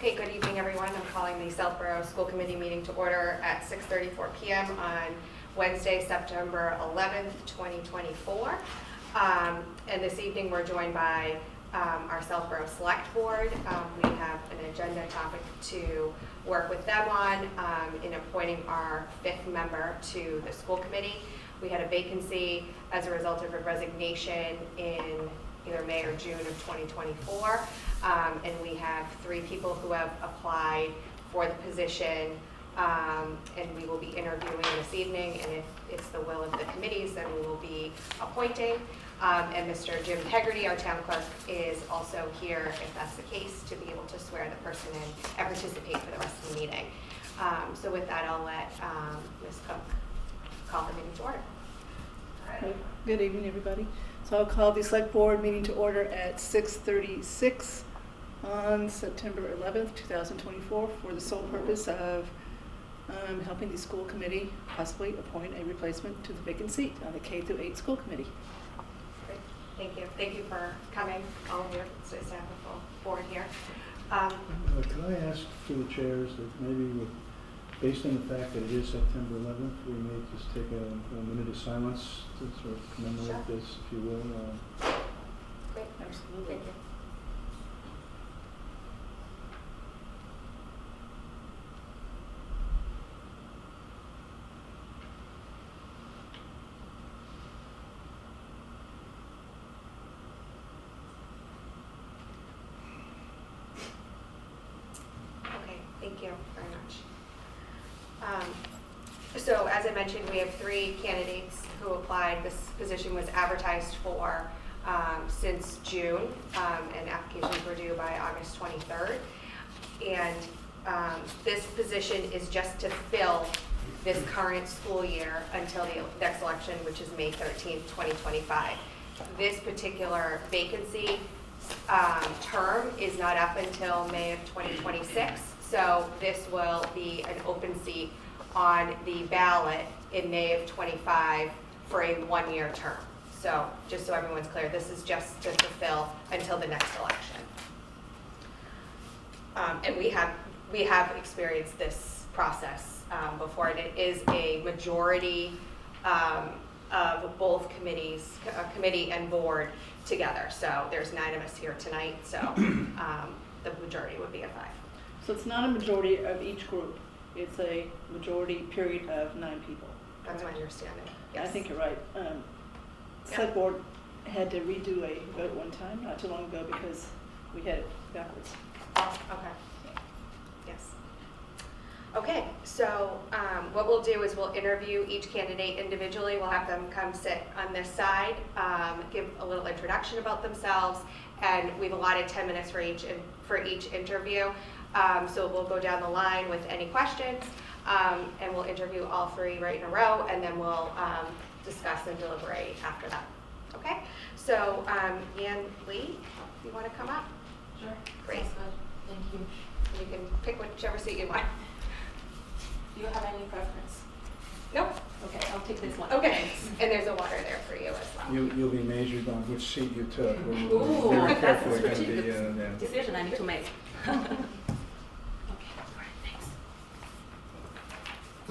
Okay, good evening, everyone. I'm calling the Southborough School Committee meeting to order at 6:34 p.m. on Wednesday, September 11th, 2024. And this evening, we're joined by our Southborough Select Board. We have an agenda topic to work with them on in appointing our 5th member to the school committee. We had a vacancy as a result of a resignation in either May or June of 2024. And we have 3 people who have applied for the position, and we will be interviewing this evening, and if it's the will of the committees, then we will be appointing. And Mr. Jim Hegarty, our town clerk, is also here, if that's the case, to be able to swear the person in and participate for the rest of the meeting. So with that, I'll let Ms. Cook call the meeting to order. All right. Good evening, everybody. So I'll call the Select Board meeting to order at 6:36 on September 11th, 2024 for the sole purpose of helping the school committee possibly appoint a replacement to the vacant seat on the K-8 school committee. Great. Thank you. Thank you for coming, all of you. It's nice to have a full board here. Can I ask for the chairs that maybe, based on the fact that it is September 11th, we may just take a minute of silence to sort of commemorate this, if you will. Great. Absolutely. Thank you. Okay, thank you very much. So as I mentioned, we have 3 candidates who applied. This position was advertised for since June, and applications were due by August 23rd. And this position is just to fill this current school year until the next election, which is May 13th, 2025. This particular vacancy term is not up until May of 2026, so this will be an open seat on the ballot in May of 25 for a 1-year term. So just so everyone's clear, this is just to fulfill until the next election. And we have experienced this process before, and it is a majority of both committees, committee and board together. So there's 9 of us here tonight, so the majority would be a 5. So it's not a majority of each group. It's a majority period of 9 people. That's my understanding. Yes. I think you're right. Select Board had to redo a vote one time, not too long ago, because we had it backwards. Oh, okay. Yes. Okay, so what we'll do is we'll interview each candidate individually. We'll have them come sit on this side, give a little introduction about themselves, and we've allotted 10 minutes for each interview. So we'll go down the line with any questions, and we'll interview all 3 right in a row, and then we'll discuss and deliberate after that. Okay? So Yan Lee, you want to come up? Sure. Great. Sounds good. Thank you. You can pick whichever seat you want. Do you have any preference? Nope. Okay, I'll take this one. Okay. And there's a water there for you as well. You'll be measured on which seat you took. Ooh, We're very that's careful. a We're going to strategic be, decision I need to make. Okay, all right, thanks.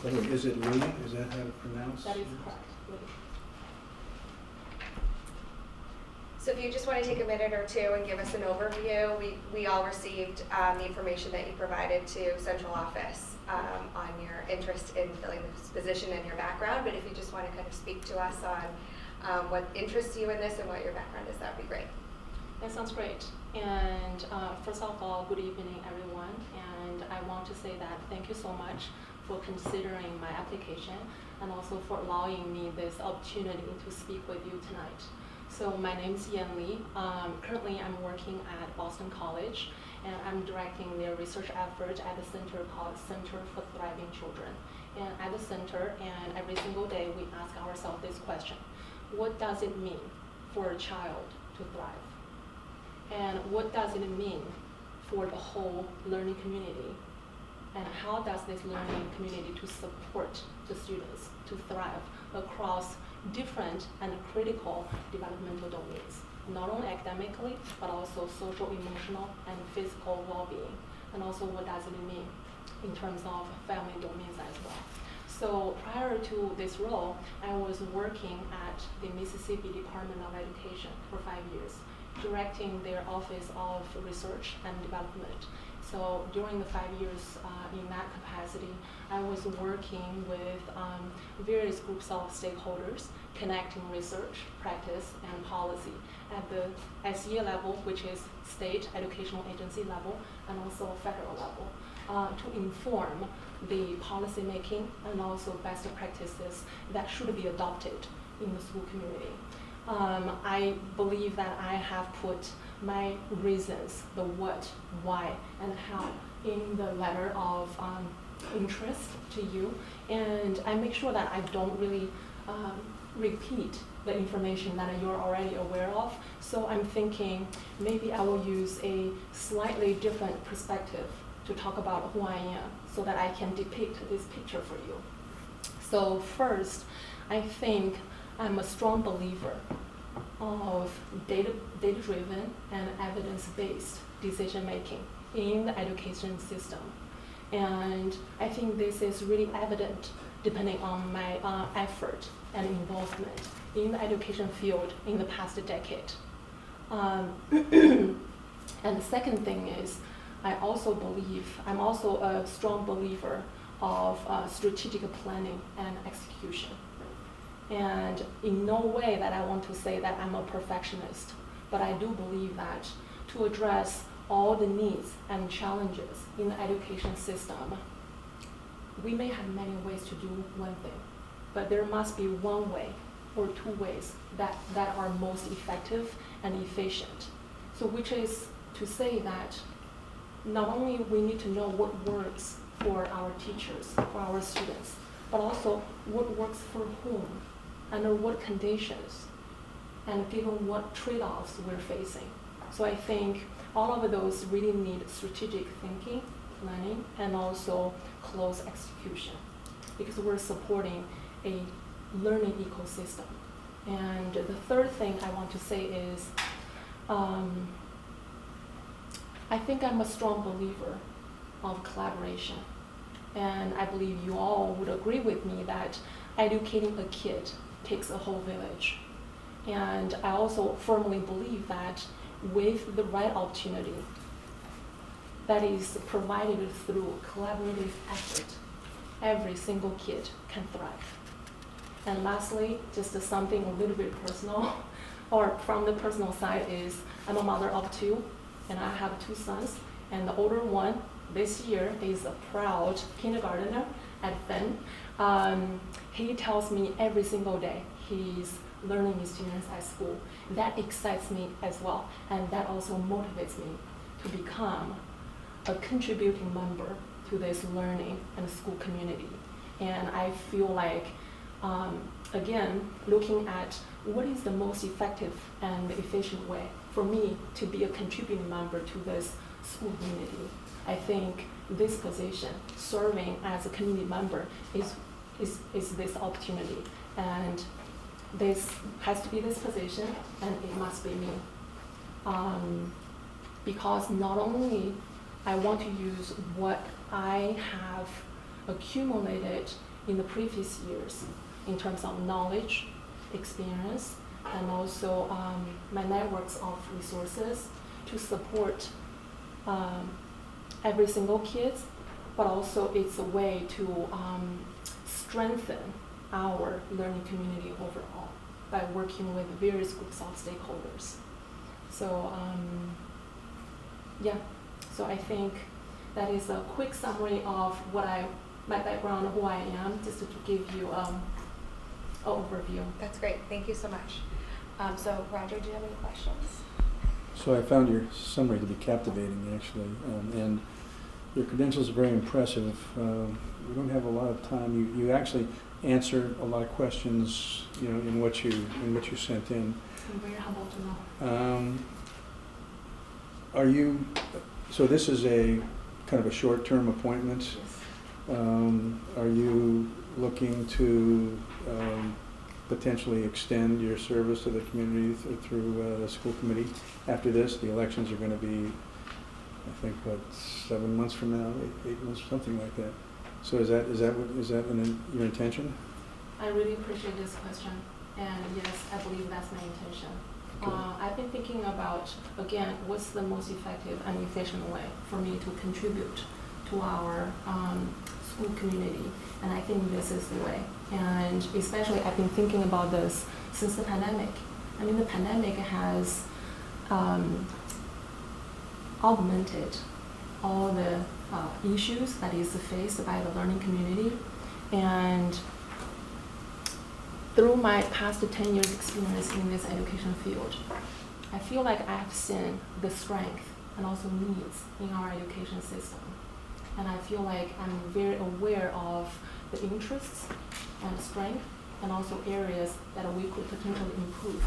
By the way, is it Lee? Is that how to pronounce? That is correct. So if you just want to take a minute or two and give us an overview, we all received the information that you provided to central office on your interest in filling this position and your background, but if you just want to kind of speak to us on what interests you in this and what your background is, that would be great. That sounds great. And first of all, good evening, everyone. And I want to say that thank you so much for considering my application and also for allowing me this opportunity to speak with you tonight. So my name is Yan Lee. Currently, I'm working at Boston College, and I'm directing their research effort at a center called Center for Thriving Children. And at the center, and every single day, we ask ourselves this question: what does it mean for a child to thrive? And what does it mean for the whole learning community? And how does this learning community to support the students to thrive across different and critical developmental domains, not only academically, but also social, emotional, and physical well-being. and also what does it mean in terms of family domains as well. So prior to this role, I was working at the Mississippi Department of Education for 5 years, directing their Office of Research and Development. So during the 5 years in that capacity, I was working with various groups of stakeholders, connecting research, practice, and policy at the SE level, which is state educational agency level, and also federal level, to inform the policy making and also best practices that should be adopted in the school community. I believe that I have put my reasons, the what, why, and how in the letter of interest to you, and I make sure that I don't really repeat the information that you're already aware of. So I'm thinking maybe I will use a slightly different perspective to talk about who I am so that I can depict this picture for you. So first, I think I'm a strong believer of data-driven and evidence-based decision-making in the education system. And I think this is really evident depending on my effort and involvement in the education field in the past decade. And the second thing is, I'm also a strong believer of strategic planning and execution. And in no way that I want to say that I'm a perfectionist, but I do believe that to address all the needs and challenges in the education system, we may have many ways to do one thing, but there must be one way or two ways that are most effective and efficient. So which is to say that not only we need to know what works for our teachers, for our students, but also what works for whom, under what conditions, and given what trade-offs we're facing. So I think all of those really need strategic thinking, planning, and also close execution, because we're supporting a learning ecosystem. And the third thing I want to say is, I think I'm a strong believer of collaboration. And I believe you all would agree with me that educating a kid takes a whole village. And I also firmly believe that with the right opportunity that is provided through collaborative effort, every single kid can thrive. And lastly, just something a little bit personal, or from the personal side, is I'm a mother of two, and I have two sons, and the older one this year is a proud kindergartner at Fenn. He tells me every single day he's learning experience at school. That excites me as well, and that also motivates me to become a contributing member to this learning and school community. And I feel like, again, looking at what is the most effective and efficient way for me to be a contributing member to this school community, I think this position, serving as a community member, is this opportunity. And this has to be this position, and it must be me. Because not only I want to use what I have accumulated in the previous years in terms of knowledge, experience, and also my networks of resources to support every single kid, but also it's a way to strengthen our learning community overall by working with various groups of stakeholders. So so I think that is a quick summary of my background, who I am, just to give you an overview. That's great. Thank you so much. So Roger, do you have any questions? So I found your summary to be captivating, actually, and your credentials are very impressive. We don't have a lot of time. You actually answer a lot of questions, in what you sent in. I'm very humbled to know. So this is a kind of a short-term appointment. Yes. Are you looking to potentially extend your service to the community through the school committee? After this, the elections are going to be I think, what, 7 months from now, 8 months, something like that. So is that your intention? I really appreciate this question, and yes, I believe that's my intention. Okay. I've been thinking about, again, what's the most effective and efficient way for me to contribute to our school community, and I think this is the way. And especially, I've been thinking about this since the pandemic. I mean, the pandemic has augmented all the issues that is faced by the learning community, and through my past 10 years experience in this education field, I feel like I've seen the strength and also needs in our education system. And I feel like I'm very aware of the interests and strength and also areas that we could potentially improve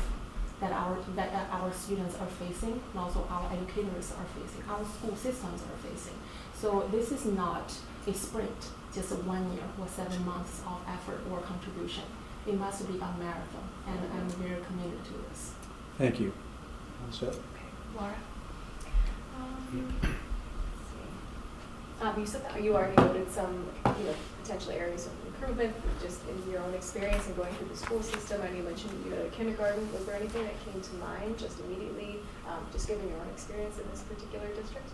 that our students are facing and also our educators are facing, our school systems are facing. So this is not a sprint, just 1 year or 7 months of effort or contribution. It must be a marathon, and I'm very committed to this. Thank you. All set? Okay, Laura? You said that you already noted some, potential areas of improvement just in your own experience and going through the school system. I know you mentioned you had a kindergarten. Was there anything that came to mind just immediately, just given your own experience in this particular district?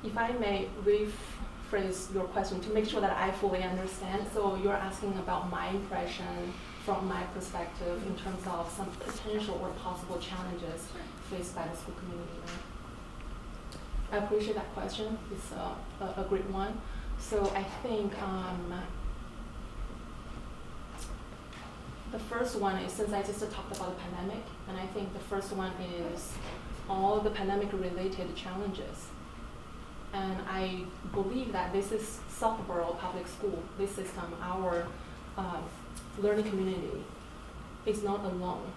If I may rephrase your question to make sure that I fully understand. So you're asking about my impression from my perspective in terms of some potential or possible challenges faced by the school community, right? I appreciate that question. It's a great one. So I think the first one is, since I just talked about the pandemic, and I think the first one is all the pandemic-related challenges. And I believe that this is Southborough Public School, this system, our learning community is not alone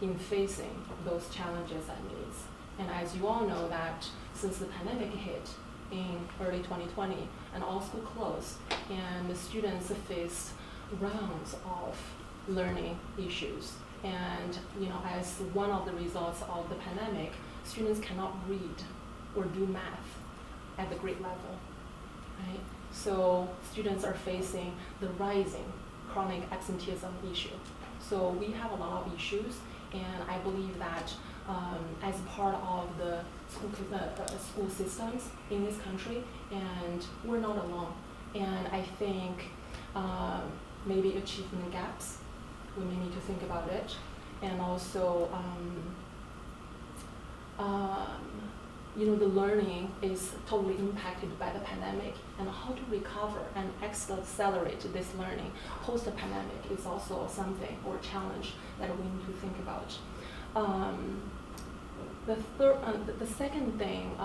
in facing those challenges and needs. And as you all know that since the pandemic hit in early 2020 and all school closed and the students faced rounds of learning issues. And as one of the results of the pandemic, students cannot read or do math at the grade level, right? So students are facing the rising chronic absenteeism issue. So we have a lot of issues, and I believe that as part of the school systems in this country, and we're not alone. And I think maybe achievement gaps, we may need to think about it, and also the learning is totally impacted by the pandemic, and how to recover and accelerate this learning post the pandemic is also something or challenge that we need to think about. The second thing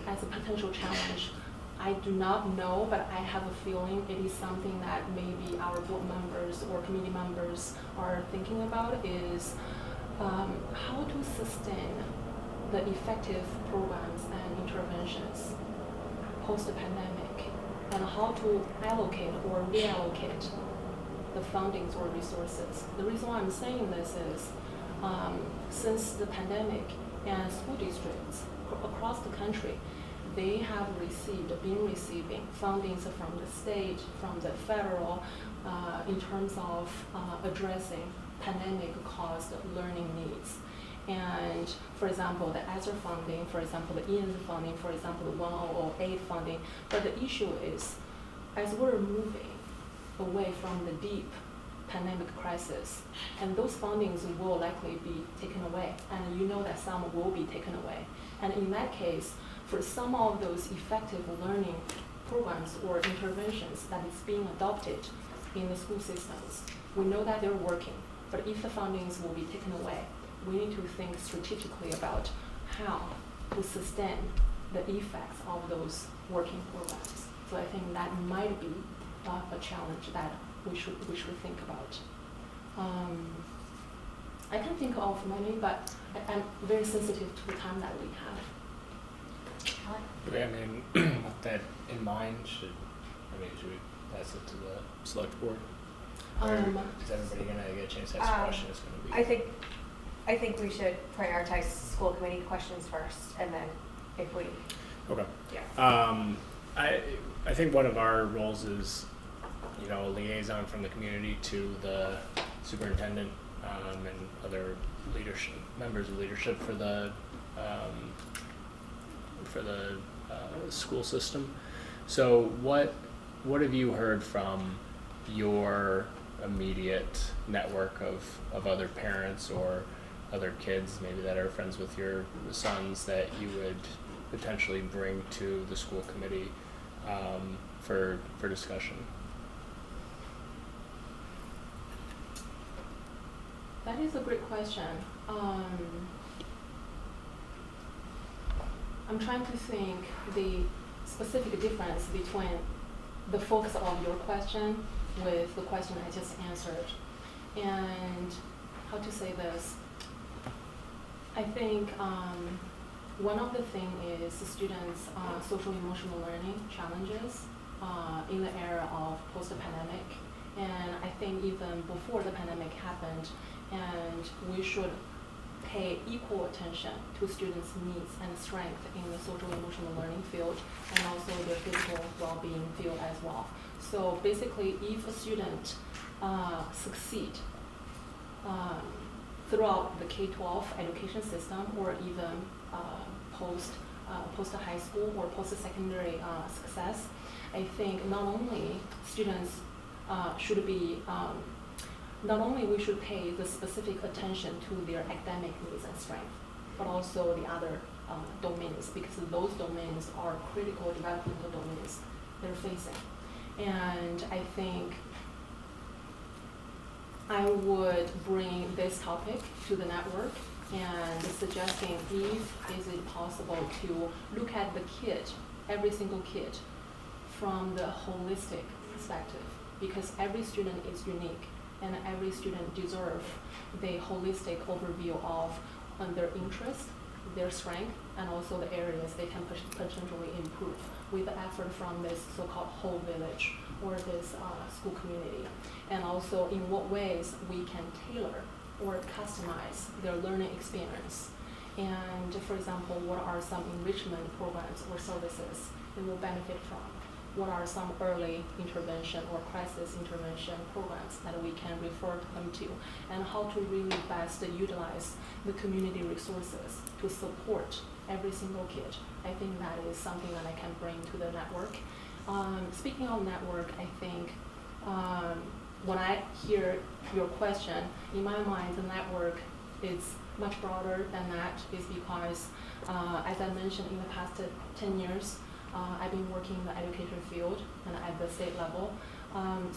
as a potential challenge, I do not know, but I have a feeling it is something that maybe our board members or committee members are thinking about, is how to sustain the effective programs and interventions post the pandemic, and how to allocate or reallocate the fundings or resources. The reason why I'm saying this is since the pandemic, and school districts across the country, they have been receiving fundings from the state, from the federal, in terms of addressing pandemic-caused learning needs. And for example, the ESSER funding, for example, the ENS funding, for example, the 1008 funding. But the issue is, as we're moving away from the deep pandemic crisis, and those fundings will likely be taken away, and you know that some will be taken away. And in that case, for some of those effective learning programs or interventions that is being adopted in the school systems, we know that they're working, but if the fundings will be taken away, we need to think strategically about how to sustain the effects of those working programs. So I think that might be a challenge that we should think about. I can think of many, but I'm very sensitive to the time that we have. Okay, I mean, with that in mind, should we pass it to the select board? Or is everybody gonna get a chance to ask a question? It's gonna be. I think we should prioritize school committee questions first, and then if we, Okay. yeah. I think one of our roles is, you know, a liaison from the community to the superintendent and other leadership members of leadership for the school system. So what have you heard from your immediate network of other parents or other kids maybe that are friends with your sons that you would potentially bring to the school committee for discussion? That is a great question. I'm trying to think the specific difference between the focus of your question with the question I just answered. And how to say this? I think one of the things is the students' social emotional learning challenges in the era of post-pandemic. And I think even before the pandemic happened, and we should pay equal attention to students' needs and strength in the social emotional learning field and also their physical well-being field as well. So basically, if a student succeed throughout the K-12 education system or even post-high school or post-secondary success, I think not only students should be not only we should pay the specific attention to their academic needs and strength, but also the other domains, because those domains are critical developmental domains they're facing. And I think I would bring this topic to the network and suggesting if is it possible to look at the kid, every single kid, from the holistic perspective, because every student is unique and every student deserves the holistic overview of their interest, their strength, and also the areas they can potentially improve with the effort from this so-called whole village or this school community. And also in what ways we can tailor or customize their learning experience. And for example, what are some enrichment programs or services they will benefit from? What are some early intervention or crisis intervention programs that we can refer them to, and how to really best utilize the community resources to support every single kid. I think that is something that I can bring to the network. Speaking of network, I think when I hear your question, in my mind, the network is much broader than that, is because, as I mentioned, in the past 10 years, I've been working in the education field and at the state level.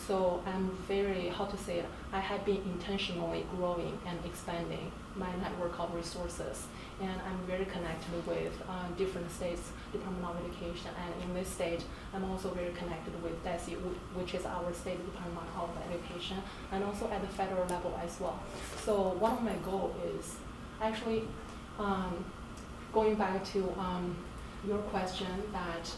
So I'm very, how to say it, I have been intentionally growing and expanding my network of resources. And I'm very connected with different states, Department of Education. And in this state, I'm also very connected with DESE, which is our State Department of Education, and also at the federal level as well. So one of my goals is actually going back to your question that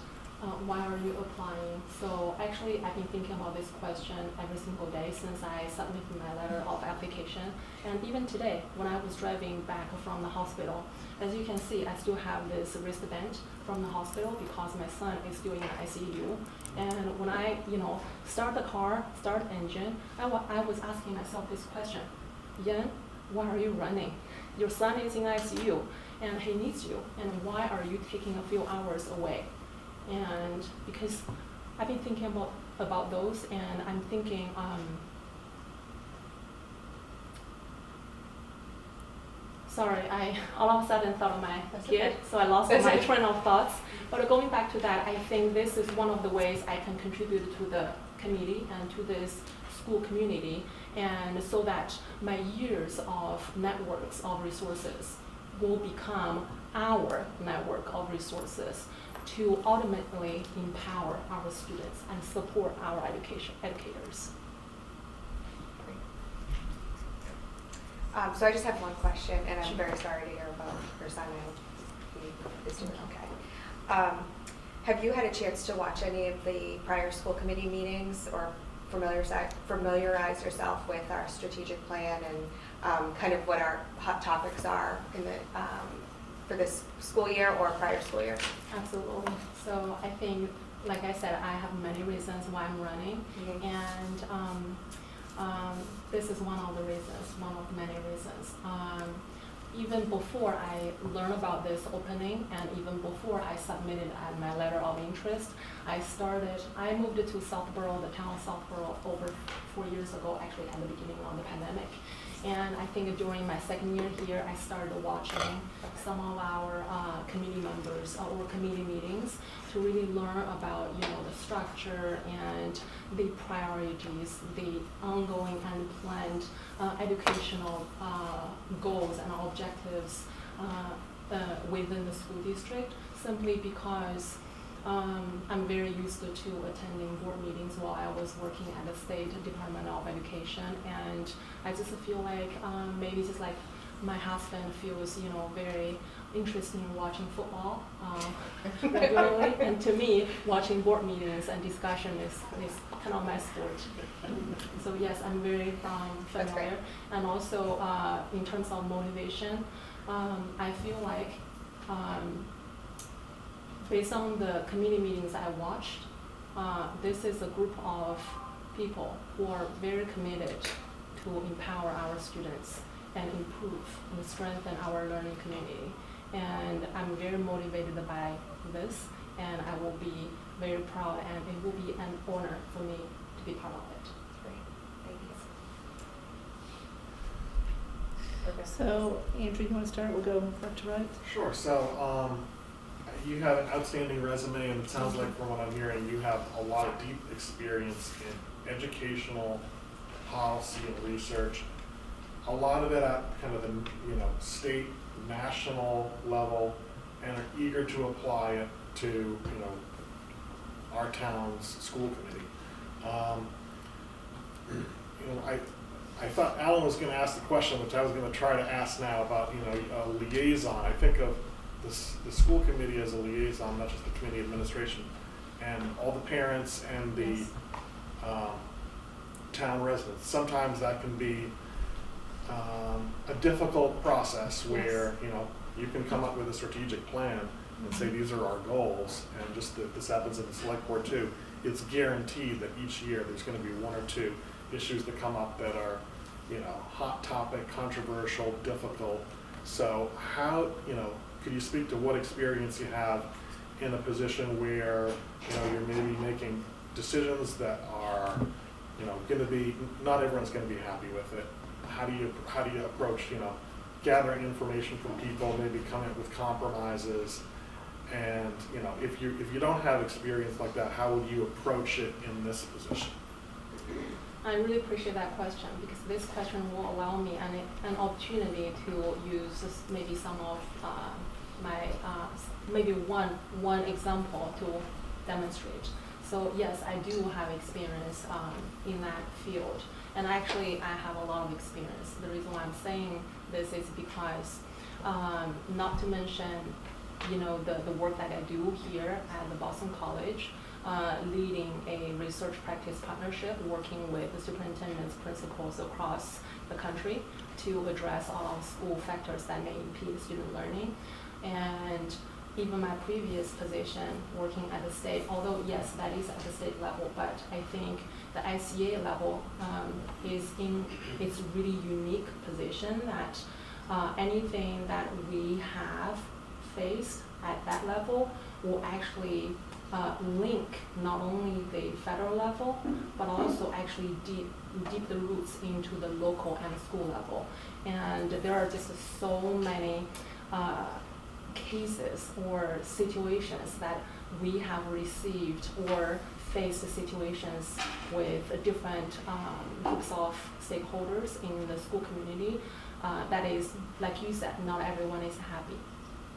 why are you applying? So actually I've been thinking about this question every single day since I submitted my letter of application. And even today, when I was driving back from the hospital, as you can see, I still have this wristband from the hospital because my son is still in the ICU. And when I, start the car, start engine, I was asking myself this question: Yan, why are you running? Your son is in ICU and he needs you, and why are you taking a few hours away? And because I've been thinking about those, and I'm thinking, sorry, I all of a sudden thought of my kid, so I lost my train of thoughts. But going back to that, I think this is one of the ways I can contribute to the committee and to this school community, and so that my years of networks of resources will become our network of resources to ultimately empower our students and support our educators. So I just have one question, and I'm very sorry to hear about your son. I hope he is doing okay. Have you had a chance to watch any of the prior school committee meetings or familiarize yourself with our strategic plan and kind of what our hot topics are in the for this school year or prior school year? Absolutely. So I think, like I said, I have many reasons why I'm running, and this is one of the reasons, one of many reasons. Even before I learned about this opening, and even before I submitted my letter of interest, I moved to Southborough, the town of Southborough, over 4 years ago, actually at the beginning of the pandemic. And I think during my second year here, I started watching some of our community members or committee meetings to really learn about, the structure and the priorities, the ongoing and planned educational goals and objectives within the school district, simply because I'm very used to attending board meetings while I was working at the State Department of Education, and I just feel like maybe just like my husband feels, very interested in watching football regularly, and to me, watching board meetings and discussion is kind of my sport. So yes, I'm very familiar, and also in terms of motivation, I feel like. Based on the community meetings I watched, this is a group of people who are very committed to empower our students and improve and strengthen our learning community. And I'm very motivated by this, and I will be very proud, and it will be an honor for me to be part of it. Great, thank you. So, Andrew, you want to start? We'll go left to right. Sure. So, you have an outstanding resume, and it sounds like from what I'm hearing, you have a lot of deep experience in educational policy and research. A lot of it at kind of the state, national level, and are eager to apply it to our town's school committee. I thought Alan was going to ask the question, which I was going to try to ask now about a liaison. I think of the school committee as a liaison, not just between the administration and all the parents and the town residents. Sometimes that can be a difficult process where you can come up with a strategic plan and say these are our goals, and just that this happens in the select board too. It's guaranteed that each year there's going to be one or two issues that come up that are hot topic, controversial, difficult. So how could you speak to what experience you have in a position where you're maybe making decisions that are going to be, not everyone's going to be happy with it? How do you approach gathering information from people, maybe coming up with compromises, and if you don't have experience like that, how would you approach it in this position? I really appreciate that question, because this question will allow me an opportunity to use maybe some of my maybe one example to demonstrate. So yes, I do have experience in that field, and actually I have a lot of experience. The reason why I'm saying this is because not to mention the work that I do here at the Boston College, leading a research practice partnership, working with the superintendents, principals across the country to address all of school factors that may impede student learning. And even my previous position working at the state, although yes, that is at the state level, but I think the ICA level is in its really unique position that anything that we have faced at that level will actually link not only the federal level, but also actually deep the roots into the local and school level. And there are just so many cases or situations that we have received or faced situations with different groups of stakeholders in the school community. That is, like you said, not everyone is happy.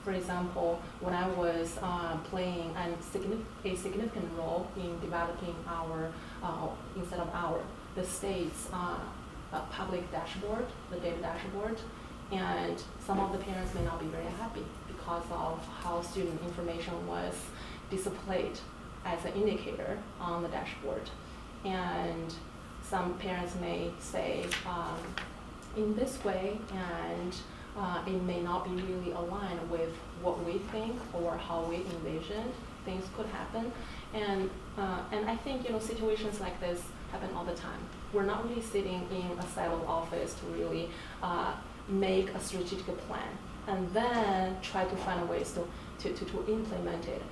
For example, when I was playing a significant role in developing the state's public dashboard, the data dashboard, and some of the parents may not be very happy because of how student information was displayed as an indicator on the dashboard. And some parents may say, in this way, and it may not be really aligned with what we think or how we envision things could happen. And I think, situations like this happen all the time. We're not really sitting in a siloed office to really make a strategic plan and then try to find ways to implement it.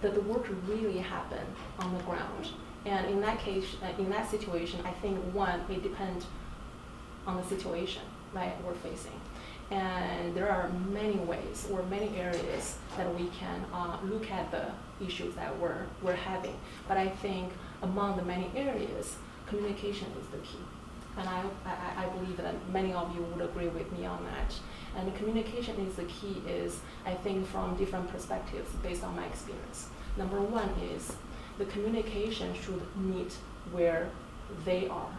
The work really happen on the ground. And in that case, in that situation, I think one, it depends on the situation, right, we're facing. And there are many ways or many areas that we can look at the issues that we're having. But I think among the many areas, communication is the key. And I believe that many of you would agree with me on that. And communication is the key is, I think, from different perspectives based on my experience. Number one is the communication should meet where they are.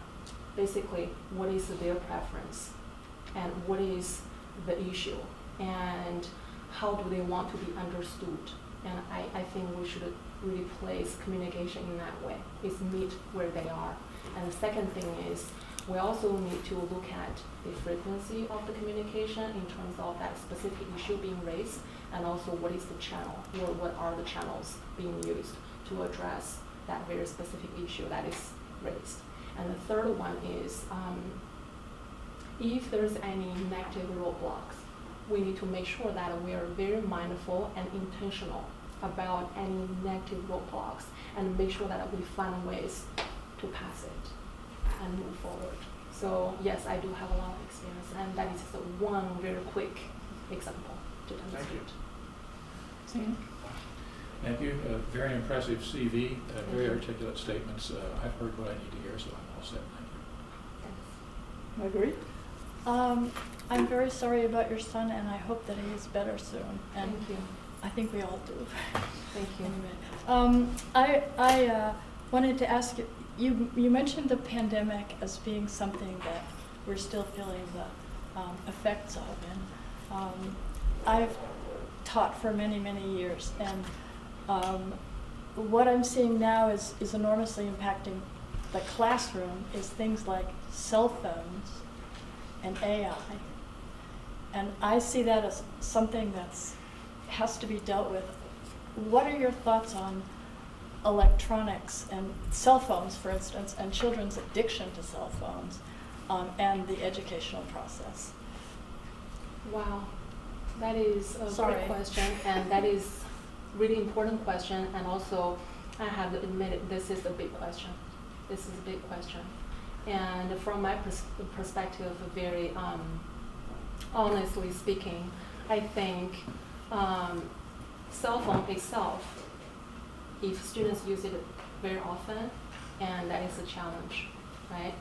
Basically, what is their preference and what is the issue and how do they want to be understood. And I think we should really place communication in that way. It's meet where they are. And the second thing is we also need to look at the frequency of the communication in terms of that specific issue being raised and also what is the channel or what are the channels being used to address that very specific issue that is raised. And the third one is if there's any negative roadblocks, we need to make sure that we are very mindful and intentional about any negative roadblocks and make sure that we find ways to pass it and move forward. So yes, I do have a lot of experience, and that is just one very quick example to demonstrate. Thank you. Very impressive CV, very articulate statements. I've heard what I need to hear, so I'm all set. Thank you. Marguerite? I'm very sorry about your son, and I hope that he is better soon. And Thank you. I think we all do. Thank you. Anyway, I wanted to ask you, you mentioned the pandemic as being something that we're still feeling the effects of. And I've taught for many, many years. And what I'm seeing now is enormously impacting the classroom is things like cell phones and AI. And I see that as something that's has to be dealt with. What are your thoughts on electronics and cell phones, for instance, and children's addiction to cell phones and the educational process? Wow, that is a great question, and that is really important question. And also, I have to admit it, this is a big question. This is a big question. And from my perspective, very honestly speaking, I think cell phone itself, if students use it very often, and that is a challenge, right?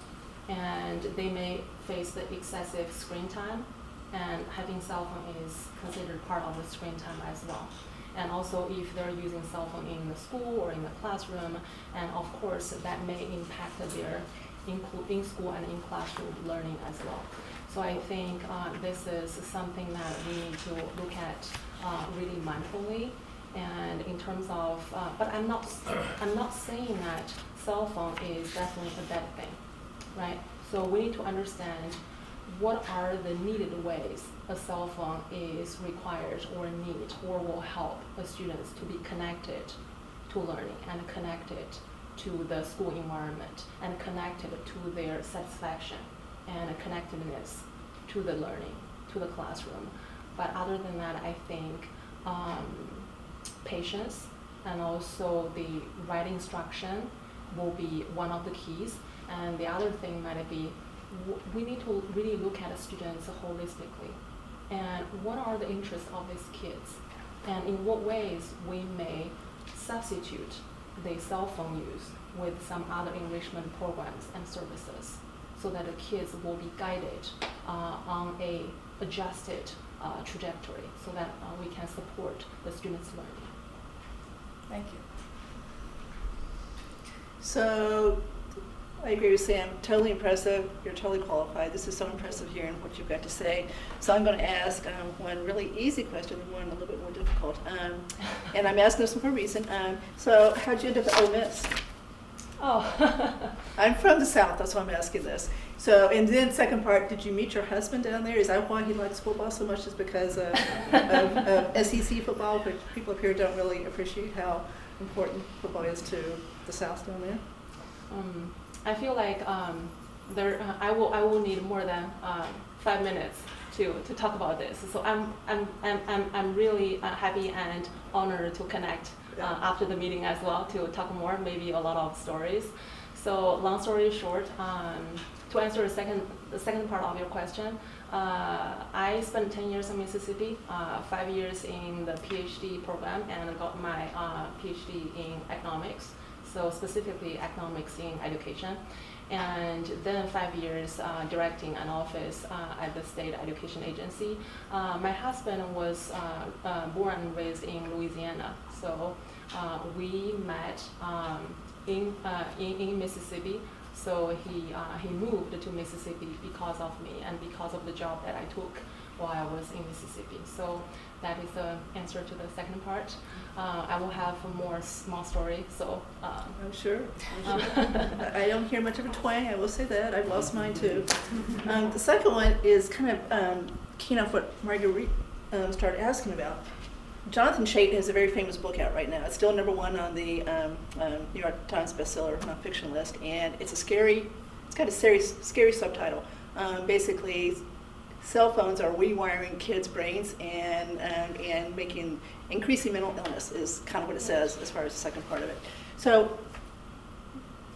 And they may face the excessive screen time, and having cell phone is considered part of the screen time as well. And also if they're using cell phone in the school or in the classroom, and of course that may impact their in school and in classroom learning as well. So I think this is something that we need to look at really mindfully. And in terms of, but I'm not saying that cell phone is definitely a bad thing, right? So we need to understand what are the needed ways a cell phone is required or need or will help the students to be connected to learning and connected to the school environment and connected to their satisfaction and connectedness to the learning, to the classroom. But other than that, I think patience and also the right instruction will be one of the keys. And the other thing might be we need to really look at the students holistically and what are the interests of these kids and in what ways we may substitute the cell phone use with some other enrichment programs and services so that the kids will be guided on a adjusted trajectory so that we can support the students' learning. Thank you. So I agree with Sam, totally impressive. You're totally qualified. This is so impressive hearing what you've got to say. So I'm going to ask one really easy question and one a little bit more difficult. And I'm asking this for a reason. So how'd you end up at Ole Miss? Oh. I'm from the South, that's why I'm asking this. So, and then second part, did you meet your husband down there? Is that why he likes football so much, is because of SEC football, which people up here don't really appreciate how important football is to the South down there? I feel like I will need more than 5 minutes to talk about this. So I'm really happy and honored to connect after the meeting as well to talk more, maybe a lot of stories. So long story short, to answer the second part of your question, I spent 10 years in Mississippi, 5 years in the PhD program, and got my PhD in economics. So specifically economics in education. And then 5 years directing an office at the state education agency. My husband was born and raised in Louisiana, so we met in Mississippi. So he moved to Mississippi because of me and because of the job that I took while I was in Mississippi. So that is the answer to the second part. I will have more small story. So I'm sure. I don't hear much of a twang, I will say that. I've lost mine too. The second one is kind of keying off what Marguerite started asking about. Jonathan Chait has a very famous book out right now. It's still #1 on the New York Times bestseller nonfiction list, and it's got a scary subtitle. Basically, cell phones are rewiring kids' brains and increasing mental illness is kind of what it says as far as the second part of it. So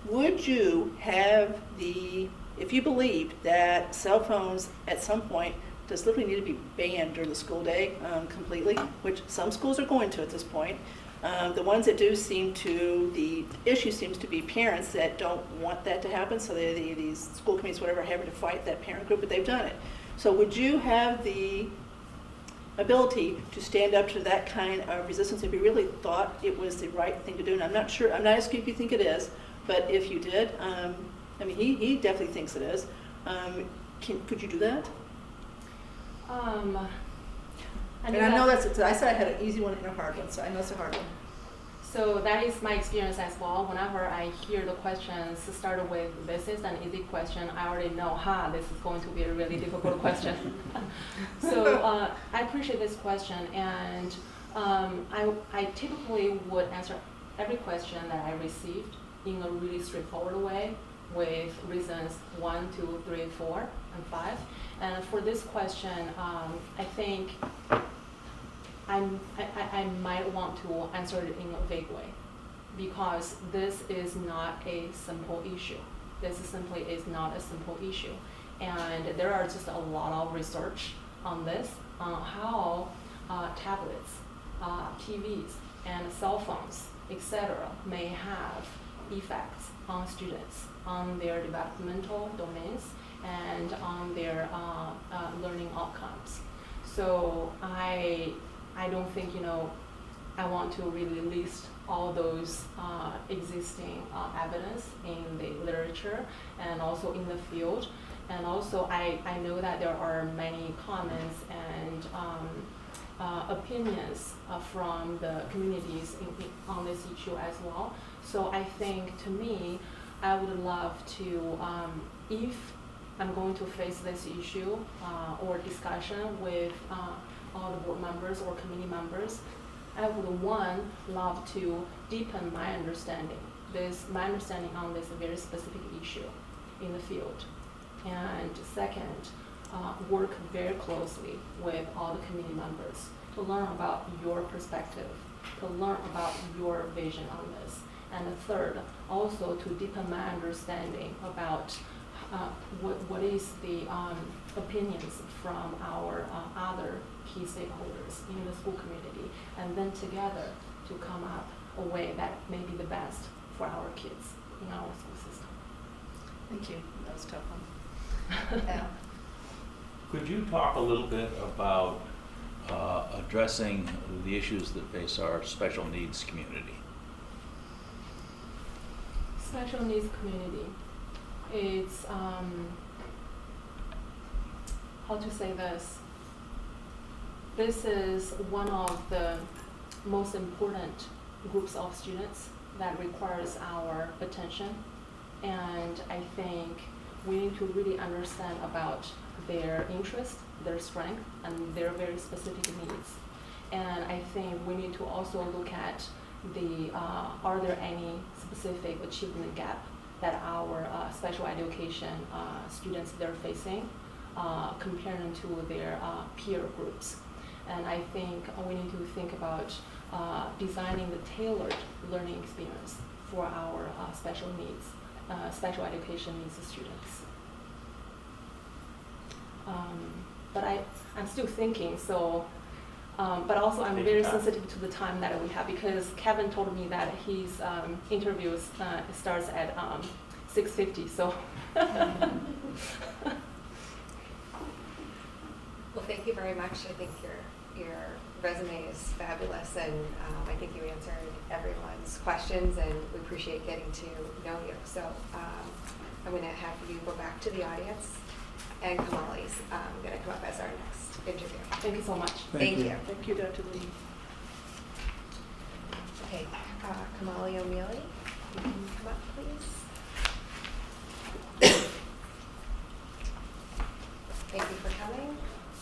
would you have if you believed that cell phones at some point just literally need to be banned during the school day completely, which some schools are going to at this point. The ones that do the issue seems to be parents that don't want that to happen, so these school committees, whatever, having to fight that parent group, but they've done it. So would you have the ability to stand up to that kind of resistance if you really thought it was the right thing to do? And I'm not asking if you think it is, but if you did, he definitely thinks it is. Could you do that? I know I said I had an easy one and a hard one, so I know it's a hard one. So that is my experience as well. Whenever I hear the questions started with this is an easy question, I already know, this is going to be a really difficult question. So I appreciate this question, and I typically would answer every question that I received in a really straightforward way with reasons 1, 2, 3, 4, and 5. And for this question, I think I might want to answer it in a vague way, because this is not a simple issue. This simply is not a simple issue. And there are just a lot of research on this, on how tablets, TVs, and cell phones, etc. may have effects on students, on their developmental domains, and on their learning outcomes. So I don't think I want to really list all those existing evidence in the literature and also in the field. And also I know that there are many comments and opinions from the communities on this issue as well. So I think, to me, I would love to, if I'm going to face this issue or discussion with all the board members or committee members, I would, love to deepen my understanding on this very specific issue in the field. And second, work very closely with all the committee members to learn about your perspective, to learn about your vision on this. And third, also to deepen my understanding about what is the opinions from our other key stakeholders in the school community, and then together to come up a way that may be the best for our kids in our school system. Thank you. That was a tough one. Yeah. Could you talk a little bit about addressing the issues that face our special needs community? Special needs community. It's, how to say this? This is one of the most important groups of students that requires our attention. And I think we need to really understand about their interest, their strength, and their very specific needs. And I think we need to also look at are there any specific achievement gap that our special education students they're facing comparing to their peer groups. And I think we need to think about designing the tailored learning experience for our special needs, special education needs students. But I'm still thinking, so, but also I'm very sensitive to the time that we have, because Kevin told me that his interviews starts at 6:50, so. Well, thank you very much. I think your resume is fabulous, and I think you answered everyone's questions, and we appreciate getting to know you. So I'm going to have you go back to the audience, and Kamali's going to come up as our next interview. Thank you so much. Thank you. Thank you, Dr. Lee. Okay, Kamali O'Mealy, you can come up, please. Thank you for coming.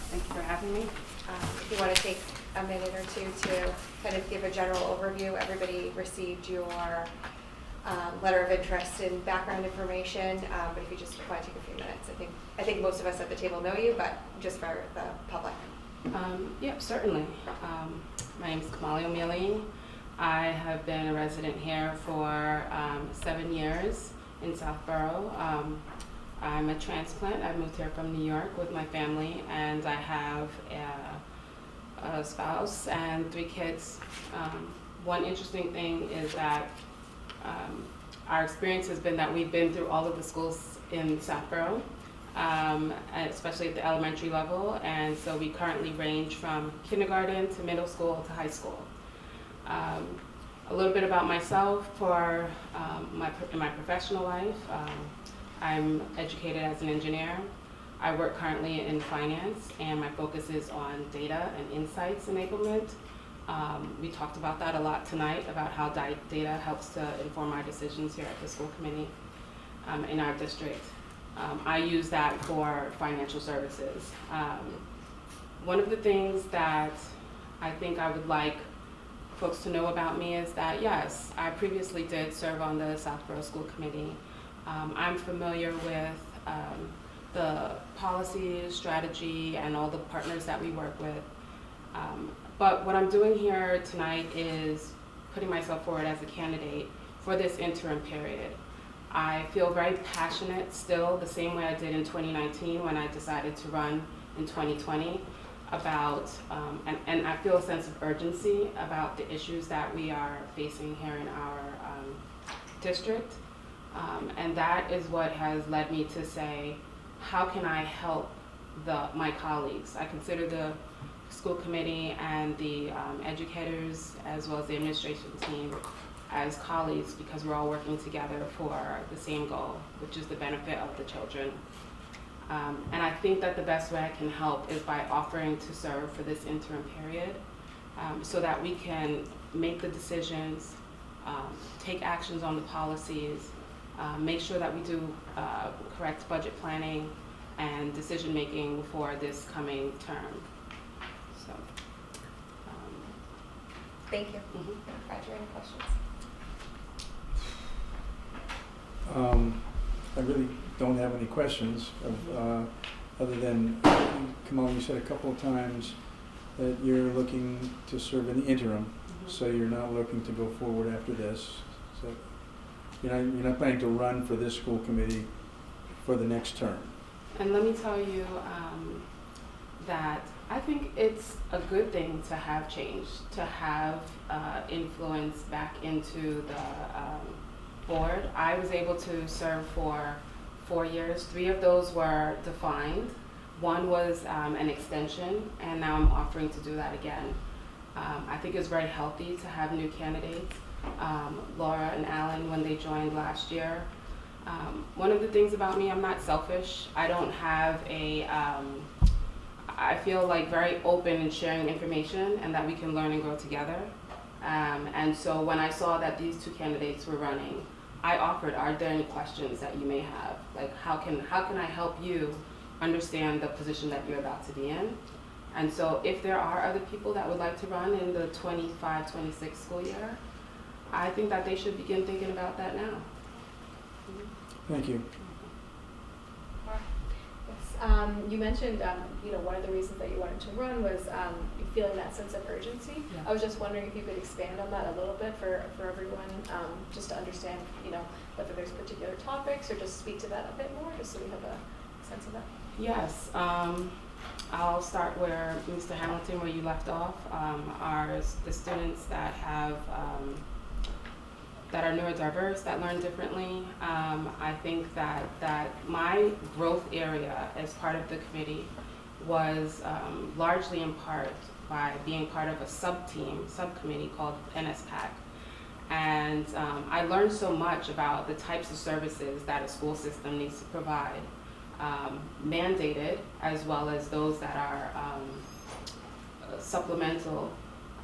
Thank you for having me. If you want to take a minute or two to kind of give a general overview, everybody received your letter of interest and background information, but if you just want to take a few minutes, I think most of us at the table know you, but just for the public. Yep, certainly. My name is Kamali O'Mealy. I have been a resident here for 7 years in Southborough. I'm a transplant. I moved here from New York with my family, and I have a spouse and 3 kids. One interesting thing is that our experience has been that we've been through all of the schools in Southborough, especially at the elementary level, and so we currently range from kindergarten to middle school to high school. A little bit about myself for in my professional life. I'm educated as an engineer. I work currently in finance, and my focus is on data and insights enablement. We talked about that a lot tonight, about how data helps to inform our decisions here at the school committee in our district. I use that for financial services. One of the things that I think I would like folks to know about me is that, yes, I previously did serve on the Southborough School Committee. I'm familiar with the policy, strategy, and all the partners that we work with. But what I'm doing here tonight is putting myself forward as a candidate for this interim period. I feel very passionate still, the same way I did in 2019 when I decided to run in 2020, about, and I feel a sense of urgency about the issues that we are facing here in our district. And that is what has led me to say, how can I help my colleagues? I consider the school committee and the educators as well as the administration team as colleagues, because we're all working together for the same goal, which is the benefit of the children. And I think that the best way I can help is by offering to serve for this interim period, so that we can make the decisions, take actions on the policies, make sure that we do correct budget planning and decision making for this coming term. So, Thank you. Mm-hmm. Roger, any questions? I really don't have any questions other than, Kamal, you said a couple of times that you're looking to serve in the interim, so you're not looking to go forward after this. So you're not planning to run for this school committee for the next term. And let me tell you that I think it's a good thing to have change, to have influence back into the board. I was able to serve for 4 years. 3 of those were defined. 1 was an extension, and now I'm offering to do that again. I think it's very healthy to have new candidates. Laura and Alan, when they joined last year. One of the things about me, I'm not selfish. I don't have I feel like very open in sharing information, and that we can learn and grow together And so when I saw that these two candidates were running, I offered, are there any questions that you may have? Like, how can I help you understand the position that you're about to be in? And so if there are other people that would like to run in the 25-26 school year, I think that they should begin thinking about that now. Thank you. Yes, you mentioned, one of the reasons that you wanted to run was feeling that sense of urgency. Yeah. I was just wondering if you could expand on that a little bit for everyone, just to understand, whether there's particular topics or just speak to that a bit more, just so we have a sense of that. Yes, I'll start where Mr. Hamilton, where you left off, are the students that have that are neurodiverse, that learn differently. I think that my growth area as part of the committee was largely in part by being part of a subcommittee called NSPAC. And I learned so much about the types of services that a school system needs to provide, mandated, as well as those that are supplemental.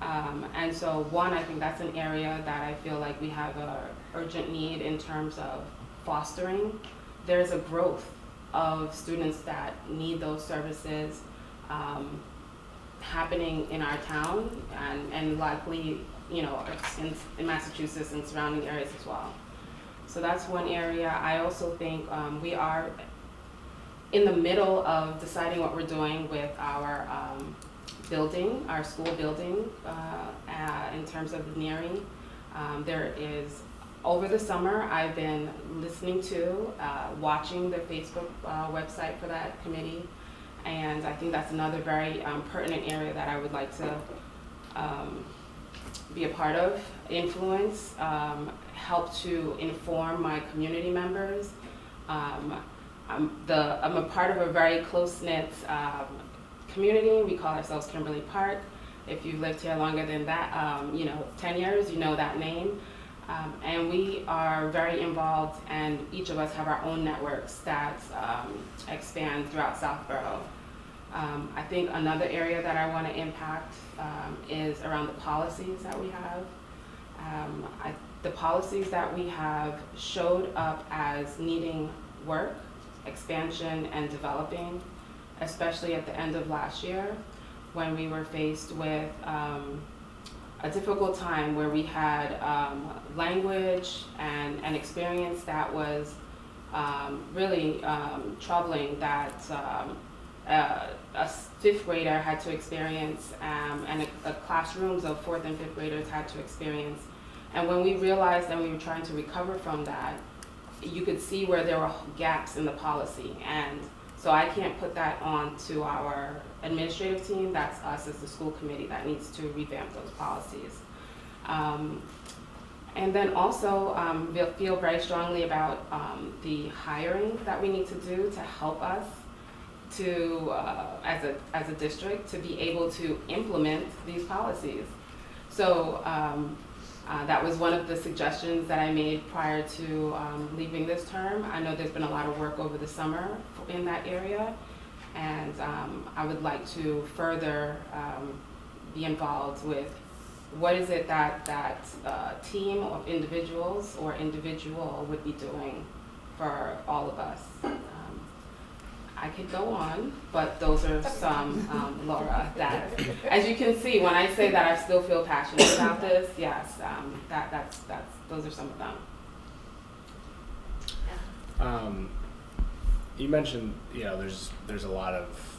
And so I think that's an area that I feel like we have an urgent need in terms of fostering. There's a growth of students that need those services happening in our town and likely, in Massachusetts and surrounding areas as well. So that's one area. I also think we are in the middle of deciding what we're doing with our building, our school building, in terms of nearing. There is, over the summer, I've been listening to, watching the Facebook website for that committee, and I think that's another very pertinent area that I would like to be a part of, influence, help to inform my community members. I'm a part of a very close-knit community. We call ourselves Kimberly Park. If you've lived here longer than that, 10 years, you know that name. And we are very involved, and each of us have our own networks that expand throughout Southborough. I think another area that I want to impact is around the policies that we have. The policies that we have showed up as needing work, expansion, and developing, especially at the end of last year when we were faced with a difficult time where we had language and experience that was really troubling, that a fifth grader had to experience, and classrooms of fourth and fifth graders had to experience. And when we realized and we were trying to recover from that, you could see where there were gaps in the policy. And so I can't put that on to our administrative team. That's us as the school committee that needs to revamp those policies. And then also feel very strongly about the hiring that we need to do to help us to, as a district, to be able to implement these policies. So that was one of the suggestions that I made prior to leaving this term. I know there's been a lot of work over the summer in that area, and I would like to further be involved with what is it that team of individuals or individual would be doing for all of us. I could go on, but those are some, Laura, that, as you can see, when I say that I still feel passionate about this, yes, those are some of them. You mentioned, there's a lot of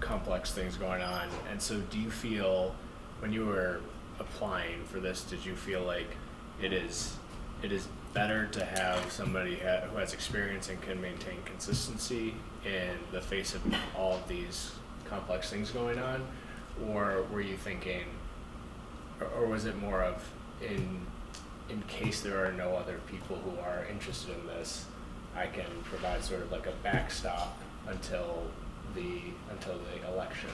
complex things going on, and so do you feel, when you were applying for this, did you feel like it is better to have somebody who has experience and can maintain consistency in the face of all of these complex things going on? Or were you thinking, or was it more of, in case there are no other people who are interested in this, I can provide sort of like a backstop until the election?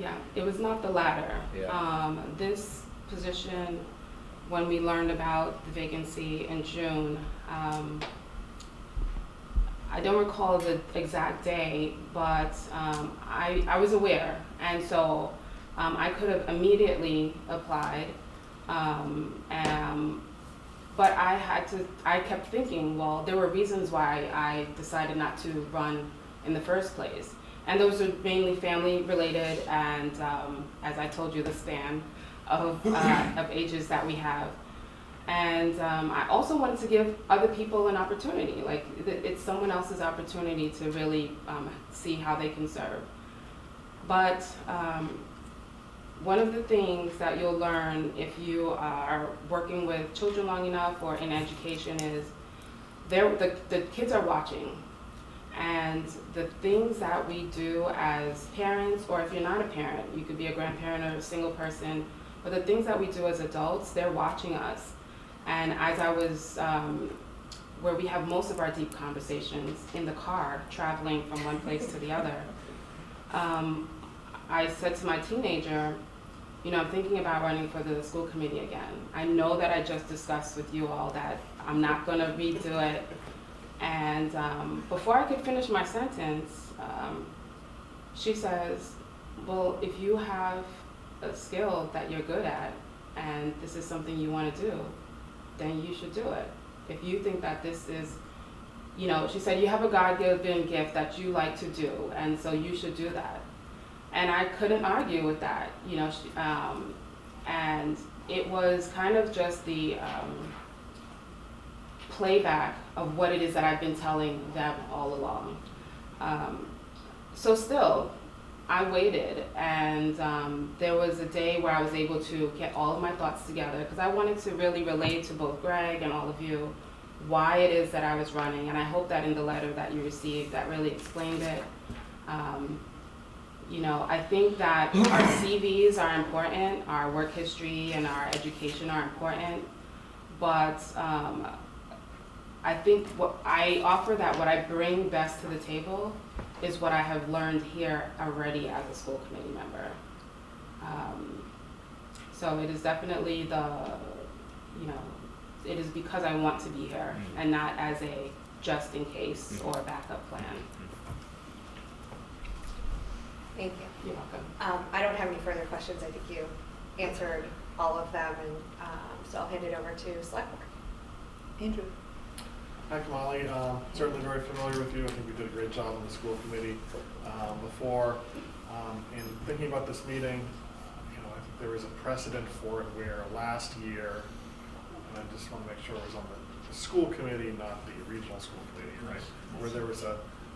Yeah, it was not the latter. Yeah. This position, when we learned about the vacancy in June, I don't recall the exact day, but I was aware, and so I could have immediately applied. But I kept thinking, well, there were reasons why I decided not to run in the first place. And those are mainly family related and, as I told you, the span of ages that we have. And I also wanted to give other people an opportunity. Like, it's someone else's opportunity to really see how they can serve. But one of the things that you'll learn if you are working with children long enough or in education is the kids are watching. And the things that we do as parents, or if you're not a parent, you could be a grandparent or a single person, but the things that we do as adults, they're watching us. And as I was, where we have most of our deep conversations in the car, traveling from one place to the other, I said to my teenager, you know, I'm thinking about running for the school committee again. I know that I just discussed with you all that I'm not going to redo it. And before I could finish my sentence, she says, well, if you have a skill that you're good at and this is something you want to do, then you should do it. If you think that this is, you know, she said, you have a God-given gift that you like to do, and so you should do that. And I couldn't argue with that, you know, and it was kind of just the playback of what it is that I've been telling them all along. So still, I waited, and there was a day where I was able to get all of my thoughts together because I wanted to really relate to both Greg and all of you why it is that I was running, and I hope that in the letter that you received that really explained it. You know, I think that our CVs are important, our work history and our education are important, but I think what I offer that what I bring best to the table is what I have learned here already as a school committee member. So it is definitely you know, it is because I want to be here and not as a just in case or a backup plan. Thank you. You're welcome. I don't have any further questions. I think you answered all of them, and so I'll hand it over to Select Board. Andrew? Hi, Kamali. Certainly very familiar with you. I think we did a great job on the school committee before. In thinking about this meeting, you know, I think there was a precedent for it where last year, and I just want to make sure it was on the school committee, not the regional school committee, right? Where there was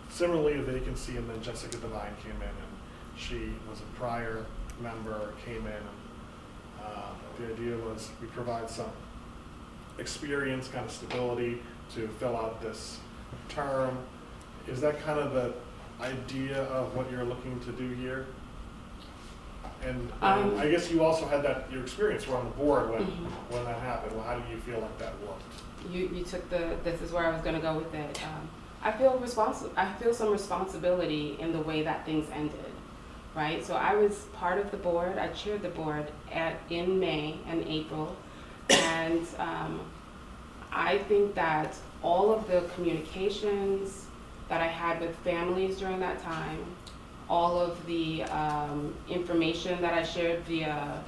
similarly a vacancy, and then Jessica Devine came in, and she was a prior member, came in, and the idea was we provide some experience, kind of stability to fill out this term. Is that kind of the idea of what you're looking to do here? And I guess you also had your experience were on the board when that happened. Well, how do you feel like that worked? You took this is where I was going to go with it. I feel some responsibility in the way that things ended, right? So I was part of the board. I chaired the board in May and April, and I think that all of the communications that I had with families during that time, all of the information that I shared via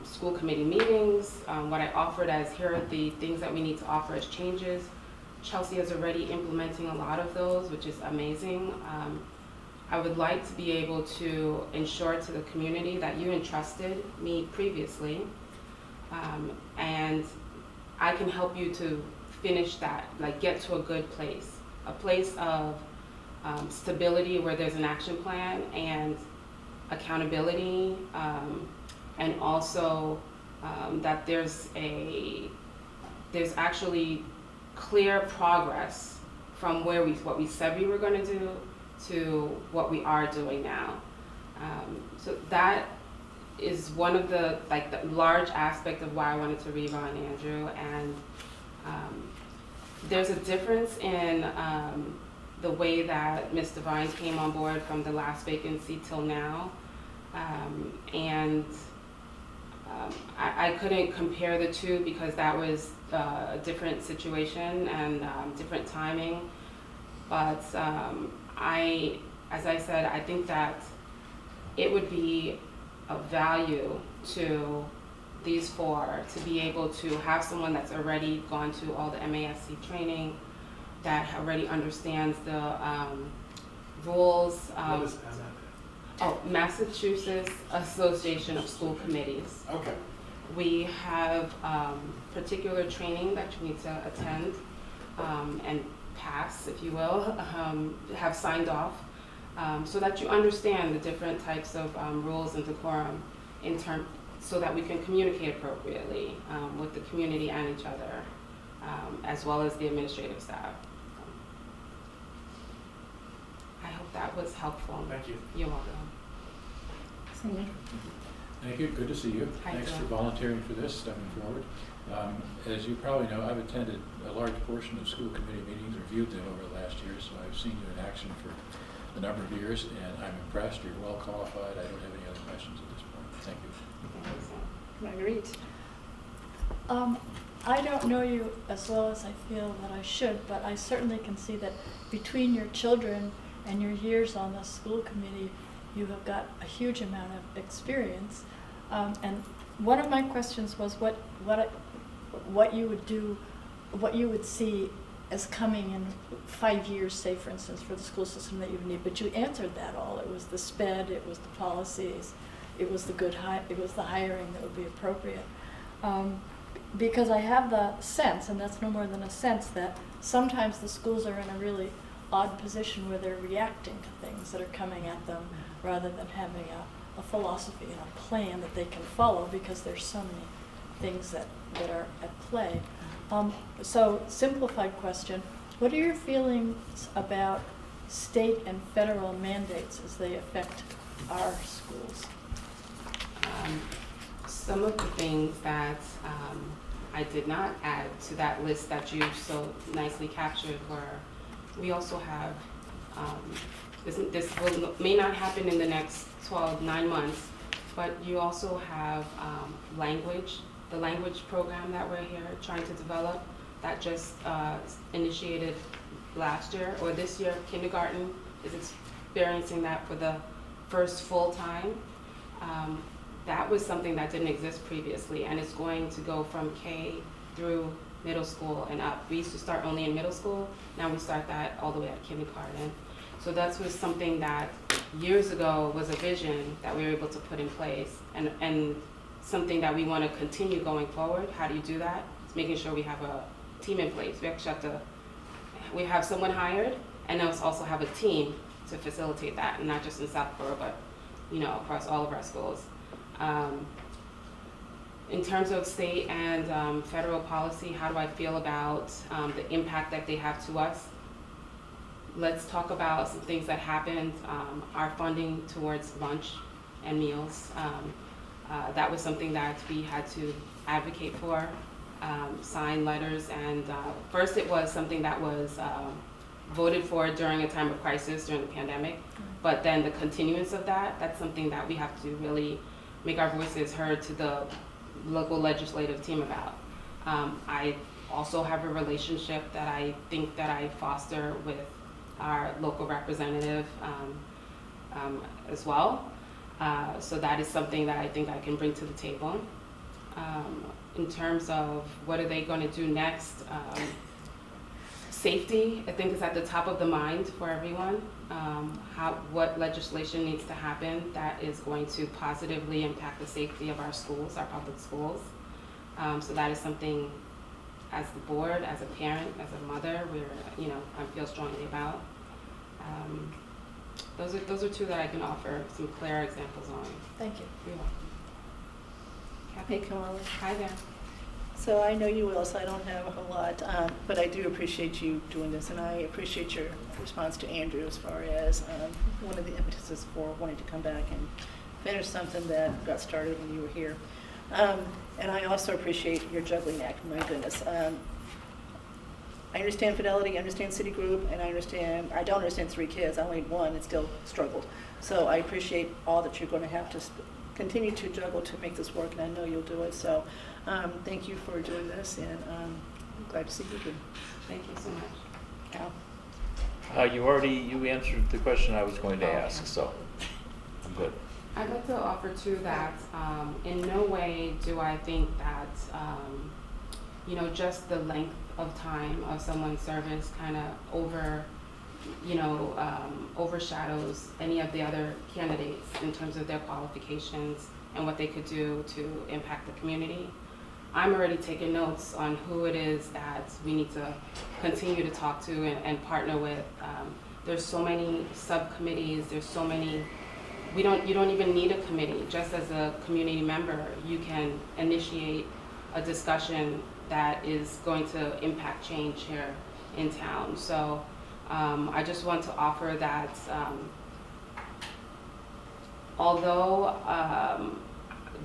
school committee meetings, what I offered as here are the things that we need to offer as changes. Chelsea is already implementing a lot of those, which is amazing. I would like to be able to ensure to the community that you entrusted me previously, and I can help you to finish that, like get to a good place, a place of stability where there's an action plan and accountability, and also that there's actually clear progress from what we said we were going to do to what we are doing now. So that is one of the large aspect of why I wanted to rerun, Andrew. And there's a difference in the way that Ms. Devine came on board from the last vacancy till now. I couldn't compare the two because that was a different situation and different timing. But as I said, I think that it would be of value to these four to be able to have someone that's already gone to all the MASC training, that already understands the rules. What is Oh, Massachusetts Association of School Committees. Okay. We have particular training that you need to attend and pass, if you will, have signed off, so that you understand the different types of rules and decorum so that we can communicate appropriately with the community and each other, as well as the administrative staff. I hope that was helpful. Thank you. You're welcome. Thank you, good to see you. Hi, Thanks Joe. for volunteering for this, stepping forward. As you probably know, I've attended a large portion of school committee meetings, reviewed them over the last year, so I've seen you in action for a number of years, and I'm impressed. You're well qualified. I don't have any other questions at this point. Thank you. Marguerite? I don't know you as well as I feel that I should, but I certainly can see that between your children and your years on the school committee, you have got a huge amount of experience. And one of my questions was what you would do, what you would see as coming in 5 years, say, for instance, for the school system that you would need. But you answered that all. It was the SPED, it was the policies, it was the it was the hiring that would be appropriate. Because I have the sense, and that's no more than a sense, that sometimes the schools are in a really odd position where they're reacting to things that are coming at them rather than having a philosophy and a plan that they can follow, because there's so many things that are at play. So, simplified question, what are your feelings about state and federal mandates as they affect our schools? Some of the things that I did not add to that list that you so nicely captured were, we also have, this may not happen in the next 9 months, but you also have the language program that we're here trying to develop that just initiated last year or this year. Kindergarten is experiencing that for the first full time. That was something that didn't exist previously, and it's going to go from K through middle school and up. We used to start only in middle school, now we start that all the way at kindergarten. So that was something that years ago was a vision that we were able to put in place, and something that we want to continue going forward. How do you do that? It's making sure we have a team in place. We actually we have someone hired, and also have a team to facilitate that, and not just in Southborough, but across all of our schools. In terms of state and federal policy, how do I feel about the impact that they have to us? Let's talk about some things that happened. Our funding towards lunch and meals. That was something that we had to advocate for, sign letters, and first it was something that was voted for during a time of crisis during the pandemic, but then the continuance of that's something that we have to really make our voices heard to the local legislative team about. I also have a relationship that I think that I foster with our local representative as well. So that is something that I think I can bring to the table. In terms of what are they going to do next, safety, I think, is at the top of the mind for everyone. What legislation needs to happen that is going to positively impact the safety of our schools, our public schools. So that is something, as the board, as a parent, as a mother, I feel strongly about. Those are two that I can offer some clear examples on. Thank you. You're welcome. Hey, Kamala. Hi there. So I know you well, so I don't have a whole lot, but I do appreciate you doing this, and I appreciate your response to Andrew as far as one of the impetuses for wanting to come back and finish something that got started when you were here. And I also appreciate your juggling act, my goodness. I understand Fidelity, I understand Citigroup, and I don't understand 3 kids. I only had 1 and still struggled. So I appreciate all that you're going to have to continue to juggle to make this work, and I know you'll do it. So thank you for doing this, and I'm glad to see you again. Thank you so much. Al? You answered the question I was going to ask, so I'm good. I'd like to offer too that in no way do I think that just the length of time of someone's service kind of overshadows any of the other candidates in terms of their qualifications and what they could do to impact the community. I'm already taking notes on who it is that we need to continue to talk to and partner with. There's so many subcommittees, there's so many, you don't even need a committee. Just as a community member, you can initiate a discussion that is going to impact change here in town. So I just want to offer that although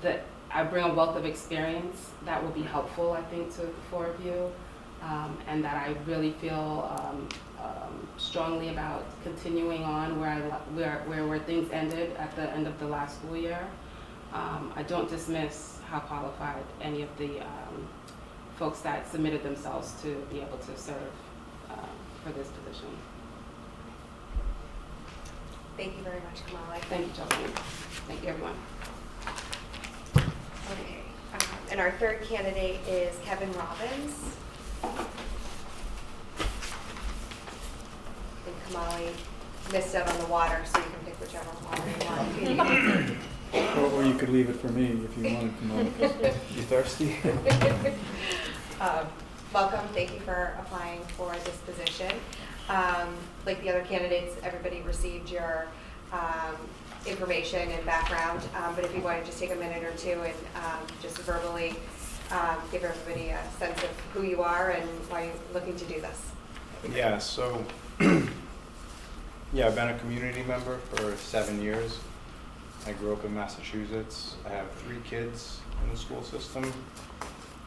that I bring a wealth of experience that will be helpful, I think, to the four of you, and that I really feel strongly about continuing on where things ended at the end of the last school year. I don't dismiss how qualified any of the folks that submitted themselves to be able to serve for this position. Thank you very much, Kamala. Thank you, Chelsea. Thank you, everyone. Okay, and our third candidate is Kevin Robbins. And Kamali missed out on the water, so you can pick whichever water you want. Or you could leave it for me if you wanted, Kamala. You thirsty? Welcome, thank you for applying for this position. Like the other candidates, everybody received your information and background, but if you want to just take a minute or two and just verbally give everybody a sense of who you are and why you're looking to do this. Yeah, so I've been a community member for 7 years. I grew up in Massachusetts. I have 3 kids in the school system,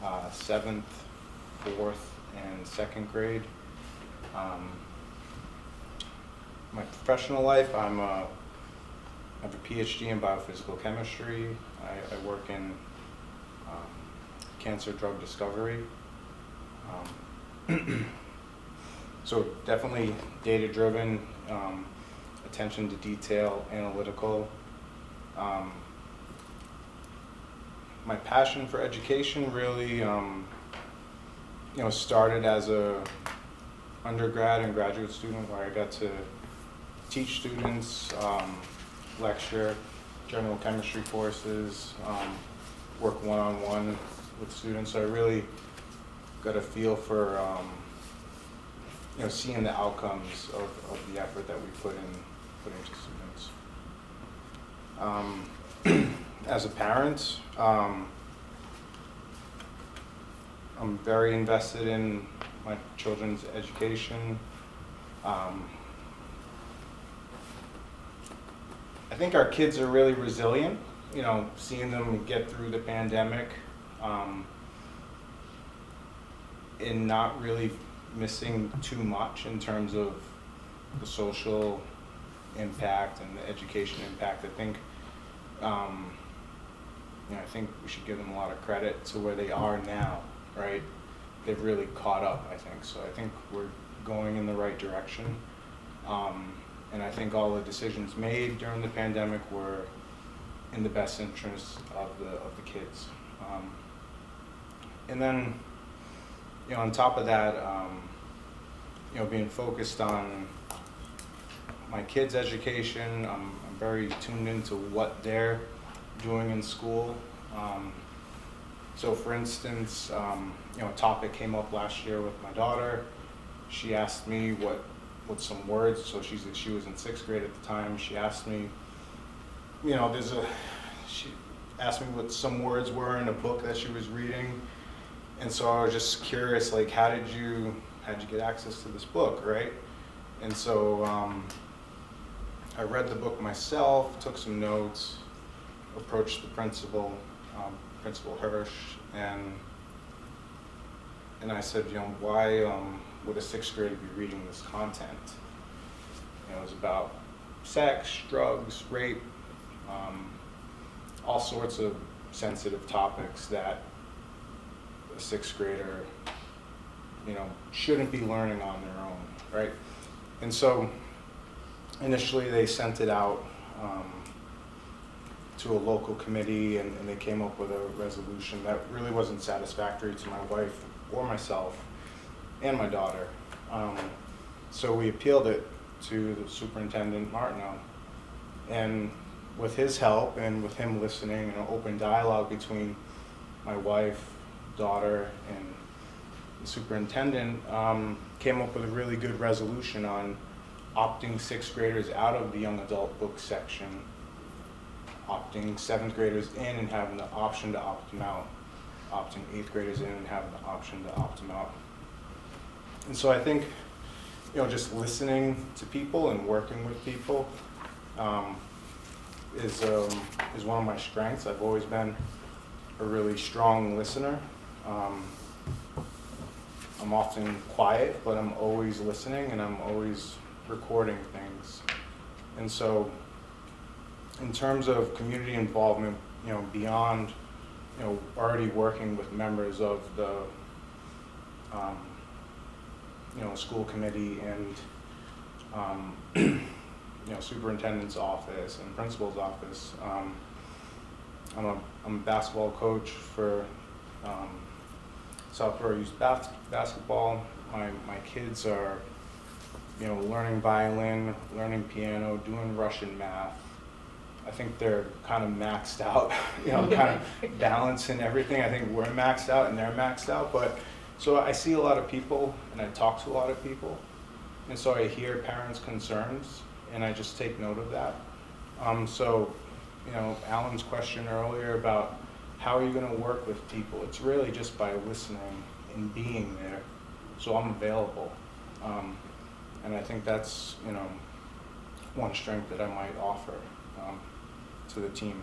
7th, 4th, and 2nd grade. My professional life, I have a PhD in biophysical chemistry. I work in cancer drug discovery. So definitely data-driven, attention to detail, analytical. My passion for education really, started as a undergrad and graduate student where I got to teach students, lecture, general chemistry courses, work one-on-one with students. So I really got a feel for seeing the outcomes of the effort that we put into students. As a parent, I'm very invested in my children's education. I think our kids are really resilient, seeing them get through the pandemic and not really missing too much in terms of the social impact and the education impact. I think we should give them a lot of credit to where they are now, right? They've really caught up, I think. So I think we're going in the right direction. And I think all the decisions made during the pandemic were in the best interest of the kids. And then, on top of that, being focused on my kids' education, I'm very tuned into what they're doing in school. So for instance, a topic came up last year with my daughter. She asked me what some words, so she was in 6th grade at the time. She asked me, she asked me what some words were in a book that she was reading. And so I was just curious, like, how'd you get access to this book, right? And so I read the book myself, took some notes, approached the principal, Principal Hirsch, and I said, why would a 6th grader be reading this content? It was about sex, drugs, rape, all sorts of sensitive topics that a 6th grader, shouldn't be learning on their own, right? And so initially they sent it out to a local committee, and they came up with a resolution that really wasn't satisfactory to my wife or myself and my daughter. So we appealed it to the Superintendent Martineau. And with his help and with him listening and an open dialogue between my wife, daughter, and the superintendent, came up with a really good resolution on opting 6th graders out of the young adult book section, opting 7th graders in and having the option to opt them out, opting 8th graders in and having the option to opt them out. And so I think, just listening to people and working with people is one of my strengths. I've always been a really strong listener. I'm often quiet, but I'm always listening and I'm always recording things. And so in terms of community involvement, beyond, already working with members of the, school committee and, superintendent's office and principal's office. I'm a basketball coach for Southborough Youth Basketball. My kids are, learning violin, learning piano, doing Russian math. I think they're kind of maxed out, kind of balancing everything. I think we're maxed out and they're maxed out. But so I see a lot of people and I talk to a lot of people. And so I hear parents' concerns and I just take note of that. So, Alan's question earlier about how are you going to work with people? It's really just by listening and being there. So I'm available. And I think that's, one strength that I might offer to the team.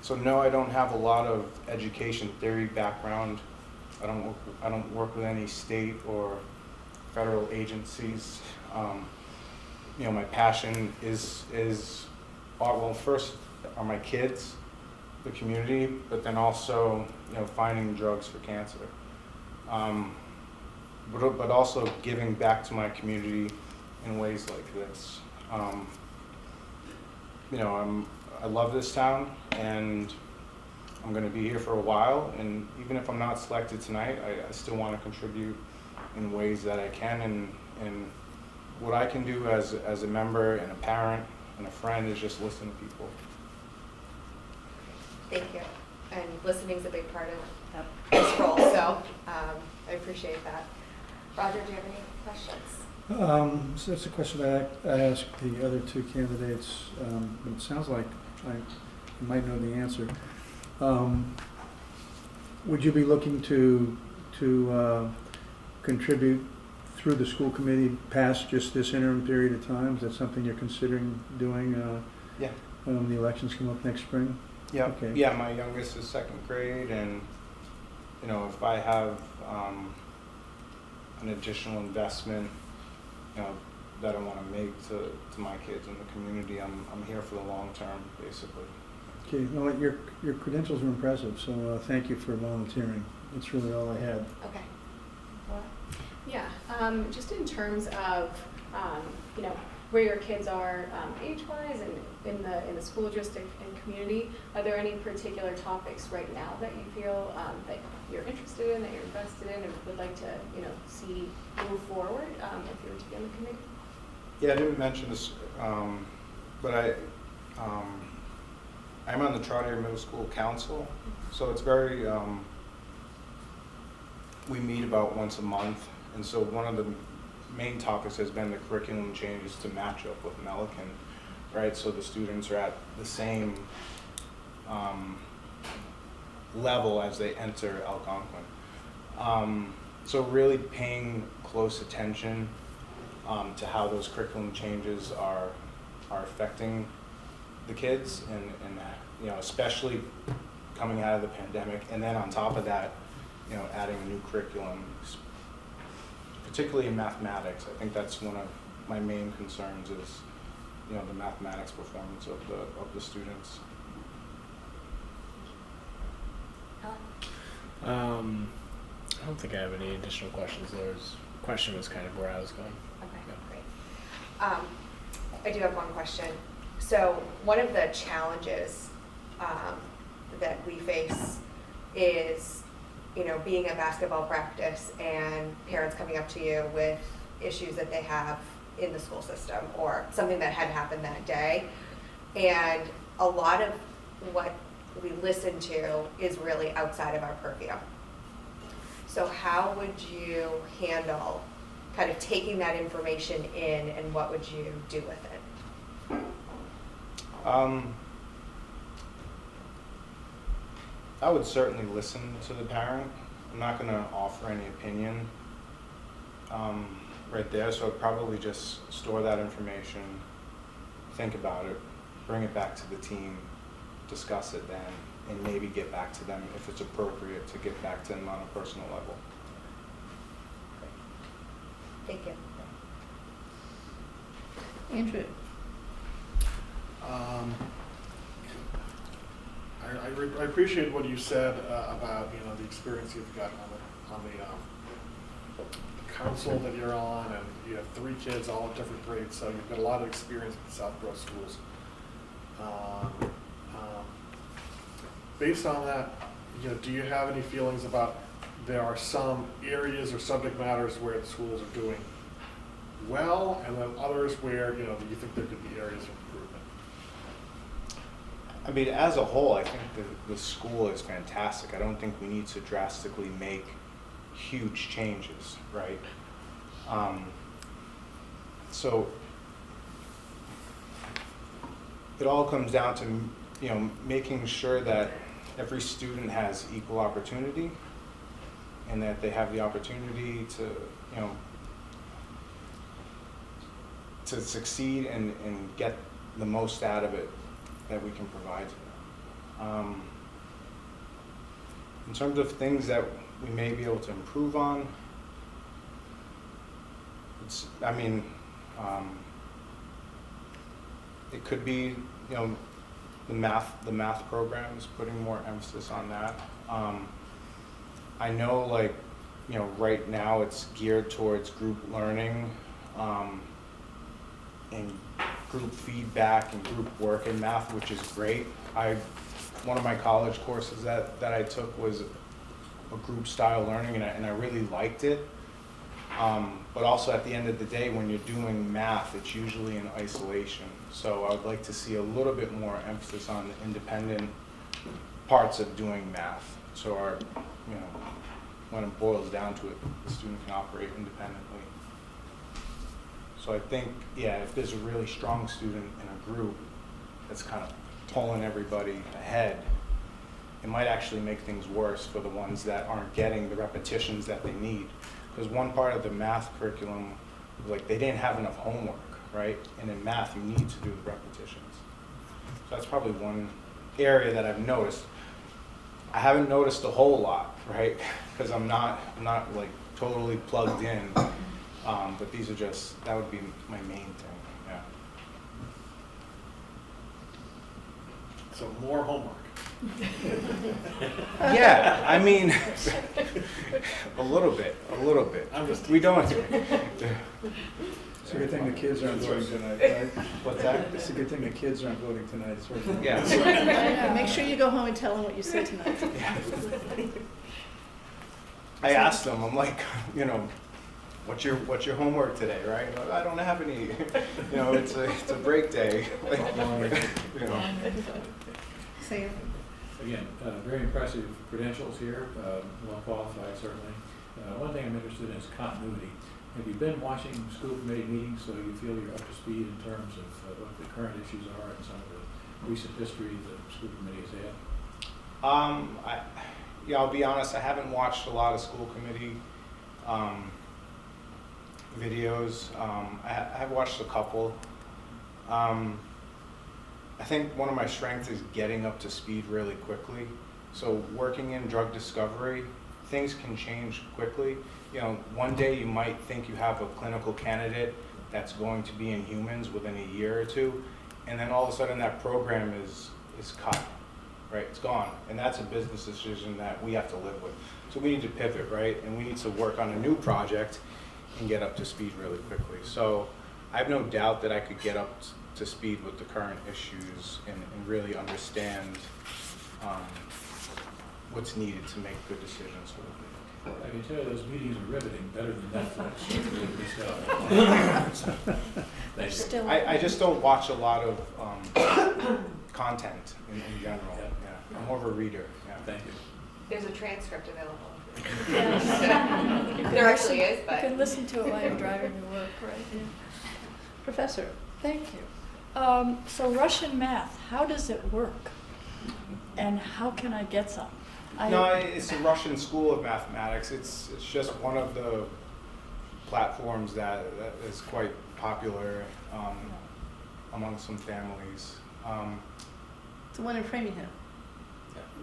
So no, I don't have a lot of education theory background. I don't work with any state or federal agencies. My passion is first are my kids, the community, but then also, finding drugs for cancer. But also giving back to my community in ways like this. I love this town, and I'm going to be here for a while. And even if I'm not selected tonight, I still want to contribute in ways that I can. And what I can do as a member and a parent and a friend is just listen to people. Thank you. And listening is a big part of this role, so I appreciate that. Roger, do you have any questions? So that's a question I asked the other two candidates, but it sounds like I might know the answer. Would you be looking to contribute through the school committee past just this interim period of time? Is that something you're considering doing? Yeah. When the elections come up next spring? Yeah. Okay. Yeah, my youngest is 2nd grade, and if I have an additional investment, that I want to make to my kids and the community, I'm here for the long term, basically. Okay. Well, your credentials are impressive, so thank you for volunteering. That's really all I had. Okay. Yeah, just in terms of, where your kids are age-wise and in the school district and community, are there any particular topics right now that you feel that you're interested in, that you're invested in, and would like to, see move forward if you were to be on the committee? Yeah, I didn't mention this, but I'm on the Trotter Middle School Council, so it's very, we meet about once a month, and so one of the main topics has been the curriculum changes to match up with Milliken, right? So the students are at the same level as they enter Algonquin. So really paying close attention to how those curriculum changes are affecting the kids, and especially coming out of the pandemic, and then on top of that, adding a new curriculum, particularly in mathematics. I think that's one of my main concerns is, the mathematics performance of the students. I don't think I have any additional questions. The question was kind of where I was going. Okay, Yeah. great. I do have one question. So one of the challenges that we face is, being at basketball practice and parents coming up to you with issues that they have in the school system or something that had happened that day. And a lot of what we listen to is really outside of our purview. So how would you handle kind of taking that information in, and what would you do with it? I would certainly listen to the parent. I'm not going to offer any opinion right there, so I'd probably just store that information, think about it, bring it back to the team, discuss it then, and maybe get back to them if it's appropriate to get back to them on a personal level. Thank you. Andrew? I appreciate what you said about the experience you've got on the council that you're on, and you have 3 kids all at different grades, so you've got a lot of experience with the Southborough schools. Based on that, do you have any feelings about there are some areas or subject matters where the schools are doing well, and then others where you think there could be areas of improvement? I mean, as a whole, I think the school is fantastic. I don't think we need to drastically make huge changes, right? So it all comes down to, making sure that every student has equal opportunity and that they have the opportunity to succeed and get the most out of it that we can provide to them. In terms of things that we may be able to improve on, it could be, the math programs, putting more emphasis on that. I know, right now it's geared towards group learning and group feedback and group work in math, which is great. One of my college courses that I took was a group style learning, and I really liked it. But also at the end of the day, when you're doing math, it's usually in isolation. So I would like to see a little bit more emphasis on the independent parts of doing math. So when it boils down to it, the student can operate independently. So I think, if there's a really strong student in a group that's kind of pulling everybody ahead, it might actually make things worse for the ones that aren't getting the repetitions that they need. Because one part of the math curriculum was they didn't have enough homework, right? And in math, you need to do the repetitions. So that's probably one area that I've noticed. I haven't noticed a whole lot, right? Because I'm not totally plugged in. But these are that would be my main thing, yeah. So more homework. Yeah, I mean, a little bit. I'm just We don't. It's a good thing the kids aren't voting tonight, right? What's that? It's a good thing the kids aren't voting tonight. It's worth it. Yeah. Make sure you go home and tell them what you said tonight. I asked them, I'm like, what's your homework today, right? I don't have any. It's a break day. Say it. Again, very impressive credentials here, well qualified certainly. One thing I'm interested in is continuity. Have you been watching school committee meetings so you feel you're up to speed in terms of what the current issues are and some of the recent history the school committee has had? I'll be honest, I haven't watched a lot of school committee videos. I have watched a couple. I think one of my strengths is getting up to speed really quickly. So working in drug discovery, things can change quickly. One day you might think you have a clinical candidate that's going to be in humans within a year or two, and then all of a sudden that program is cut, right? It's gone, and that's a business decision that we have to live with. So we need to pivot, right? And we need to work on a new project and get up to speed really quickly. So I have no doubt that I could get up to speed with the current issues and really understand what's needed to make good decisions for the community. I can tell you those meetings are riveting, better than Netflix. Thank you. Still. I just don't watch a lot of content in general. Yeah. Yeah. I'm more of a reader. Yeah. Thank you. There's a transcript available. Yes. There actually is, You but. can listen to it while you're driving to work, right? Yeah. Professor, thank you. So Russian math, how does it work? And how can I get some? No, it's the Russian School of Mathematics. It's just one of the platforms that is quite popular among some families. It's the one in Framingham.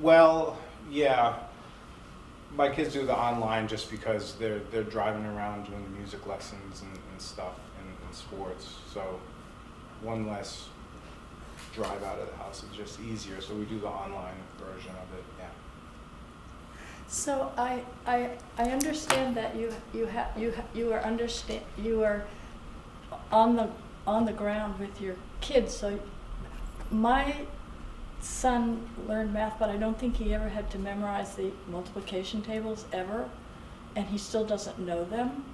Well, yeah. My kids do the online just because they're driving around doing the music lessons and stuff and sports. So one less drive out of the house is just easier. So we do the online version of it. Yeah. So I understand that you are on the ground with your kids. So my son learned math, but I don't think he ever had to memorize the multiplication tables ever, and he still doesn't know them.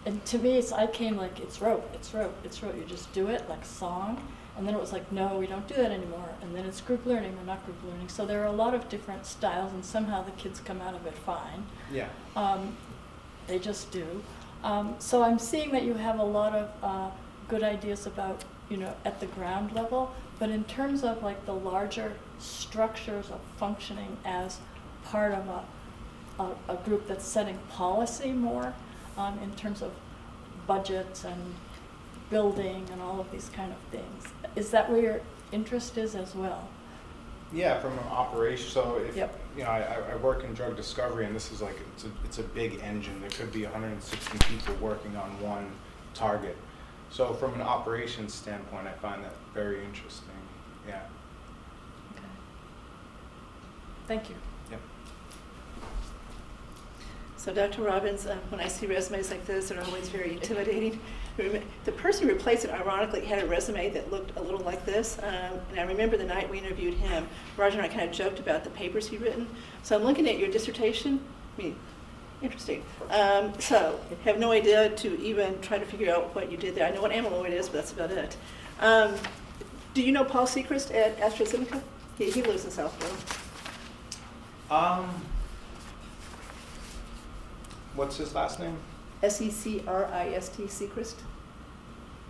And to me, I came like, it's rote, it's rote, it's rote. You just do it like a song. And then it was like, no, we don't do that anymore. And then it's group learning or not group learning. So there are a lot of different styles, and somehow the kids come out of it fine. Yeah. They just do. So I'm seeing that you have a lot of good ideas about, at the ground level. But in terms of like the larger structures of functioning as part of a group that's setting policy more in terms of budgets and building and all of these kind of things. Is that where your interest is as well? Yeah, from an operation. So if Yep. I work in drug discovery, and this is like it's a big engine. There could be 160 people working on one target. So from an operations standpoint, I find that very interesting. Yeah. Okay. Thank you. Yep. So Dr. Robbins, when I see resumes like this, they're always very intimidating. The person who replaced it, ironically, had a resume that looked a little like this. And I remember the night we interviewed him, Roger and I kind of joked about the papers he'd written. So I'm looking at your dissertation. I mean, interesting. So have no idea to even try to figure out what you did there. I know what amyloid is, but that's about it. Do you know Paul Sechrist at AstraZeneca? He lives in Southborough. What's his last name? Sechrist, Sechrist.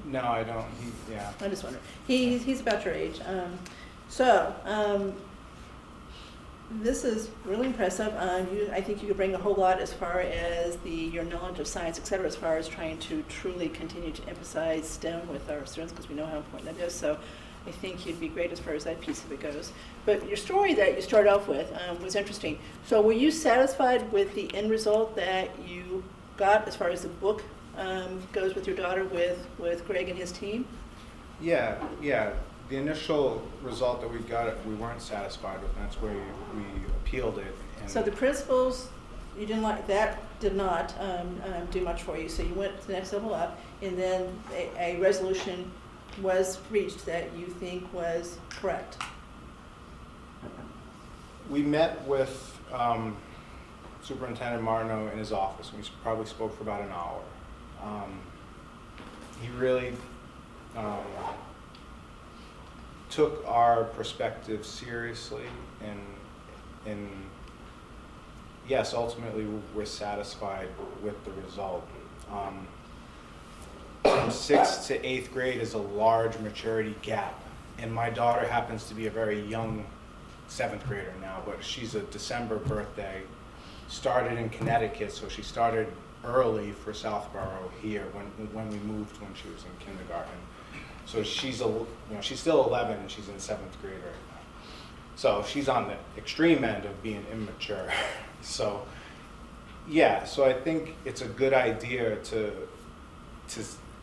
No, I don't. Yeah. I just wonder. He's about your age. This is really impressive. I think you could bring a whole lot as far as your knowledge of science, et cetera, as far as trying to truly continue to emphasize STEM with our students, because we know how important that is. So I think you'd be great as far as that piece of it goes. But your story that you started off with was interesting. So were you satisfied with the end result that you got as far as the book goes with your daughter, with Greg and his team? Yeah. The initial result that we got, we weren't satisfied with, and that's where we appealed it. And So the principals, you didn't like, that did not do much for you, so you went to the next level up, and then a resolution was reached that you think was correct. we met with Superintendent Martineau in his office. We probably spoke for about an hour. He really took our perspective seriously, and yes, ultimately we're satisfied with the result. From 6th to 8th grade is a large maturity gap, and my daughter happens to be a very young 7th grader now, but she's a December birthday, started in Connecticut, so she started early for Southborough here when we moved when she was in kindergarten. So she's still 11 and she's in 7th grade right now. So she's on the extreme end of being immature. So yeah, so I think it's a good idea to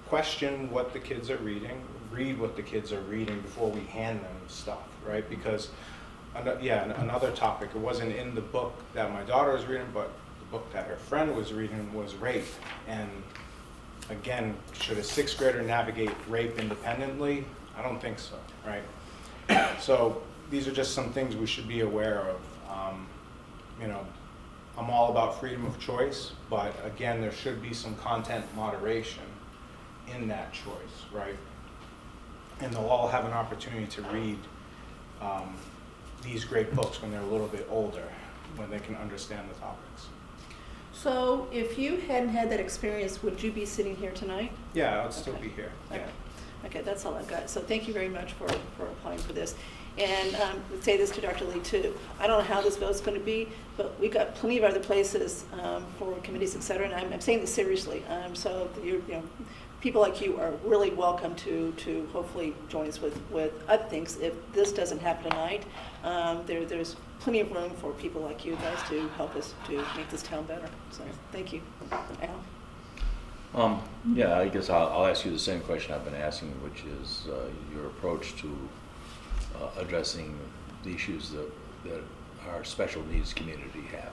question what the kids are reading, read what the kids are reading before we hand them stuff, right? Because another topic, it wasn't in the book that my daughter was reading, but the book that her friend was reading was rape. And again, should a sixth grader navigate rape independently? I don't think so, right? So these are just some things we should be aware of. You know, I'm all about freedom of choice, but again, there should be some content moderation in that choice, right? And they'll all have an opportunity to read these great books when they're a little bit older, when they can understand the topics. So if you hadn't had that experience, would you be sitting here tonight? Yeah, I'd still Okay. be here. Yeah. Okay. Okay, that's all I've got. So thank you very much for applying for this. And would say this to Dr. Lee too. I don't know how this vote's going to be, but we've got plenty of other places for committees, et cetera, and I'm saying this seriously. So you know, people like you are really welcome to hopefully join us with other things. If this doesn't happen tonight, there's plenty of room for people like you guys to help us to make this town better. So thank you. Al? Yeah, I guess I'll ask you the same question I've been asking, which is your approach to addressing the issues that our special needs community have.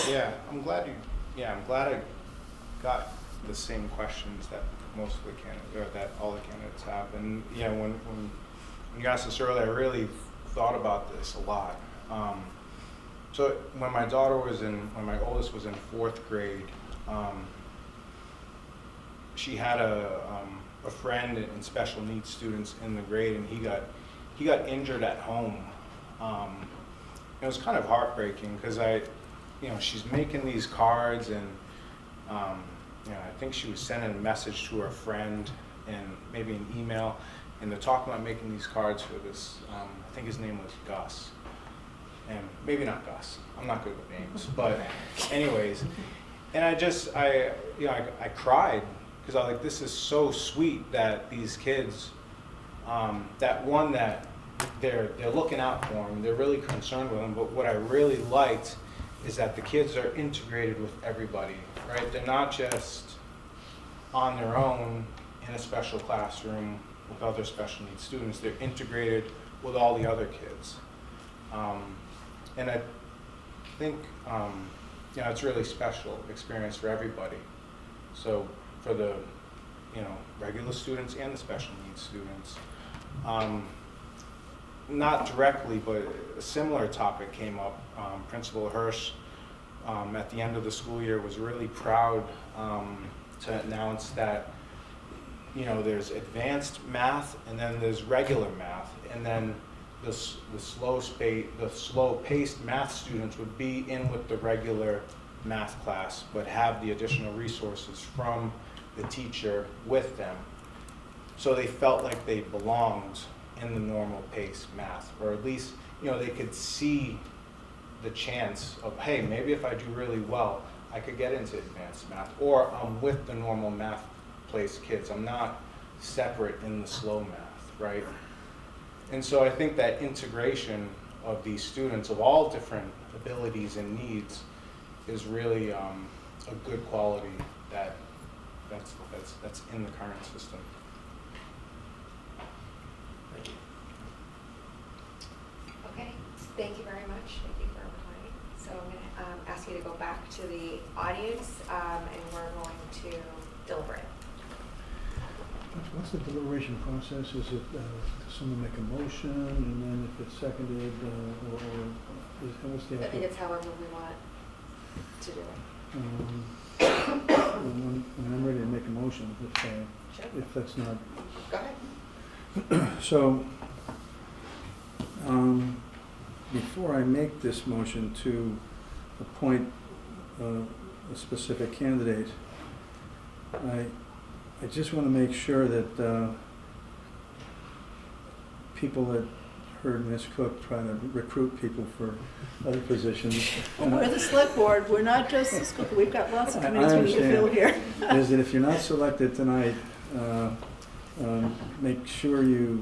Yeah, I'm glad I got the same questions that most of the candidates, or that all the candidates have. And yeah, when you asked this earlier, I really thought about this a lot. So when my oldest was in 4th grade, she had a friend in special needs students in the grade, and he got injured at home. It was kind of heartbreaking because she's making these cards, and I think she was sending a message to her friend and maybe an email, and they're talking about making these cards for this. I think his name was Gus, and maybe not Gus. I'm not good with names, but anyways, and I cried because I was like, this is so sweet that these kids, that they're looking out for them, they're really concerned with them. But what I really liked is that the kids are integrated with everybody, right? They're not just on their own in a special classroom with other special needs students. They're integrated with all the other kids. And I think, it's a really special experience for everybody. So for the, regular students and the special needs students. Not directly, but a similar topic came up. Principal Hirsch, at the end of the school year, was really proud to announce that, there's advanced math, and then there's regular math, and then the slow-paced math students would be in with the regular math class, but have the additional resources from the teacher with them. So they felt like they belonged in the normal pace math, or at least, they could see the chance of, hey, maybe if I do really well, I could get into advanced math, or I'm with the normal math place kids. I'm not separate in the slow math, right? And so I think that integration of these students of all different abilities and needs is really a good quality that's in the current system. Thank you. Okay, thank you very much. Thank you for applying. So I'm going to ask you to go back to the audience, and we're going to deliberate. What's the deliberation process? Is it, does someone make a motion, and then if it's seconded, what's the I think actual? it's however we want to do it. When I'm ready to make a motion, Sure. if that's not. Go ahead. So, before I make this motion to appoint a specific candidate, I just want to make sure that people that heard Ms. Cook try to recruit people for other positions. Well, we're the select board. We're not just the school. We've got lots of I committees we need to fill here. Is that if you're not selected tonight, make sure you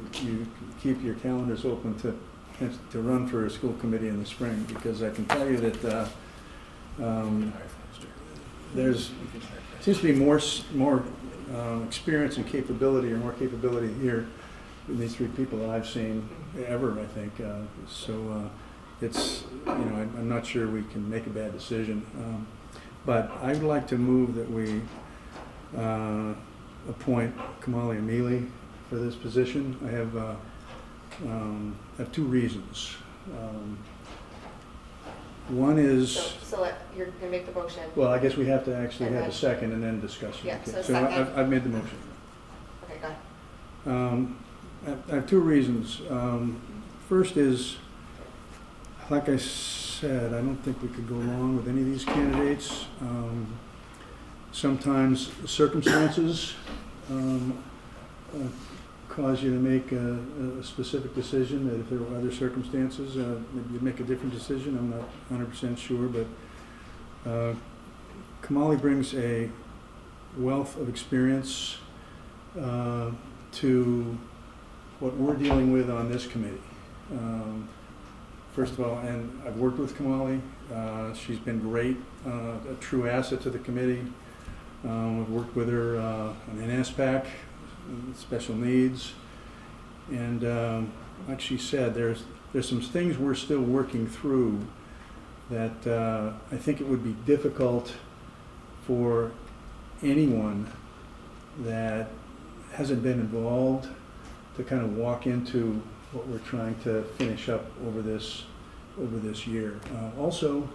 keep your calendars open to run for a school committee in the spring, because I can tell you that there's seems to be more experience and capability, or more capability here in these three people that I've seen ever, I think. It's, I'm not sure we can make a bad decision. But I'd like to move that we appoint Kamali Amili for this position. I have 2 reasons. One is, You're gonna make the motion. well, I guess we have to actually And have a then- second and then discussion. Yeah, Okay, so So second. I've made the motion. Okay, go ahead. I have 2 reasons. First is, like I said, I don't think we could go along with any of these candidates. Sometimes circumstances cause you to make a specific decision, that if there were other circumstances, maybe you'd make a different decision. I'm not 100% sure, but Kamali brings a wealth of experience to what we're dealing with on this committee. First of all, and I've worked with Kamali. She's been great, a true asset to the committee. I've worked with her on NSPAC, special needs, and like she said, there's some things we're still working through that I think it would be difficult for anyone that hasn't been involved to kind of walk into what we're trying to finish up over this year. Also,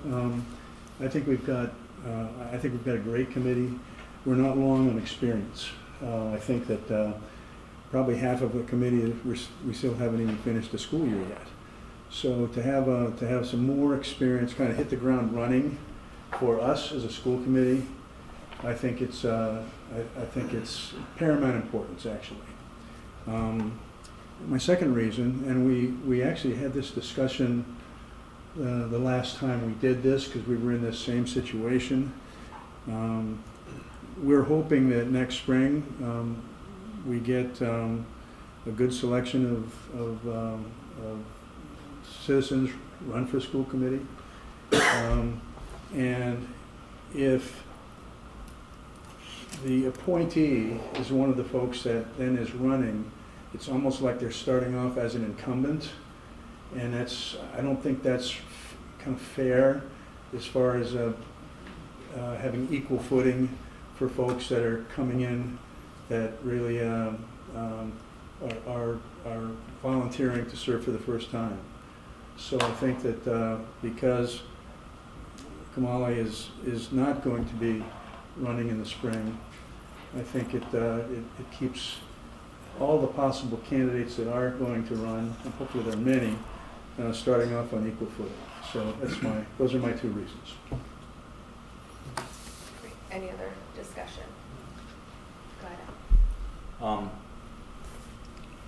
I think we've got a great committee. We're not long on experience. I think that probably half of the committee we still haven't even finished the school year yet. So to have some more experience, kind of hit the ground running for us as a school committee, I think it's paramount importance, actually. My second reason, and we actually had this discussion the last time we did this because we were in this same situation. We're hoping that next spring we get a good selection of citizens run for school committee. And if the appointee is one of the folks that then is running, it's almost like they're starting off as an incumbent, and I don't think that's kind of fair as far as having equal footing for folks that are coming in that really are volunteering to serve for the first time. So I think that because Kamali is not going to be running in the spring, I think it keeps all the possible candidates that are going to run, and hopefully there are many, starting off on equal footing. So those are my 2 reasons. Great. Any other discussion? Go ahead.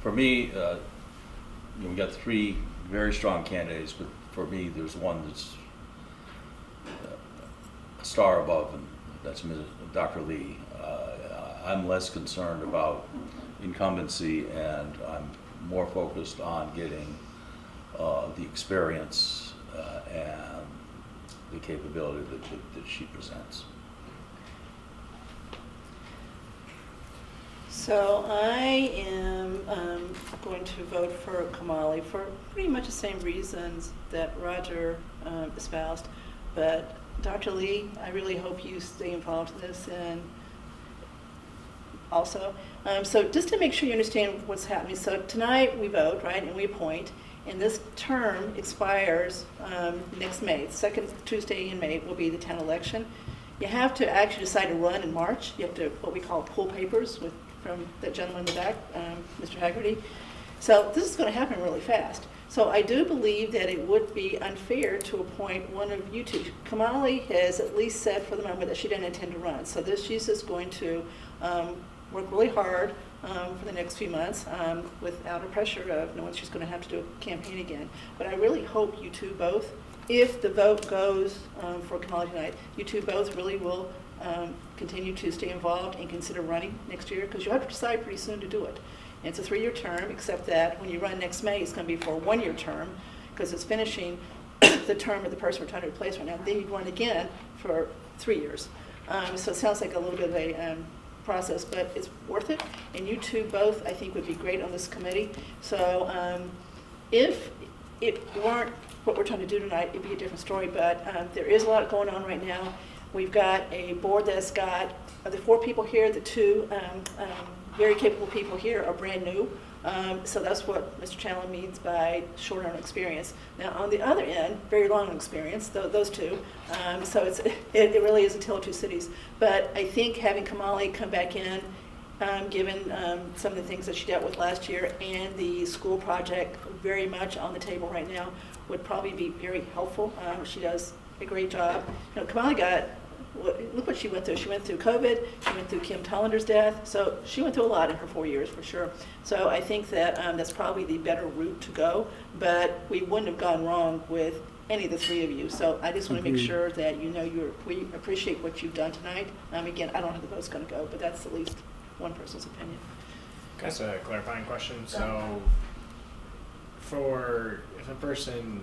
For me, we got 3 very strong candidates, but for me, there's one that's a star above, and that's Dr. Lee. I'm less concerned about incumbency, and I'm more focused on getting the experience and the capability that she presents. So I am going to vote for Kamali for pretty much the same reasons that Roger espoused. But Dr. Lee, I really hope you stay involved in this and also. So just to make sure you understand what's happening. So tonight we vote, right, and we appoint. And this term expires next May. The second Tuesday in May will be the town election. You have to actually decide to run in March. You have to, what we call, pull papers from that gentleman in the back, Mr. Haggerty. So this is going to happen really fast. So I do believe that it would be unfair to appoint one of you 2. Kamali has at least said for the moment that she doesn't intend to run. So she's just going to work really hard for the next few months without a pressure of knowing she's going to have to do a campaign again. But I really hope you 2 both, if the vote goes for Kamali tonight, you 2 both really will continue to stay involved and consider running next year, because you'll have to decide pretty soon to do it. And it's a 3-year term, except that when you run next May, it's going to be for a 1-year term, because it's finishing the term of the person we're trying to replace right now. Then you'd run again for 3 years. So it sounds like a little bit of a process, but it's worth it. And you 2 both, I think, would be great on this committee. So if it weren't what we're trying to do tonight, it'd be a different story. But there is a lot going on right now. We've got a board that's got, the 4 people here, the 2 very capable people here are brand new. So that's what Mr. Chandler means by short on experience. Now, on the other end, very long on experience, those 2. So it really is a tale of 2 cities. But I think having Kamali come back in, given some of the things that she dealt with last year and the school project very much on the table right now, would probably be very helpful. She does a great job. Kamali look what she went through. She went through COVID, she went through Kim Tollander's death, so she went through a lot in her 4 years for sure. So I think that that's probably the better route to go, but we wouldn't have gone wrong with any of the 3 of you. So I just want to make sure that we appreciate what you've done tonight. Again, I don't know how the vote's going to go, but that's at least one person's opinion. That's a clarifying question. So, if a person,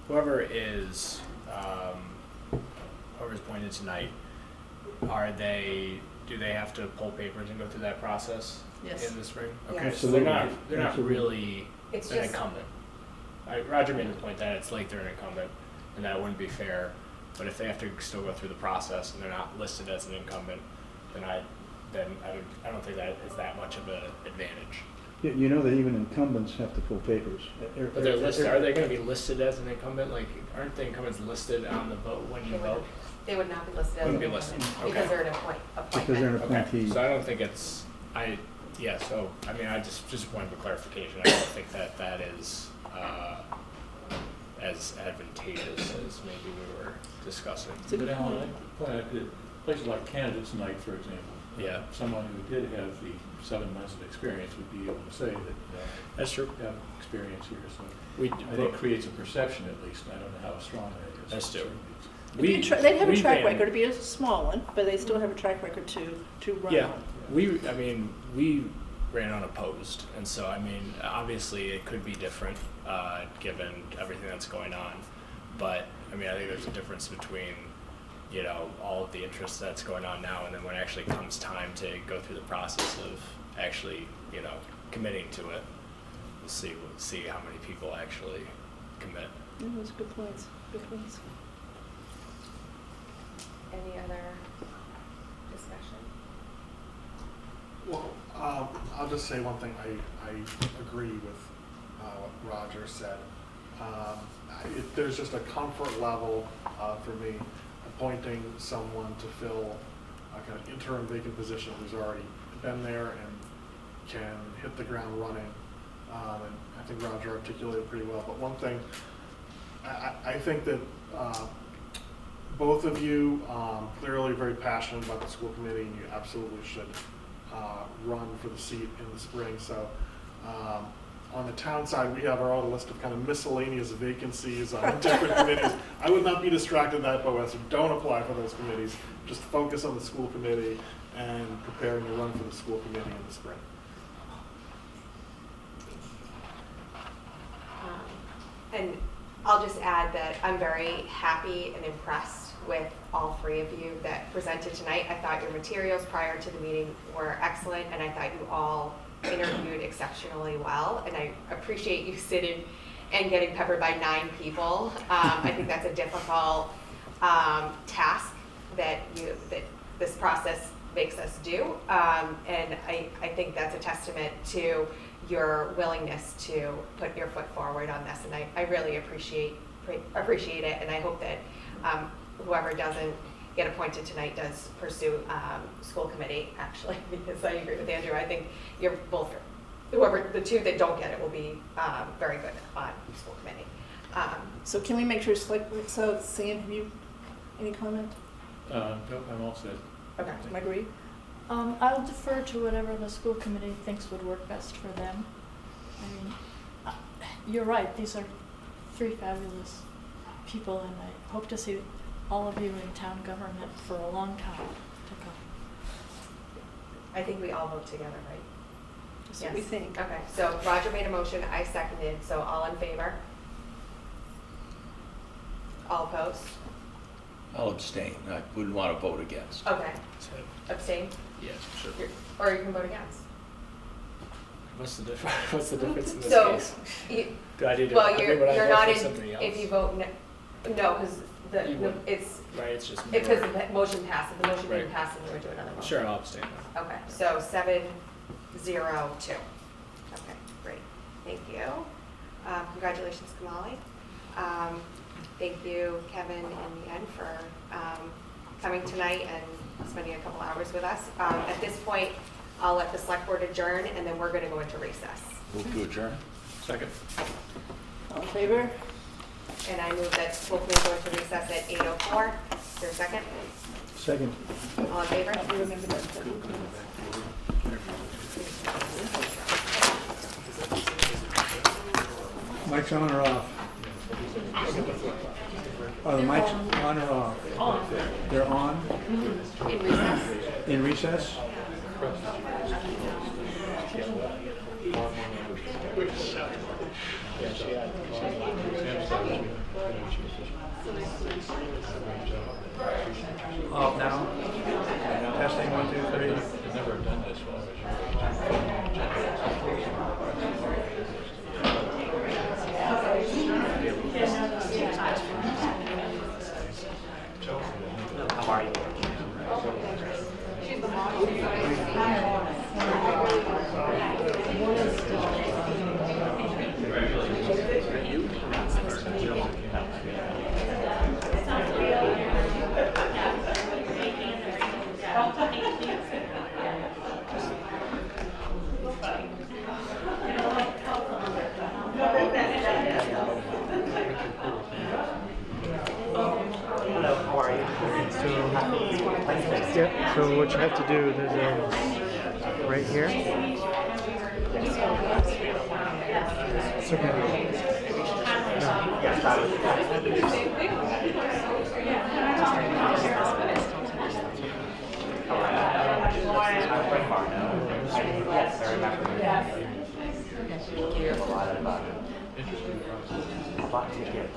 whoever is appointed tonight, do they have to pull papers and go through that process Yes. in the spring? Okay, Yes. so they're not Absolutely. really It's an just, incumbent. Roger made the point that it's like they're an incumbent, and that wouldn't be fair. But if they have to still go through the process and they're not listed as an incumbent, then I don't think that is that much of an advantage. You know that even incumbents have to pull papers. But they're listed. Are they going to be listed as an incumbent? Like, aren't the incumbents listed on the vote when you vote? they would not be listed as Wouldn't an be listed. incumbent Okay. because they're an appointment. Because they're an Okay, appointee. so I don't think it's, so, I mean, I just wanted a clarification. I don't think that is as advantageous as maybe we were discussing. It's a good But Alan, point. I point out that places like Candidates Night, for example. Yeah. Someone who did have the 7 months of experience would be able to say that That's true. have experience here. So We, I think it creates a perception at least. I don't know how strong that is. That's true. They'd have a we track ran- record. It'd be a small one, but they still have a track record to run Yeah, on. we ran unopposed, and so, I mean, obviously it could be different, given everything that's going on. But, I mean, I think there's a difference between, all of the interest that's going on now, and then when it actually comes time to go through the process of actually, committing to it, we'll see how many people actually commit. Yeah, those are good points. Good points. Any other discussion? Well, I'll just say one thing. I agree with what Roger said. There's just a comfort level for me appointing someone to fill a kind of interim vacant position who's already been there and can hit the ground running. And I think Roger articulated pretty well. But one thing, I think that both of you clearly very passionate about the school committee, and you absolutely should run for the seat in the spring. So on the town side, we have our own list of kind of miscellaneous vacancies on different committees. I would not be distracted that by so don't apply for those committees. Just focus on the school committee and preparing to run for the school committee in the spring. And I'll just add that I'm very happy and impressed with all 3 of you that presented tonight. I thought your materials prior to the meeting were excellent, and I thought you all interviewed exceptionally well. And I appreciate you sitting and getting peppered by 9 people. I think that's a difficult task that this process makes us do. And I think that's a testament to your willingness to put your foot forward on this, and I really appreciate it, and I hope that whoever doesn't get appointed tonight does pursue school committee, actually, because I agree with Andrew. I think you're both, the 2 that don't get it will be very good on school committee. So can we make sure, so Sam, have you any comment? Nope, I'm all set. Okay. Marguerite? I'll defer to whatever the school committee thinks would work best for them. I mean, you're right, these are 3 fabulous people, and I hope to see all of you in town government for a long time to come. I think we all vote together, right? That's what we Yes. think. Okay, so Roger made a motion, I seconded, so all in favor? All opposed? I'll abstain. I wouldn't want to vote against. Okay, So, abstain? yeah, sure. Or you can vote against. What's the difference? What's the difference in this So, case? you, Do I need to? well, I mean, would I you're vote not for in, something else? if you vote no, because it's, Right, it's just. because the motion passes, the motion didn't Right. pass, and we would do another motion. Sure, I'll abstain. Okay, so 7-0-2. Okay, great, thank you. Congratulations, Kamali. Thank you, Kevin and Yen, for coming tonight and spending a couple hours with us. At this point, I'll let the select board adjourn, and then we're gonna go into recess. Move to adjourn. Second. All in favor? And I move that school committee go into recess at 8:04. Is there a second? Second. All in favor? You remember that. Mic's on or off? Are the mics on or off? On. They're on? In recess? In recess? Off now? Testing, 1, 2, 3. I've never done this while How are you? Hello, how are you? Yeah, so what you have to do, there's right here. It's okay. Yes, I'm quite far now. Yes, I remember. You hear a lot about it. Interesting process. A lot to get.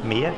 Mia?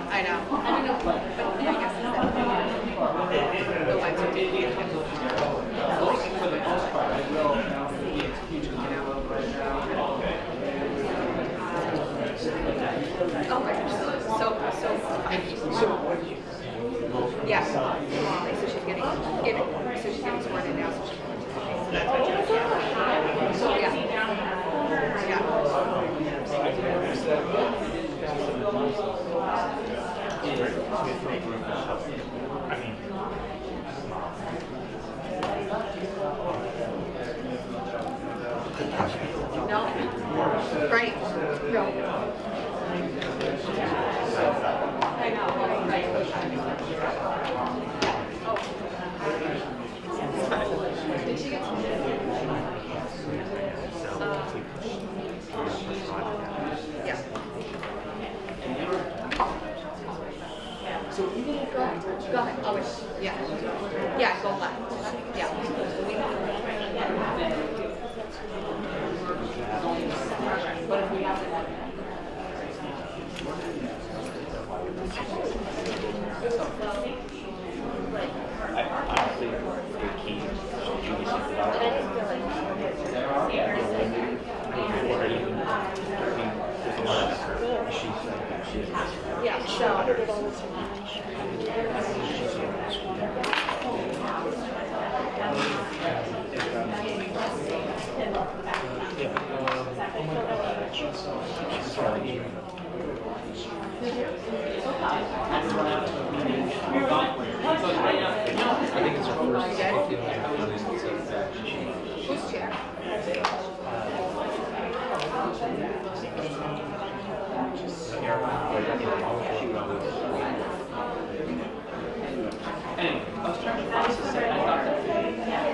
I know. But I guess it's the ones who did it. For the most part, I will be executing Oh my gosh, so funny. Yeah. So she's getting sworn in now, so she's going to the No. Right. No. I know. Right. Did she get some? Yeah. So go ahead. Oh, yeah. Yeah, go left. Yeah. I honestly would keep Julie something about it. Before even being with us, she's Yeah, so. I think it's her Who's chair?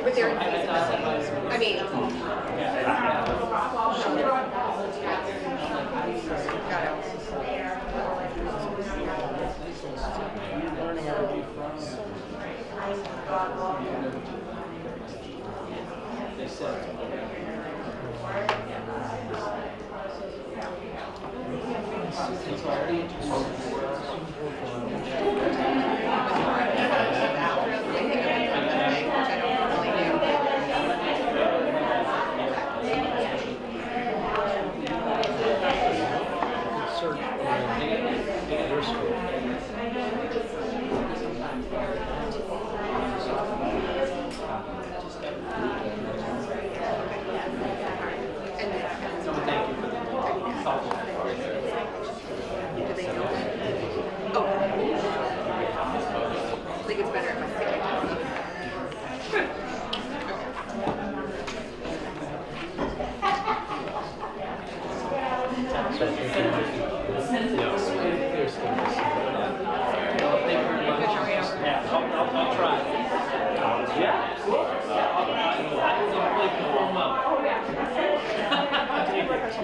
But there, I mean. Got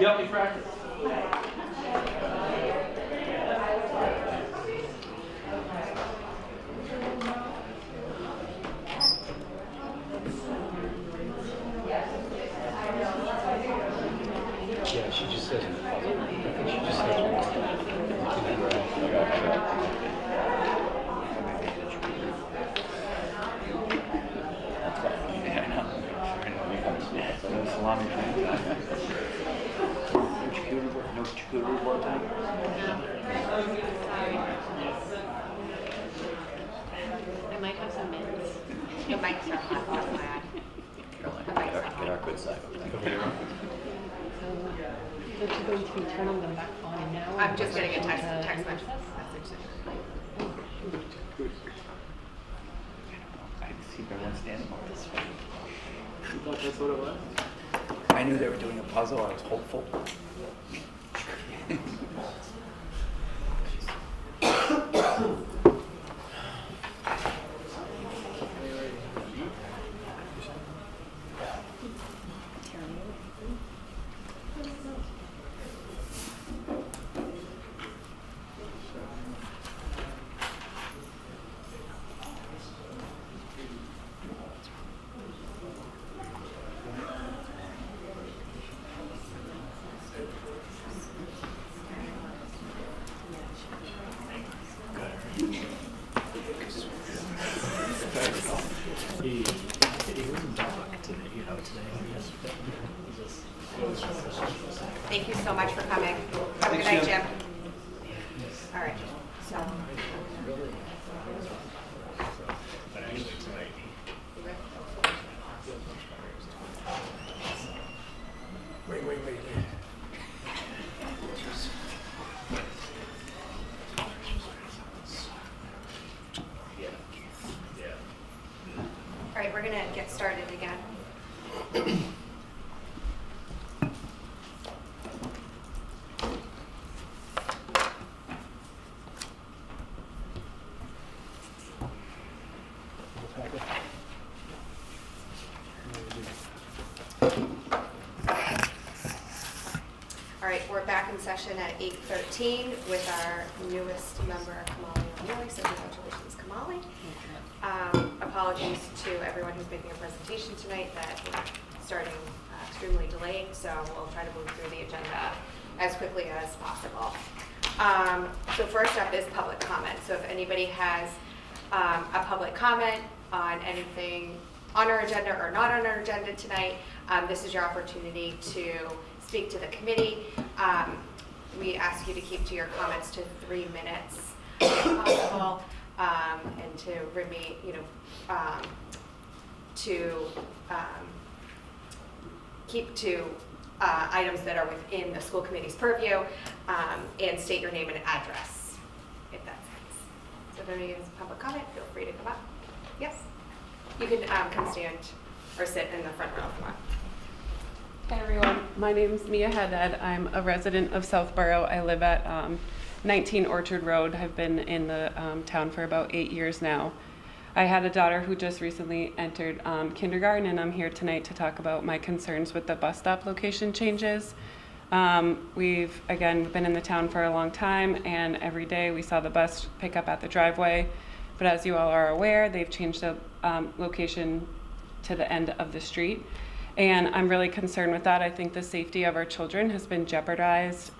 Yep, you practice. Yeah, she just says, I think she just says, salami thing. No charcuterie board time? I might have some mints. Your mics are hot, FYI. Caroline, get our good side. But you're going to be turning them back on now? I'm just getting a text message. I see everyone standing over this. You thought that's what it was? I knew they were doing a puzzle. I was hopeful. Thank you so much for coming. Have a good night, Jim. All right. So. Wait. All right, we're going to get started again. All right, we're back in session at 8:13 with our newest member, Kamali O'Mealy. So congratulations, Kamali. Apologies to everyone who's making a presentation tonight that we're starting extremely delayed, so we'll try to move through the agenda as quickly as possible. So first up is public comment. So if anybody has a public comment on anything on our agenda or not on our agenda tonight, this is your opportunity to speak to the committee. We ask you to keep to your comments to 3 minutes if possible, and to remain, keep to items that are within the school committee's purview, and state your name and address, if that's the case. So if anybody has public comment, feel free to come up. Yes? You can come stand or sit in the front row if you want. Hi everyone, my name is Mia Haddad. I'm a resident of Southborough. I live at 19 Orchard Road. I've been in the town for about 8 years now. I had a daughter who just recently entered kindergarten, and I'm here tonight to talk about my concerns with the bus stop location changes. We've, again, been in the town for a long time, and every day we saw the bus pick up at the driveway. But as you all are aware, they've changed the location to the end of the street. And I'm really concerned with that. I think the safety of our children has been jeopardized.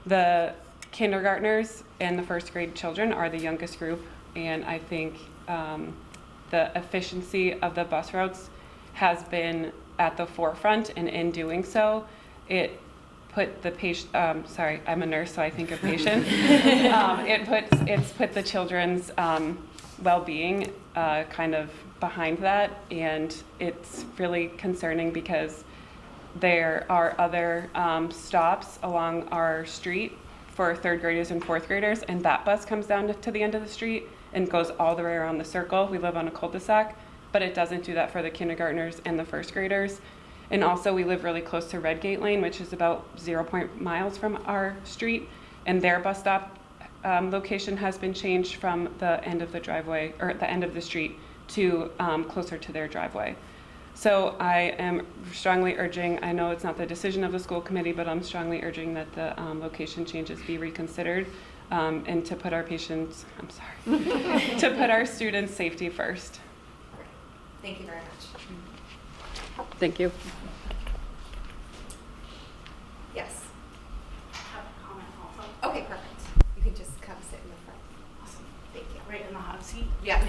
The kindergartners and the first grade children are the youngest group, and I think the efficiency of the bus routes has been at the forefront, and in doing so, it put the patient, sorry, I'm a nurse, so I think of patient. It's put the children's well-being kind of behind that, and it's really concerning because there are other stops along our street for third graders and fourth graders, and that bus comes down to the end of the street and goes all the way around the circle. We live on a cul-de-sac, but it doesn't do that for the kindergartners and the first graders. And also we live really close to Redgate Lane, which is about 0 miles from our street, and their bus stop location has been changed from the end of the driveway, or the end of the street, to closer to their driveway. So I am strongly urging, I know it's not the decision of the school committee, but I'm strongly urging that the location changes be reconsidered, and to put our patients, I'm sorry, to put our students' safety first. Thank you very much. Thank you. Yes. I have a comment also. Okay, perfect. You can just come sit in the front. Awesome. Thank you. Right in the hot seat. Yes.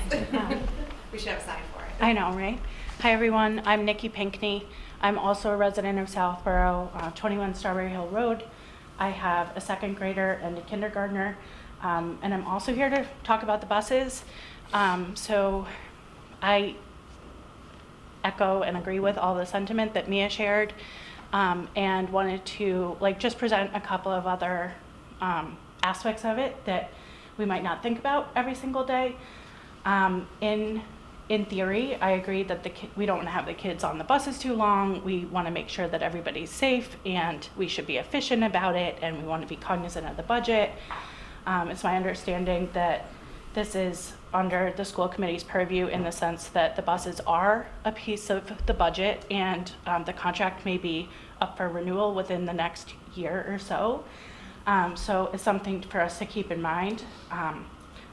We should have a sign for it. I know, right? Hi, everyone. I'm Nikki Pinkney. I'm also a resident of Southborough, 21 Strawberry Hill Road. I have a second grader and a kindergartner, and I'm also here to talk about the buses. So I echo and agree with all the sentiment that Mia shared, and wanted to just present a couple of other aspects of it that we might not think about every single day. In theory, I agree that we don't want to have the kids on the buses too long. We want to make sure that everybody's safe, and we should be efficient about it, and we want to be cognizant of the budget. It's my understanding that this is under the school committee's purview in the sense that the buses are a piece of the budget, and the contract may be up for renewal within the next year or so. So it's something for us to keep in mind.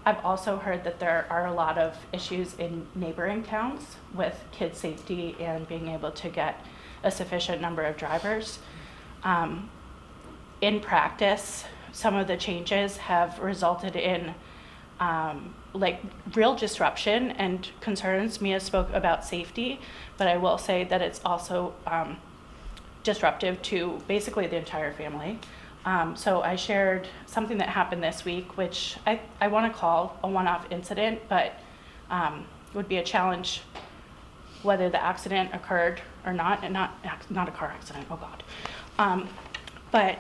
I've also heard that there are a lot of issues in neighboring towns with kid safety and being able to get a sufficient number of drivers. In practice, some of the changes have resulted in real disruption and concerns. Mia spoke about safety, but I will say that it's also disruptive to basically the entire family. So I shared something that happened this week, which I want to call a one-off incident, but would be a challenge whether the accident occurred or not, and not a car accident, oh God. But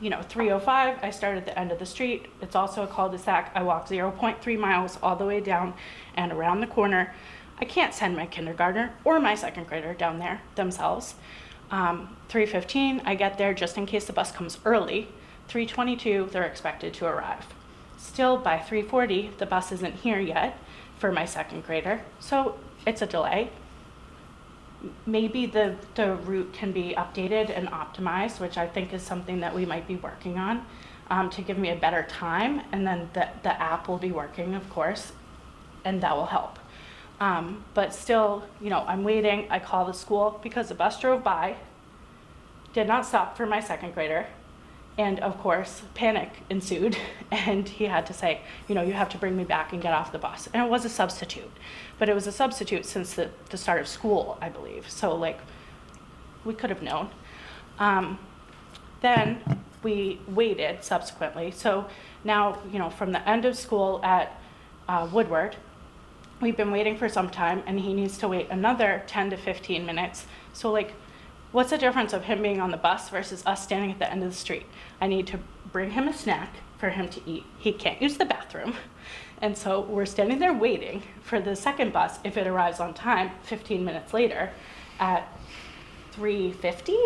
305, I started at the end of the street. It's also a cul-de-sac. I walked 0.3 miles all the way down and around the corner. I can't send my kindergartner or my second grader down there themselves. 3:15, I get there just in case the bus comes early. 3:22, they're expected to arrive. Still, by 3:40, the bus isn't here yet for my second grader, so it's a delay. Maybe the route can be updated and optimized, which I think is something that we might be working on, to give me a better time, and then the app will be working, of course, and that will help. But still, I'm waiting. I call the school because the bus drove by, did not stop for my second grader, And of course, panic ensued, and he had to say, you know, you have to bring me back and get off the bus. And it was a substitute, but it was a substitute since the start of school, I believe. So like, we could have known. Then we waited subsequently. So now, you know, from the end of school at Woodward, we've been waiting for some time, and he needs to wait another 10 to 15 minutes. So like, what's the difference of him being on the bus versus us standing at the end of the street? I need to bring him a snack for him to eat. He can't use the bathroom. And so we're standing there waiting for the second bus, if it arrives on time, 15 minutes later at 3:50.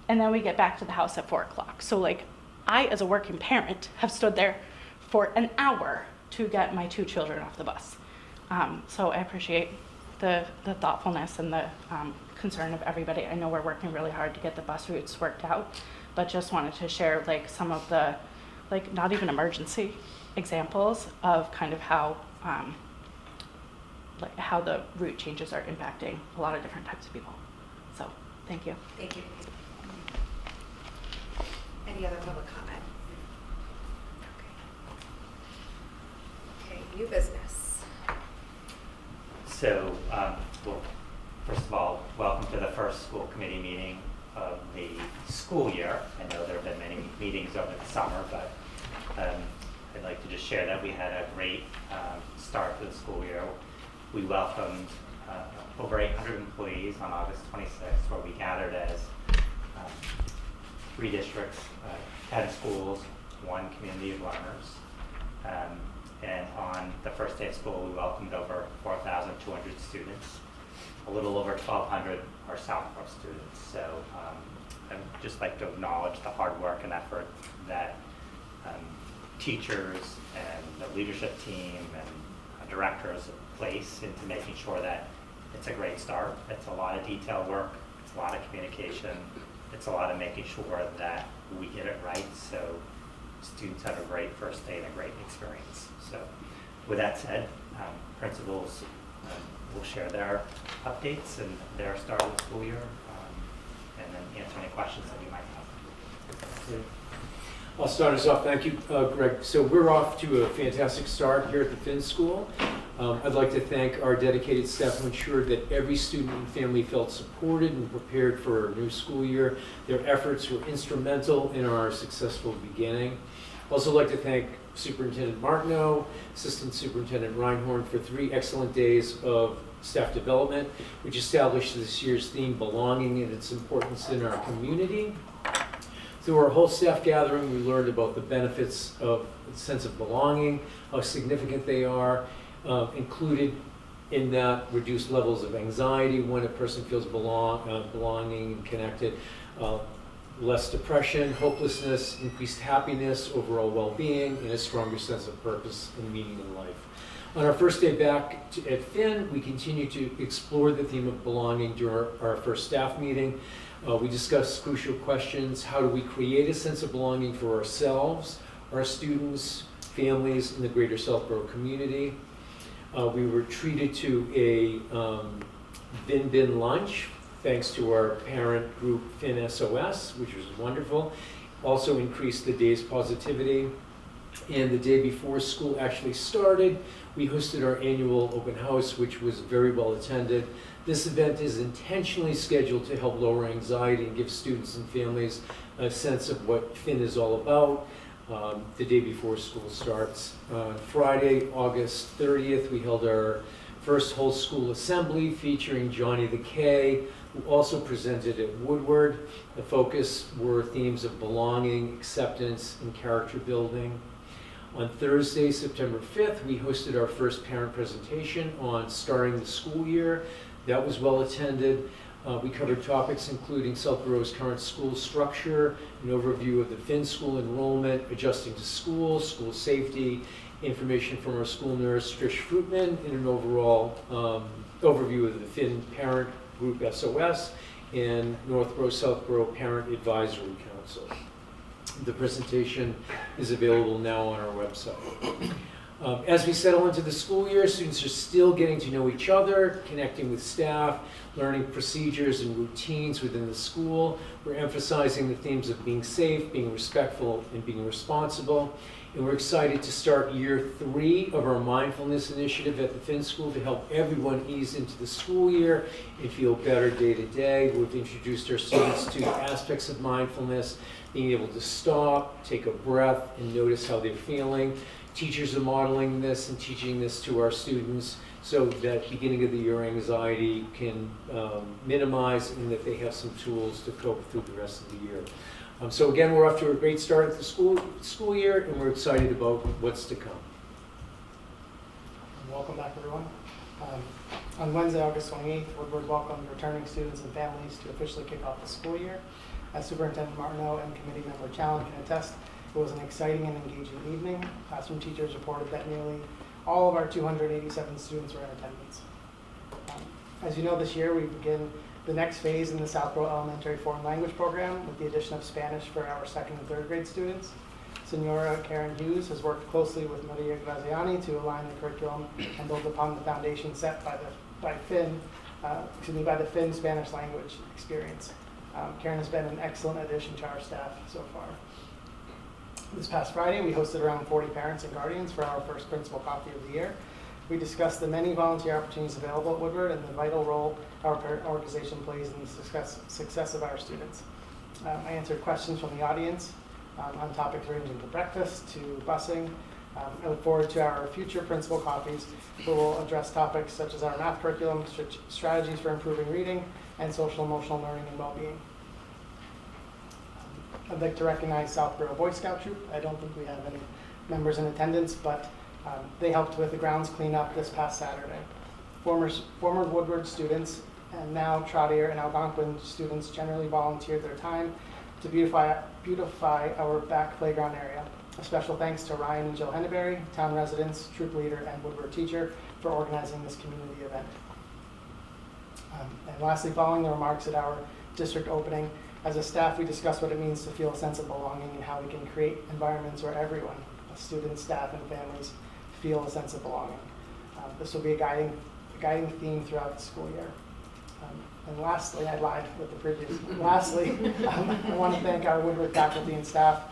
And then we get back to the house at 4 o'clock. So like, I, as a working parent, have stood there for an hour to get my 2 children off the bus. So I appreciate the thoughtfulness and the concern of everybody. I know we're working really hard to get the bus routes worked out, but just wanted to share like some of the, like, not even emergency examples of kind of how like how the route changes are impacting a lot of different types of people. So thank you. Thank you. Any other public comment? Okay, new business. So, well, first of all, welcome to the first school committee meeting of the school year. I know there have been many meetings over the summer, but I'd like to just share that we had a great start to the school year. We welcomed over 800 employees on August 26th, where we gathered as 3 districts, 10 schools, 1 community of learners. And on the first day of school, we welcomed over 4,200 students. A little over 1,200 are Southborough students. So I'd just like to acknowledge the hard work and effort that teachers and the leadership team and directors place into making sure that it's a great start. It's a lot of detail work. It's a lot of communication. It's a lot of making sure that we get it right so students have a great first day and a great experience. So with that said, principals will share their updates and their start of the school year, and then answer any questions that you might have. I'll start us off. Thank you, Greg. So we're off to a fantastic start here at the Finn School. I'd like to thank our dedicated staff who ensured that every student and family felt supported and prepared for our new school year. Their efforts were instrumental in our successful beginning. I'd also like to thank Superintendent Martineau, Assistant Superintendent Reinhorn for 3 excellent days of staff development, which established this year's theme, belonging, and its importance in our community. Through our whole staff gathering, we learned about the benefits of a sense of belonging, how significant they are, included in that reduced levels of anxiety when a person feels belonging and connected, less depression, hopelessness, increased happiness, overall well-being, and a stronger sense of purpose and meaning in life. On our first day back at Finn, we continue to explore the theme of belonging during our first staff meeting. We discussed crucial questions. How do we create a sense of belonging for ourselves, our students, families, and the greater Southborough community? We were treated to a bin lunch, thanks to our parent group Finn SOS, which was wonderful. Also increased the day's positivity. And the day before school actually started, we hosted our annual open house, which was very well attended. This event is intentionally scheduled to help lower anxiety and give students and families a sense of what Finn is all about. The day before school starts. On Friday, August 30th, we held our first whole school assembly featuring Johnny the K, who also presented at Woodward. The focus were themes of belonging, acceptance, and character building. On Thursday, September 5th, we hosted our first parent presentation on starting the school year. That was well attended. We covered topics including Southborough's current school structure, an overview of the Finn School enrollment, adjusting to school safety, information from our school nurse, Trish Fruitman, and an overall overview of the Finn Parent Group SOS and Northborough Southborough Parent Advisory Council. The presentation is available now on our website. As we settle into the school year, students are still getting to know each other, connecting with staff, learning procedures and routines within the school. We're emphasizing the themes of being safe, being respectful, and being responsible. And we're excited to start year 3 of our mindfulness initiative at the Finn School to help everyone ease into the school year and feel better day to day. We've introduced our students to aspects of mindfulness, being able to stop, take a breath, and notice how they're feeling. Teachers are modeling this and teaching this to our students so that beginning of the year anxiety can minimize and that they have some tools to cope through the rest of the year. So again, we're off to a great start at the school year, and we're excited about what's to come. Welcome back, everyone. On Wednesday, August 28th, Woodward welcomed returning students and families to officially kick off the school year. As Superintendent Martineau and committee member Challen can attest, it was an exciting and engaging evening. Classroom teachers reported that nearly all of our 287 students were in attendance. As you know, this year we begin the next phase in the Southborough Elementary Foreign Language Program with the addition of Spanish for our 2nd and 3rd grade students. Senora Karen Hughes has worked closely with Maria Graziani to align the curriculum and build upon the foundation set by the Finn Spanish language experience. Karen has been an excellent addition to our staff so far. This past Friday, we hosted around 40 parents and guardians for our first principal coffee of the year. We discussed the many volunteer opportunities available at Woodward and the vital role our parent organization plays in the success of our students. I answered questions from the audience on topics ranging from breakfast to busing. I look forward to our future principal coffees where we'll address topics such as our math curriculum, strategies for improving reading, and social emotional learning and well-being. I'd like to recognize Southborough Boy Scout Troop. I don't think we have any members in attendance, but they helped with the grounds cleanup this past Saturday. Former Woodward students and now Trotter and Algonquin students generally volunteered their time to beautify our back playground area. A special thanks to Ryan and Jill Henneberry, town residents, troop leader, and Woodward teacher for organizing this community event. And lastly, following the remarks at our district opening, as a staff, we discussed what it means to feel a sense of belonging and how we can create environments where everyone, students, staff, and families, feel a sense of belonging. This will be a guiding theme throughout the school year. And lastly, I lied with the previous. Lastly, I want to thank our Woodward faculty and staff,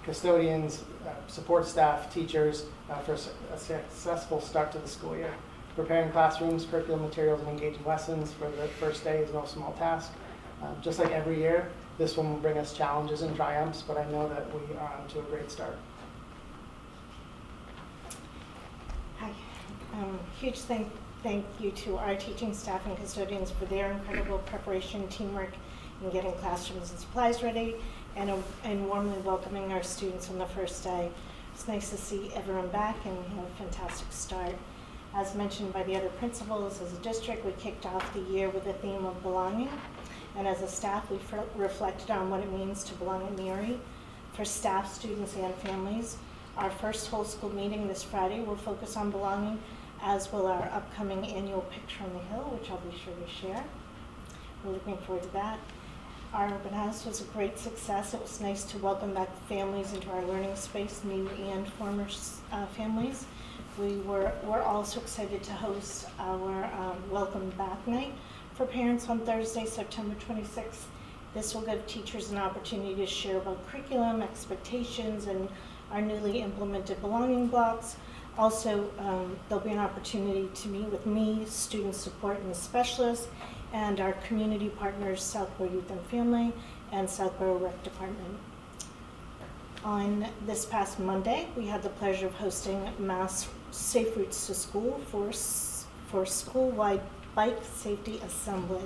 custodians, support staff, teachers for a successful start to the school year. Preparing classrooms, curriculum materials, and engaging lessons for the first day is no small task. Just like every year, this one will bring us challenges and triumphs, but I know that we are on to a great start. Hi. Huge thank you to our teaching staff and custodians for their incredible preparation, teamwork in getting classrooms and supplies ready, and warmly welcoming our students on the first day. It's nice to see everyone back and have a fantastic start. As mentioned by the other principals, as a district, we kicked off the year with a theme of belonging. And as a staff, we reflected on what it means to belong at Neary. For staff, students, and families, our first whole school meeting this Friday will focus on belonging, as will our upcoming annual Picture on the Hill, which I'll be sure to share. We're looking forward to that. Our open house was a great success. It was nice to welcome back families into our learning space, new and former families. We're also excited to host our Welcome Back Night for parents on Thursday, September 26th. This will give teachers an opportunity to share about curriculum, expectations, and our newly implemented belonging blocks. Also, there'll be an opportunity to meet with me, student support and specialists, and our community partners, Southborough Youth and Family, and Southborough Rec Department. On this past Monday, we had the pleasure of hosting mass Safe Routes to School for school-wide bike safety assembly.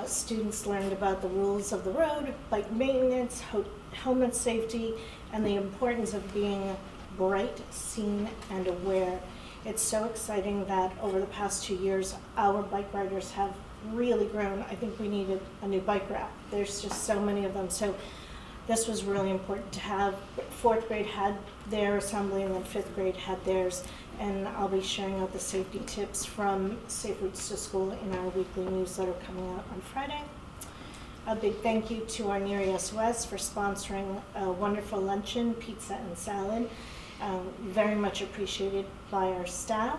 Students learned about the rules of the road, bike maintenance, helmet safety, and the importance of being bright, seen, and aware. It's so exciting that over the past 2 years, our bike riders have really grown. I think we needed a new bike rack. There's just so many of them. So this was really important to have. 4th grade had their assembly, and then 5th grade had theirs. And I'll be sharing out the safety tips from Safe Routes to School in our weekly newsletter coming out on Friday. A big thank you to our Neary SOS for sponsoring a wonderful luncheon, pizza and salad, very much appreciated by our staff.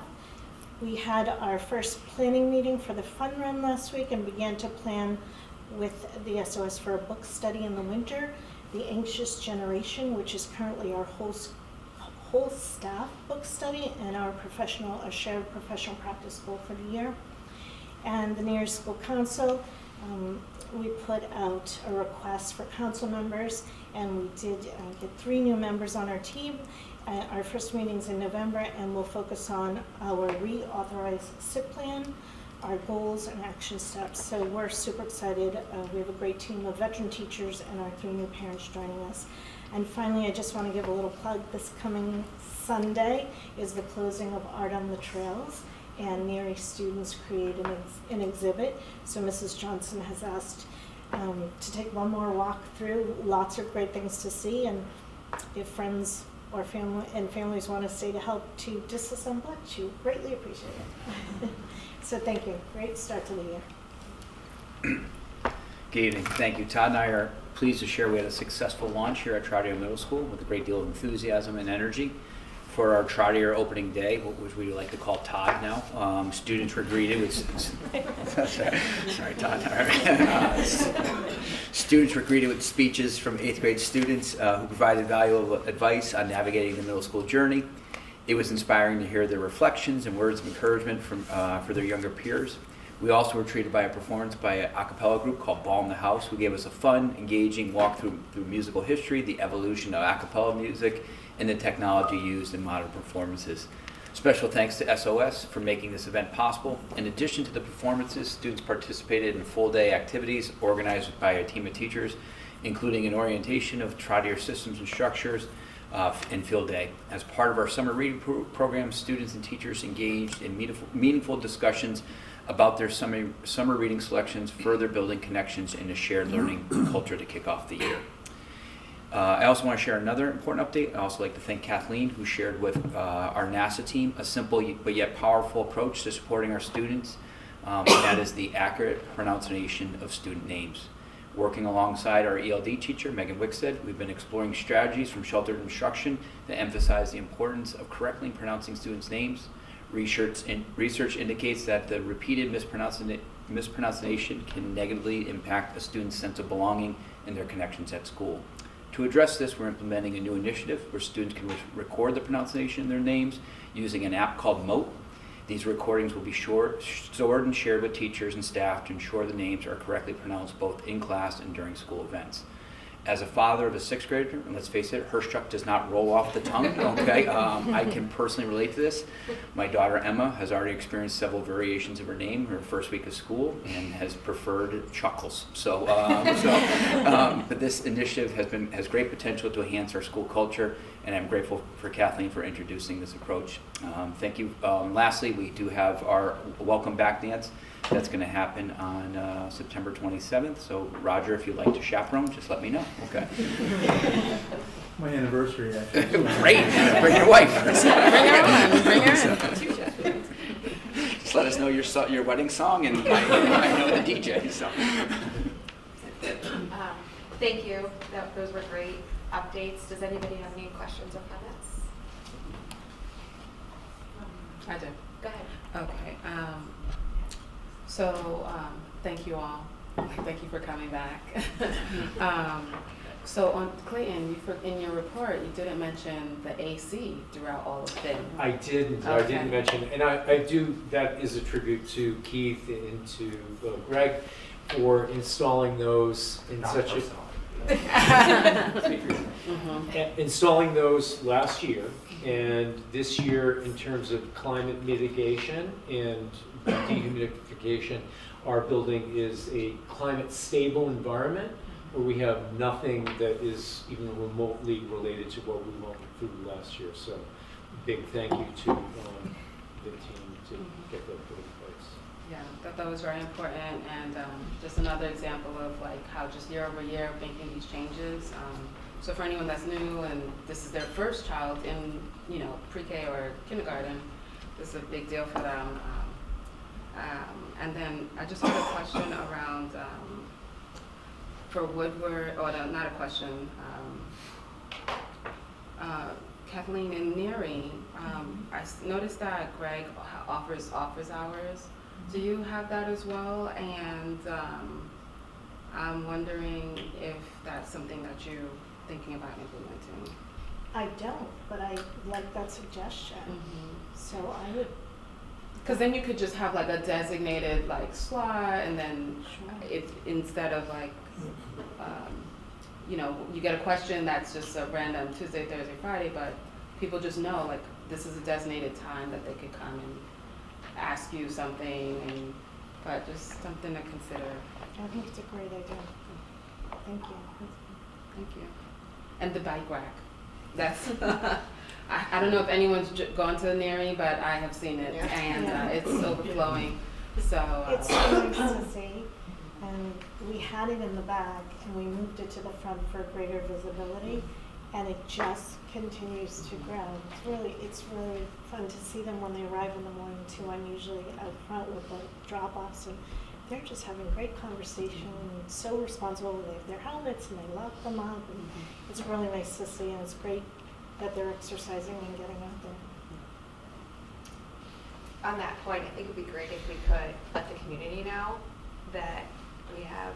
We had our first planning meeting for the fun run last week and began to plan with the SOS for a book study in the winter, The Anxious Generation, which is currently our whole staff book study and our shared professional practice goal for the year. And the New Year's School Council, we put out a request for council members, and we did get 3 new members on our team. Our first meeting's in November, and we'll focus on our reauthorized SIP plan, our goals and action steps. So we're super excited. We have a great team of veteran teachers and our 3 new parents joining us. And finally, I just want to give a little plug. This coming Sunday is the closing of Art on the Trails, and Neary students create an exhibit. So Mrs. Johnson has asked to take one more walk through. Lots of great things to see, and if friends or families want to stay to help to disassemble it, she would greatly appreciate it. So thank you. Great start to the year. Good evening. Thank you. Todd and I are pleased to share we had a successful launch here at Trotter Middle School with a great deal of enthusiasm and energy for our Trotter opening day, which we like to call Todd now. Students were greeted with sorry, Todd. Students were greeted with speeches from 8th grade students who provided valuable advice on navigating the middle school journey. It was inspiring to hear their reflections and words of encouragement for their younger peers. We also were treated by a performance by an a cappella group called Ball in the House, who gave us a fun, engaging walk through musical history, the evolution of a cappella music, and the technology used in modern performances. Special thanks to SOS for making this event possible. In addition to the performances, students participated in full-day activities organized by a team of teachers, including an orientation of Trotter systems and structures and field day. As part of our summer reading program, students and teachers engaged in meaningful discussions about their summer reading selections, further building connections in a shared learning culture to kick off the year. I also want to share another important update. I also like to thank Kathleen, who shared with our NASA team a simple but yet powerful approach to supporting our students, and that is the accurate pronunciation of student names. Working alongside our ELD teacher, Megan Wickstead, we've been exploring strategies from sheltered instruction that emphasize the importance of correctly pronouncing students' names. Research indicates that the repeated mispronunciation can negatively impact a student's sense of belonging and their connections at school. To address this, we're implementing a new initiative where students can record the pronunciation of their names using an app called Moat. These recordings will be stored and shared with teachers and staff to ensure the names are correctly pronounced both in class and during school events. As a father of a 6th grader, and let's face it, Hirschuk does not roll off the tongue, okay? I can personally relate to this. My daughter Emma has already experienced several variations of her name her first week of school and has preferred Chuckles. But this initiative has great potential to enhance our school culture, and I'm grateful for Kathleen for introducing this approach. Thank you. Lastly, we do have our welcome back dance. That's going to happen on September 27th. So, Roger, if you'd like to chaperone, just let me know. Okay. My anniversary, actually. Great. Bring your wife. Bring her on. Bring her in. Just let us know your wedding song, and I know the DJ. So. Thank you. Those were great updates. Does anybody have any questions or comments? I do. Go ahead. Okay. Thank you all. Thank you for coming back. So on Clayton, in your report, you didn't mention the AC throughout all of things. I didn't. Okay. I didn't mention, and I do. That is a tribute to Keith and to Greg for installing those in installing those last year, and this year in terms of climate mitigation and dehumidification. Our building is a climate stable environment where we have nothing that is even remotely related to what we went through last year. So big thank you to the team to get that put in place. Yeah, that was very important, and just another example of like how just year over year making these changes. So for anyone that's new and this is their first child in pre-K or kindergarten, this is a big deal for them. And then I just had a question around for Woodward, or not a question. Kathleen and Neri, I noticed that Greg offers hours. Do you have that as well? And I'm wondering if that's something that you're thinking about implementing. I don't, but I like that suggestion. So I would. Because then you could just have like a designated like slot, and then if instead of like, you know, you get a question that's just a random Tuesday, Thursday, Friday, but people just know like this is a designated time that they could come and ask you something, and but just something to consider. I think it's a great idea. Thank you. Thank you. And the bike rack. That's I don't know if anyone's gone to the Neri, but I have seen it, and it's overflowing. So It's so nice to see, and we had it in the back, and we moved it to the front for greater visibility, and it just continues to grow. It's really fun to see them when they arrive in the morning too. I'm usually out front with the drop-offs, and they're just having great conversation and so responsible. They have their helmets and they lock them up, and it's really nice to see, and it's great that they're exercising and getting out there. On that point, I think it would be great if we could let the community know that we have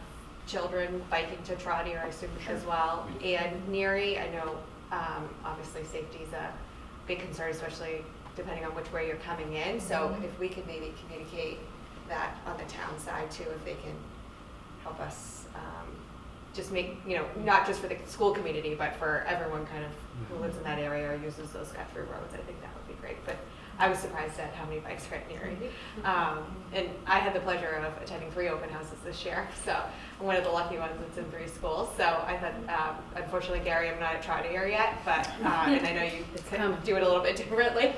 children biking to Trotter, I assume, as well. And Neri, I know obviously safety is a big concern, especially depending on which way you're coming in. So if we could maybe communicate that on the town side too, if they can help us just make, you know, not just for the school community, but for everyone kind of who lives in that area or uses those cut-through roads, I think that would be great. But I was surprised at how many bikes are at Neri. And I had the pleasure of attending 3 open houses this year, so I'm one of the lucky ones that's in 3 schools. So I thought, unfortunately, Gary, I'm not at Trotter yet, but and I know you do it a little bit differently.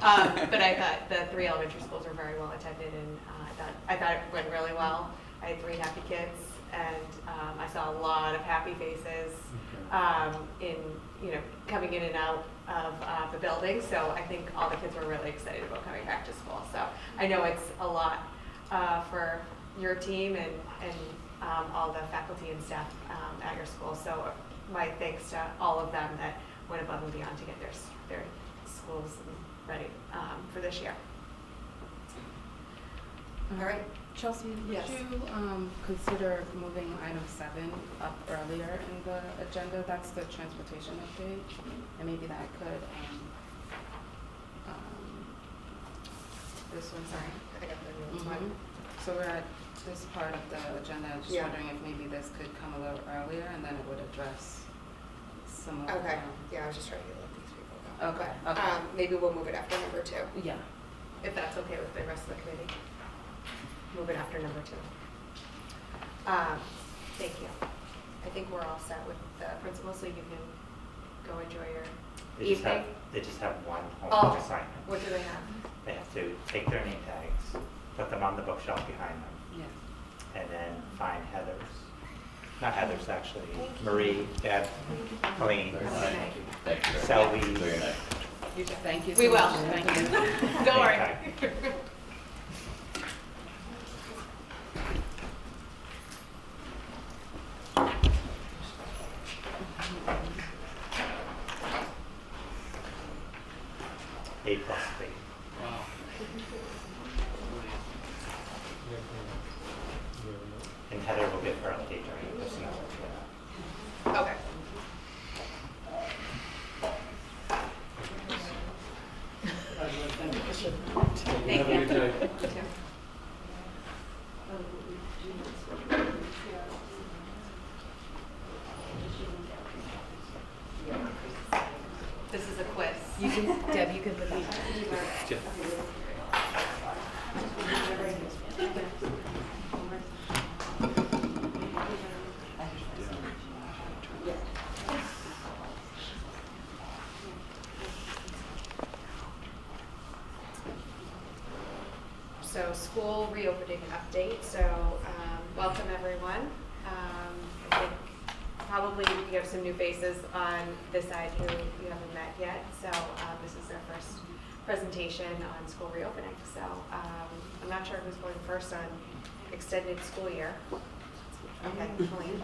But I thought the 3 elementary schools were very well attended, and I thought it went really well. I had 3 happy kids, and I saw a lot of happy faces in, you know, coming in and out of the building. So I think all the kids were really excited about coming back to school. So I know it's a lot for your team and all the faculty and staff at your school. So my thanks to all of them that went above and beyond to get their schools ready for this year. All right. Chelsea, would Yes. you consider moving item 7 up earlier in the agenda? That's the transportation update, and maybe that could, this one, sorry. I got the new one. So we're at this part of the agenda, just wondering if maybe this could come a little earlier, and then it would address some of the. Okay, yeah, I was just trying to let these people go. Okay, But, okay. maybe we'll move it after number 2. Yeah. If that's okay with the rest of the committee. Move it after number 2. Thank you. I think we're all set with the principal, so you can go enjoy your evening. They just have one homework assignment. What do they have? They have to take their name tags, put them on the bookshelf behind them, Yeah. and then find Heather's. Not Heather's, actually. Marie, Deb, Colleen, Selby. Very nice. Thank you so We will. much. Thank you. Don't worry. A plus B. Wow. And Heather will give her update during the personnel. Okay. Thank Have a you. good night. This is a quiz. You can, Deb, you can put these. So school reopening update. So welcome everyone. I think probably you have some new faces on this side who you haven't met yet. So this is their first presentation on school reopening. So I'm not sure who's going first on extended school year. Okay, Colleen.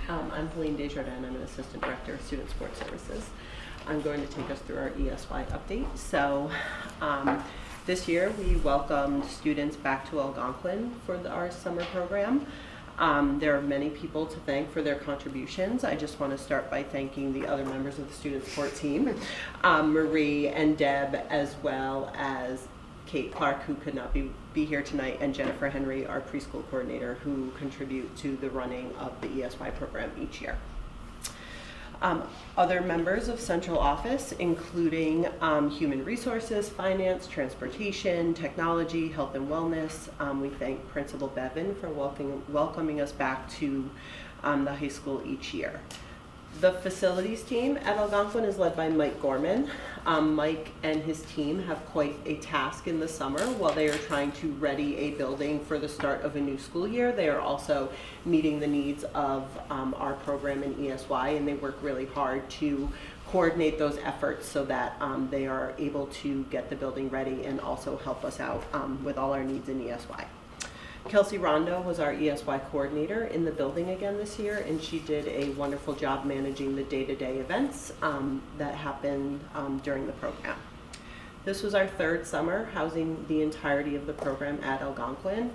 I'm Pauline Desjardins. I'm an Assistant Director of Student Sports Services. I'm going to take us through our ESY update. So this year we welcomed students back to Algonquin for our summer program. There are many people to thank for their contributions. I just want to start by thanking the other members of the student support team, Marie and Deb, as well as Kate Clark, who could not be here tonight, and Jennifer Henry, our preschool coordinator, who contribute to the running of the ESY program each year. Other members of central office, including human resources, finance, transportation, technology, health and wellness. We thank Principal Bevan for welcoming us back to the high school each year. The facilities team at Algonquin is led by Mike Gorman. Mike and his team have quite a task in the summer. While they are trying to ready a building for the start of a new school year, they are also meeting the needs of our program in ESY, and they work really hard to coordinate those efforts so that they are able to get the building ready and also help us out with all our needs in ESY. Kelsey Rondo was our ESY coordinator in the building again this year, and she did a wonderful job managing the day-to-day events that happened during the program. This was our third summer housing the entirety of the program at Algonquin.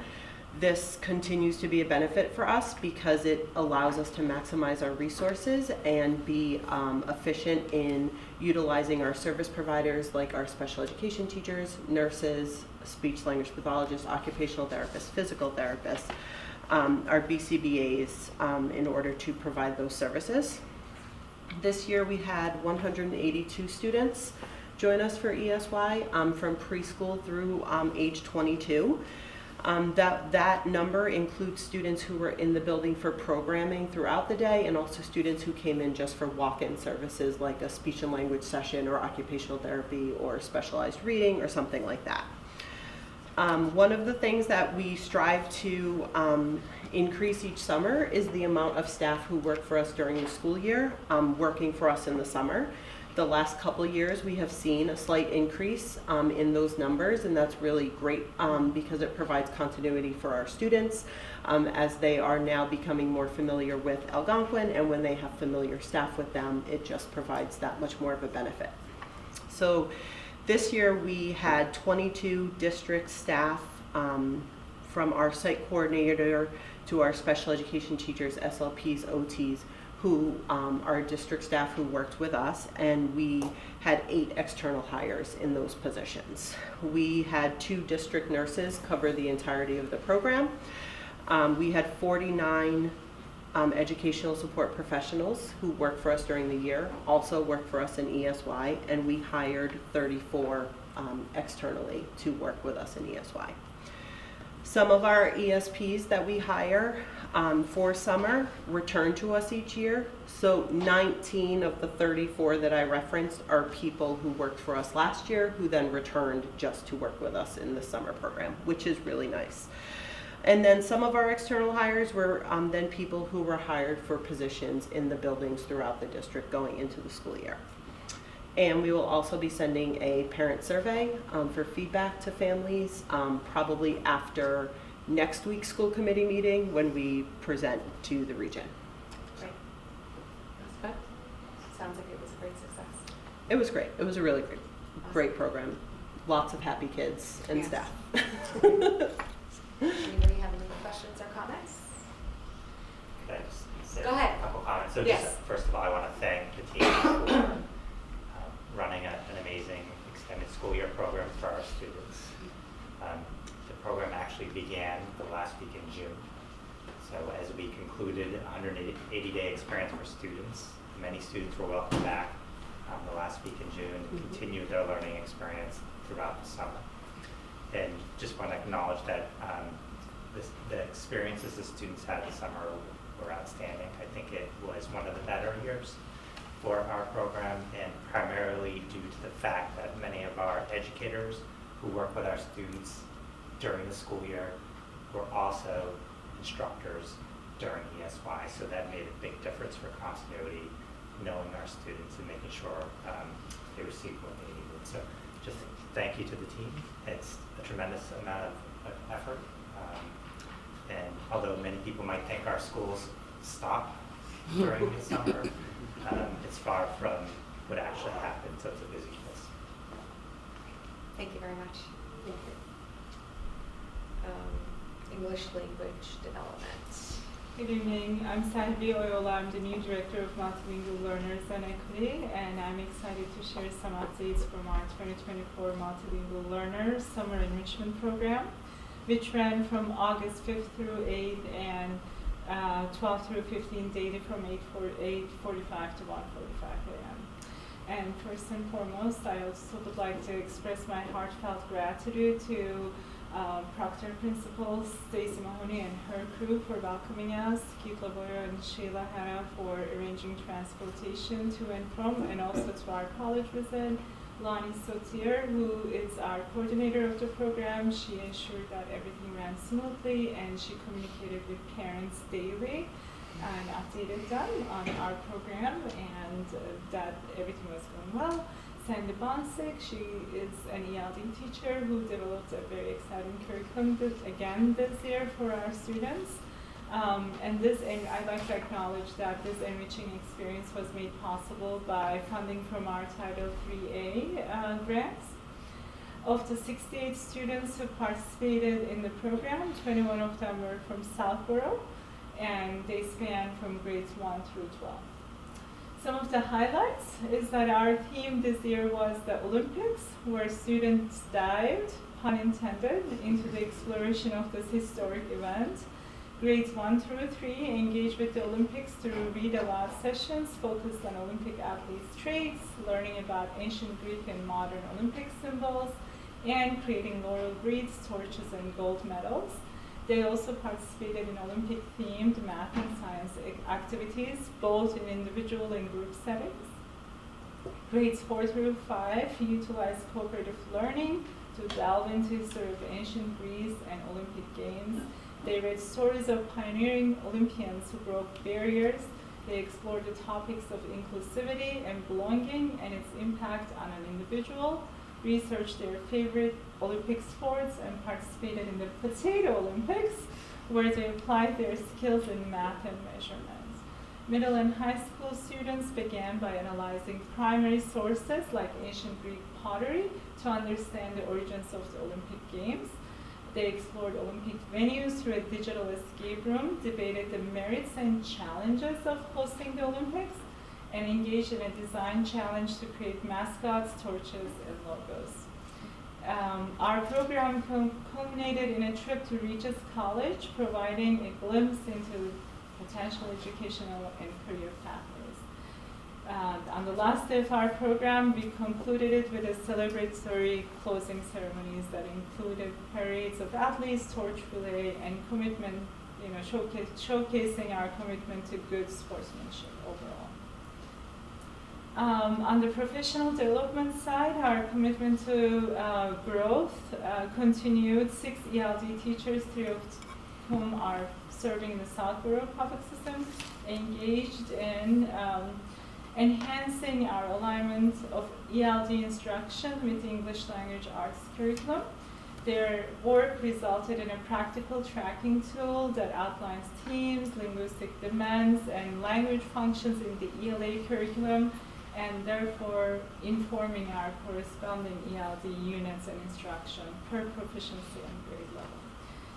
This continues to be a benefit for us because it allows us to maximize our resources and be efficient in utilizing our service providers like our special education teachers, nurses, speech language pathologists, occupational therapists, physical therapists, our BCBAs in order to provide those services. This year we had 182 students join us for ESY from preschool through age 22. That number includes students who were in the building for programming throughout the day and also students who came in just for walk-in services like a speech and language session or occupational therapy or specialized reading or something like that. One of the things that we strive to increase each summer is the amount of staff who work for us during the school year, working for us in the summer. The last couple of years we have seen a slight increase in those numbers, and that's really great because it provides continuity for our students as they are now becoming more familiar with Algonquin, and when they have familiar staff with them, it just provides that much more of a benefit. So this year we had 22 district staff from our site coordinator to our special education teachers, SLPs, OTs, who are district staff who worked with us, and we had 8 external hires in those positions. We had 2 district nurses cover the entirety of the program. We had 49 educational support professionals who worked for us during the year, also worked for us in ESY, and we hired 34 externally to work with us in ESY. Some of our ESPs that we hire for summer return to us each year. So 19 of the 34 that I referenced are people who worked for us last year who then returned just to work with us in the summer program, which is really nice. And then some of our external hires were then people who were hired for positions in the buildings throughout the district going into the school year. And we will also be sending a parent survey for feedback to families probably after next week's school committee meeting when we present to the region. Great. That's good. Sounds like it was a great success. It was great. It was a really great program. Lots of happy kids and Yes. staff. Anybody have any questions or comments? Could I just say Go ahead. a couple comments? So Yes. just, first of all, I want to thank the team for running an amazing extended school year program for our students. The program actually began the last week in June. So as we concluded a 180-day experience for students, many students were welcomed back the last week in June to continue their learning experience throughout the summer. And just want to acknowledge that the experiences the students had this summer were outstanding. I think it was one of the better years for our program, and primarily due to the fact that many of our educators who work with our students during the school year were also instructors during ESY, so that made a big difference for continuity, knowing our students and making sure they received what they needed. So just thank you to the team. It's a tremendous amount of effort, and although many people might think our schools stop during the summer, it's far from would actually happen, so it's a busy place. Thank you very much. Thank you. English language development. Good evening. I'm Salvi Oyola. I'm the new director of Multilingual Learners and Equity, and I'm excited to share some updates from our 2024 Multilingual Learners Summer Enrichment Program, which ran from August 5th through 8th and 12th through 15th, dated from 8:45 to 1:45 a.m. And first and foremost, I also would like to express my heartfelt gratitude to Proctor principals Stacy Mahoney and her crew for welcoming us, Keith Lavoya and Sheila Hanna for arranging transportation to and from, and also to our college visit. Lonnie Sotier, who is our coordinator of the program, she ensured that everything ran smoothly, and she communicated with parents daily and updated them on our program, and that everything was going well. Sandy Bonsick, she is an ELD teacher who developed a very exciting curriculum this year for our students. And I'd like to acknowledge that this enriching experience was made possible by funding from our Title IIIA grants. Of the 68 students who participated in the program, 21 of them were from Southborough, and they span from grades 1 through 12. Some of the highlights is that our theme this year was the Olympics, where students dived, pun intended, into the exploration of this historic event. Grades 1 through 3 engaged with the Olympics through read aloud sessions focused on Olympic athletes' traits, learning about ancient Greek and modern Olympic symbols, and creating laurel wreaths, torches, and gold medals. They also participated in Olympic-themed math and science activities, both in individual and group settings. Grades 4 through 5 utilized cooperative learning to delve into history of ancient Greece and Olympic Games. They read stories of pioneering Olympians who broke barriers. They explored the topics of inclusivity and belonging and its impact on an individual, researched their favorite Olympic sports, and participated in the Potato Olympics, where they applied their skills in math and measurements. Middle and high school students began by analyzing primary sources like ancient Greek pottery to understand the origins of the Olympic Games. They explored Olympic venues through a digital escape room, debated the merits and challenges of hosting the Olympics, and engaged in a design challenge to create mascots, torches, and logos. Our program culminated in a trip to Regis College, providing a glimpse into potential educational and career pathways. On the last day of our program, we concluded it with a celebratory closing ceremonies that included parades of athletes, torch relay, and commitment, showcasing our commitment to good sportsmanship overall. On the professional development side, our commitment to growth continued. 6 ELD teachers, 3 of whom are serving in the Southborough public system, engaged in enhancing our alignment of ELD instruction with the English language arts curriculum. Their work resulted in a practical tracking tool that outlines themes, linguistic demands, and language functions in the ELA curriculum, and therefore informing our corresponding ELD units and instruction per proficiency and grade level.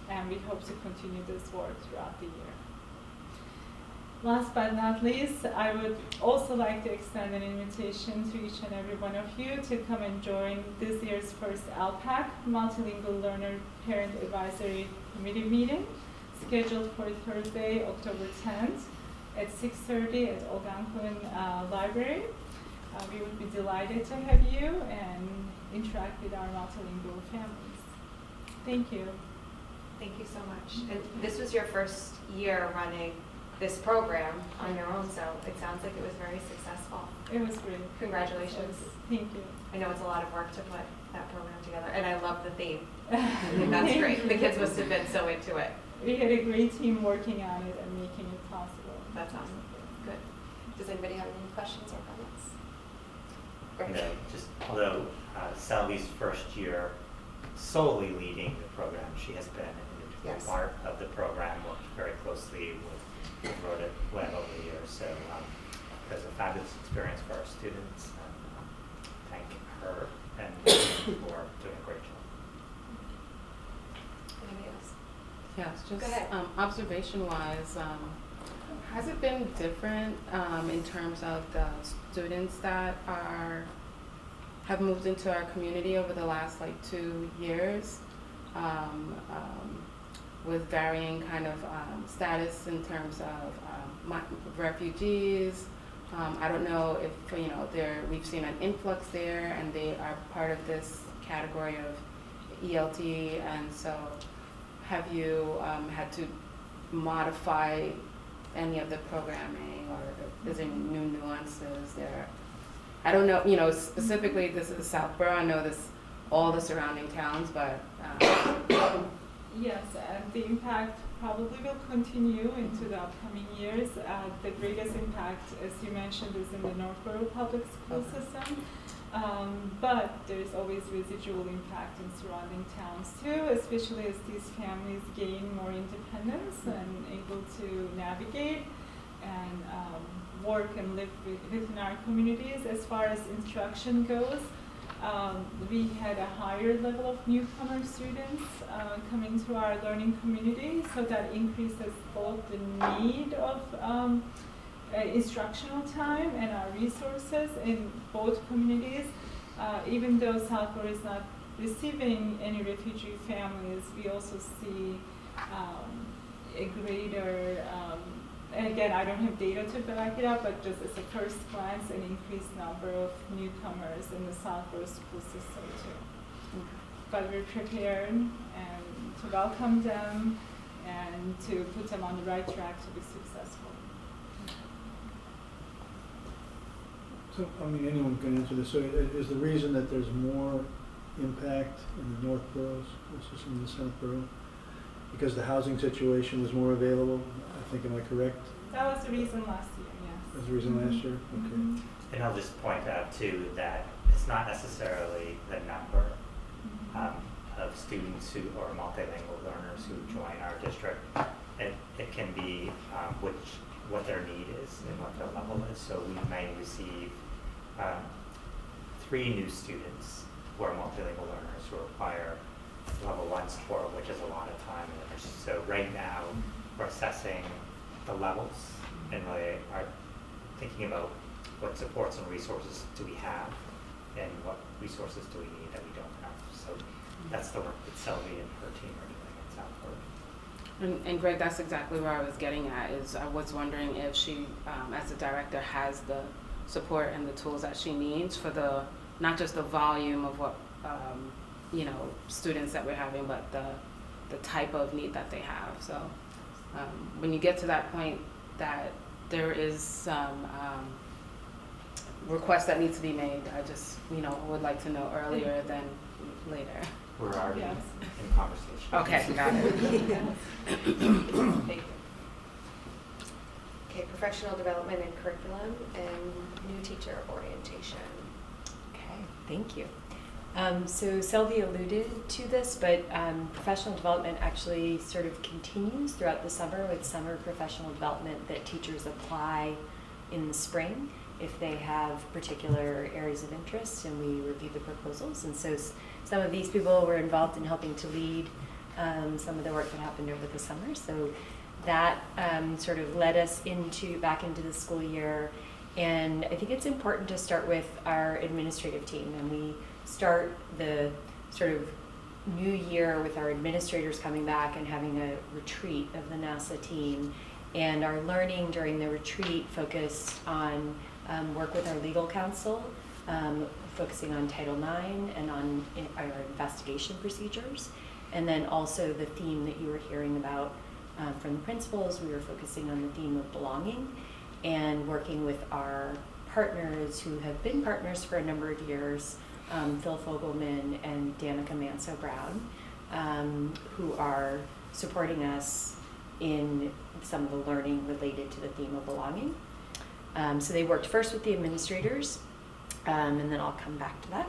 And we hope to continue this work throughout the year. Last but not least, I would also like to extend an invitation to each and every one of you to come and join this year's first LPAC, Multilingual Learner Parent Advisory Committee meeting, scheduled for Thursday, October 10th at 6:30 at Algonquin Library. We would be delighted to have you and interact with our multilingual families. Thank you. Thank you so much. And this was your first year running this program on your own, so it sounds like it was very successful. It was great. Congratulations. Thank you. I know it's a lot of work to put that program together, and I love the theme. That's great. The kids must have been so into it. We had a great team working on it and making it possible. That's awesome. Good. Does anybody have any questions or comments? Just although Salvi's first year solely leading the program, she has been an integral part of the program, worked very closely with Rhoda Webb over the years. So was a fabulous experience for our students, and thank her and the team for doing a great job. Anybody else? Yes, Go just ahead. observation-wise, has it been different in terms of the students that have moved into our community over the last like 2 years, with varying kind of status in terms of refugees? I don't know if we've seen an influx there, and they are part of this category of ELT, and so have you had to modify any of the programming, or is there new nuances there? I don't know, specifically this is Southborough. I know this all the surrounding towns, but Yes, and the impact probably will continue into the upcoming years. The greatest impact, as you mentioned, is in the Northborough public school system. But there's always residual impact in surrounding towns too, especially as these families gain more independence and able to navigate and work and live within our communities. As far as instruction goes, we had a higher level of newcomer students coming to our learning community, so that increases both the need of instructional time and our resources in both communities. Even though Southborough is not receiving any refugee families, we also see a greater, and again, I don't have data to back it up, but just as a first glance, an increased number of newcomers in the Southborough school system too. But we're prepared and to welcome them and to put them on the right track to be successful. So, anyone can answer this. So is the reason that there's more impact in the North boroughs versus in the South borough because the housing situation was more available? I think, am I correct? That was the reason last year, yes. That was the reason last year? Okay. And I'll just point out too that it's not necessarily the number of students who or multilingual learners who join our district. It can be what their need is and what their level is. So we may receive 3 new students who are multilingual learners who require level 1 support, which is a lot of time and energy. So right now we're assessing the levels and really are thinking about what supports and resources do we have and what resources do we need that we don't have. So that's the work that Selby and her team are doing at Southborough. And Greg, that's exactly where I was getting at. Is I was wondering if she, as a director, has the support and the tools that she needs for the not just the volume of what students that we're having, but the type of need that they have. So when you get to that point that there is some request that needs to be made, I just would like to know earlier than later. We're already Yes. in conversation. Okay, got it. Thank you. Okay, professional development and curriculum and new teacher orientation. Okay, thank you. So Sylvia alluded to this, but professional development actually sort of continues throughout the summer with summer professional development that teachers apply in the spring if they have particular areas of interest, and we review the proposals. And so some of these people were involved in helping to lead some of the work that happened over the summer. So that sort of led us back into the school year. And I think it's important to start with our administrative team, and we start the sort of new year with our administrators coming back and having a retreat of the NASA team. And our learning during the retreat focused on work with our legal counsel, focusing on Title IX and on our investigation procedures. And then also the theme that you were hearing about from the principals, we were focusing on the theme of belonging and working with our partners who have been partners for a number of years, Phil Fogelman and Danica Manso-Brown, who are supporting us in some of the learning related to the theme of belonging. So they worked first with the administrators, and then I'll come back to that.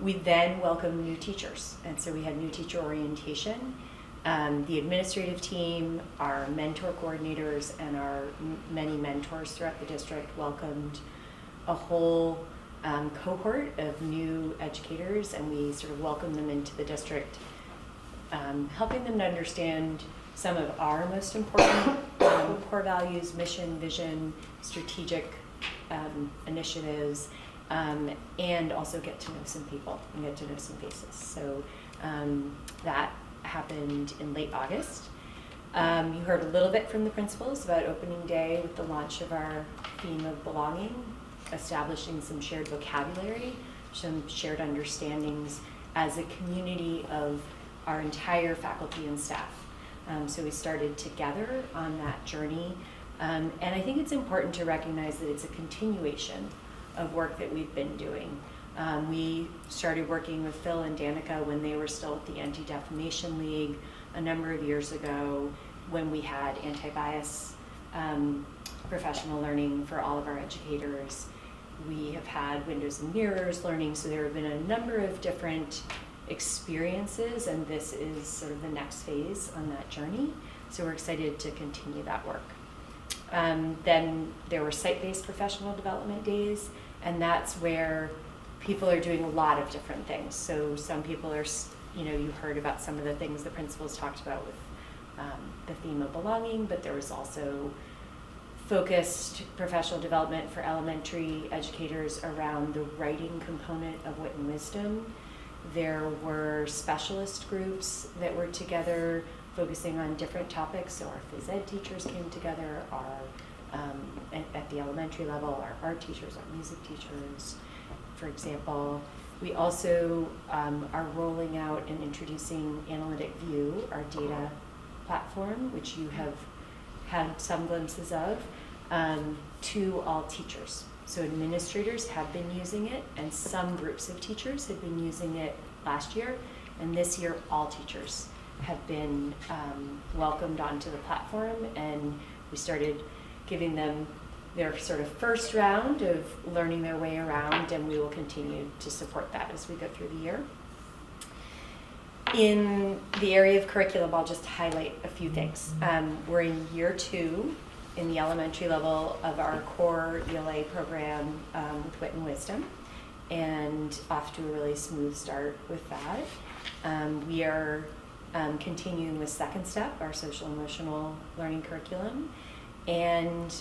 We then welcomed new teachers, and so we had new teacher orientation. The administrative team, our mentor coordinators, and our many mentors throughout the district welcomed a whole cohort of new educators, and we sort of welcomed them into the district, helping them to understand some of our most important core values, mission, vision, strategic initiatives, and also get to know some people and get to know some faces. So that happened in late August. You heard a little bit from the principals about opening day with the launch of our theme of belonging, establishing some shared vocabulary, some shared understandings as a community of our entire faculty and staff. So we started together on that journey. And I think it's important to recognize that it's a continuation of work that we've been doing. We started working with Phil and Danica when they were still at the Anti-Defamation League a number of years ago, when we had anti-bias professional learning for all of our educators. We have had Windows and Mirrors learning, so there have been a number of different experiences, and this is sort of the next phase on that journey. So we're excited to continue that work. Then there were site-based professional development days, and that's where people are doing a lot of different things. So some people are, you heard about some of the things the principals talked about with the theme of belonging, but there was also focused professional development for elementary educators around the writing component of Wit and Wisdom. There were specialist groups that were together focusing on different topics. So our phys ed teachers came together, at the elementary level, our art teachers, our music teachers, for example. We also are rolling out and introducing Analytic View, our data platform, which you have had some glimpses of, to all teachers. So administrators have been using it, and some groups of teachers have been using it last year, and this year all teachers have been welcomed onto the platform, and we started giving them their sort of first round of learning their way around, and we will continue to support that as we go through the year. In the area of curriculum, I'll just highlight a few things. We're in year 2 in the elementary level of our core ELA program with Wit and Wisdom, and off to a really smooth start with that. We are continuing with Second Step, our social emotional learning curriculum, and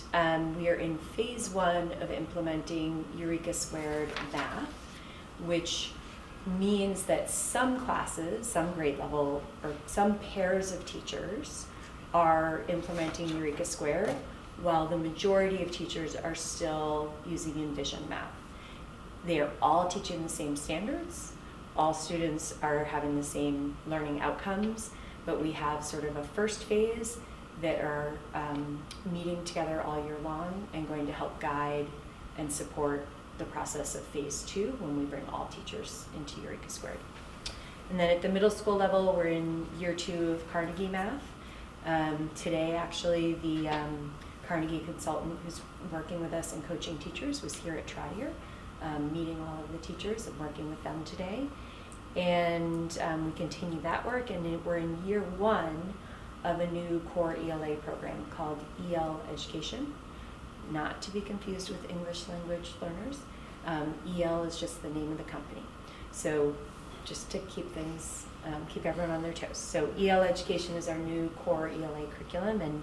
we are in phase 1 of implementing Eureka Squared Math, which means that some classes, some grade level, or some pairs of teachers are implementing Eureka Squared, while the majority of teachers are still using Envision Math. They are all teaching the same standards. All students are having the same learning outcomes, but we have sort of a first phase that are meeting together all year long and going to help guide and support the process of phase 2 when we bring all teachers into Eureka Squared. And then at the middle school level, we're in year 2 of Carnegie Math. Today, actually, the Carnegie consultant who's working with us and coaching teachers was here at Trotter, meeting all of the teachers and working with them today. And we continue that work, and we're in year 1 of a new core ELA program called EL Education, not to be confused with English language learners. EL is just the name of the company. So just to keep things, keep everyone on their toes. So EL Education is our new core ELA curriculum,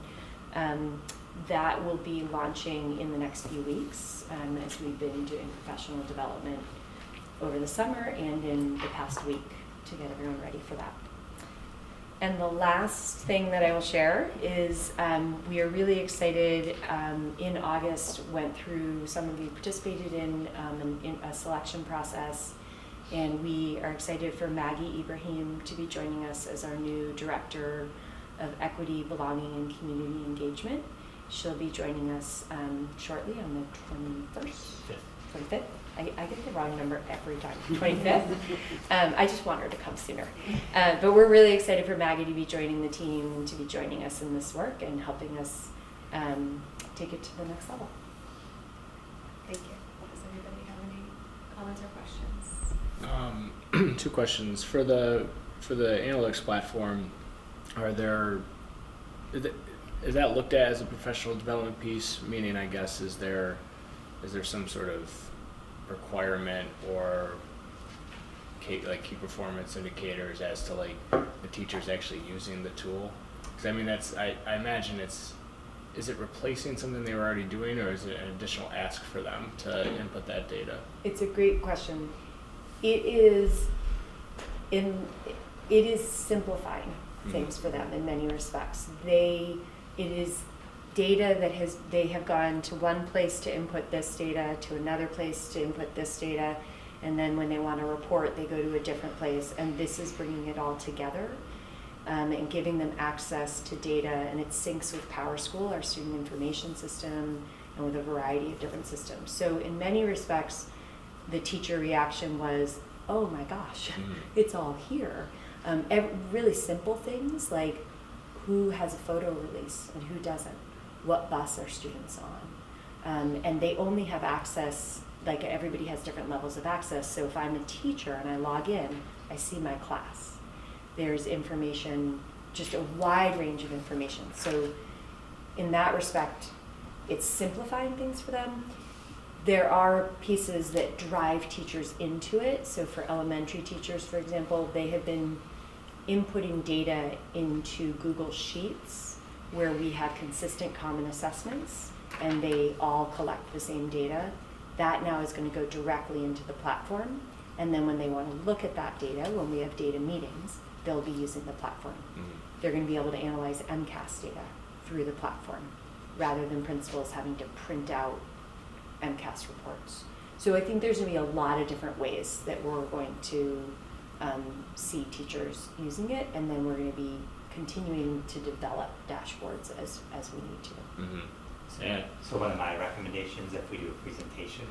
and that will be launching in the next few weeks as we've been doing professional development over the summer and in the past week to get everyone ready for that. And the last thing that I will share is we are really excited. In August, went through, some of you participated in a selection process, and we are excited for Maggie Ibrahim to be joining us as our new Director of Equity, Belonging, and Community Engagement. She'll be joining us shortly on the 25th. I get the wrong number every time, 25th. I just want her to come sooner. But we're really excited for Maggie to be joining the team, to be joining us in this work and helping us take it to the next level. Thank you. Does anybody have any comments or questions? 2 questions. For the analytics platform, are there, is that looked at as a professional development piece? Meaning, I guess, is there some sort of requirement or key performance indicators as to like the teachers actually using the tool? Because I mean, I imagine is it replacing something they were already doing, or is it an additional ask for them to input that data? It's a great question. It is simplifying things for them in many respects. It is data that they have gone to one place to input this data, to another place to input this data, and then when they want to report, they go to a different place, and this is bringing it all together. And giving them access to data, and it syncs with PowerSchool, our student information system, and with a variety of different systems. So in many respects, the teacher reaction was, oh my gosh, it's all here. Really simple things like who has a photo release and who doesn't, what bus are students on. And they only have access, like everybody has different levels of access, so if I'm a teacher and I log in, I see my class. There's information, just a wide range of information. So in that respect, it's simplifying things for them. There are pieces that drive teachers into it. So for elementary teachers, for example, they have been inputting data into Google Sheets where we have consistent common assessments and they all collect the same data. That now is going to go directly into the platform. And then when they want to look at that data, when we have data meetings, they'll be using the platform. They're going to be able to analyze MCAS data through the platform rather than principals having to print out MCAS reports. So I think there's going to be a lot of different ways that we're going to see teachers using it, and then we're going to be continuing to develop dashboards as we need to. So one of my recommendations, if we do a presentation,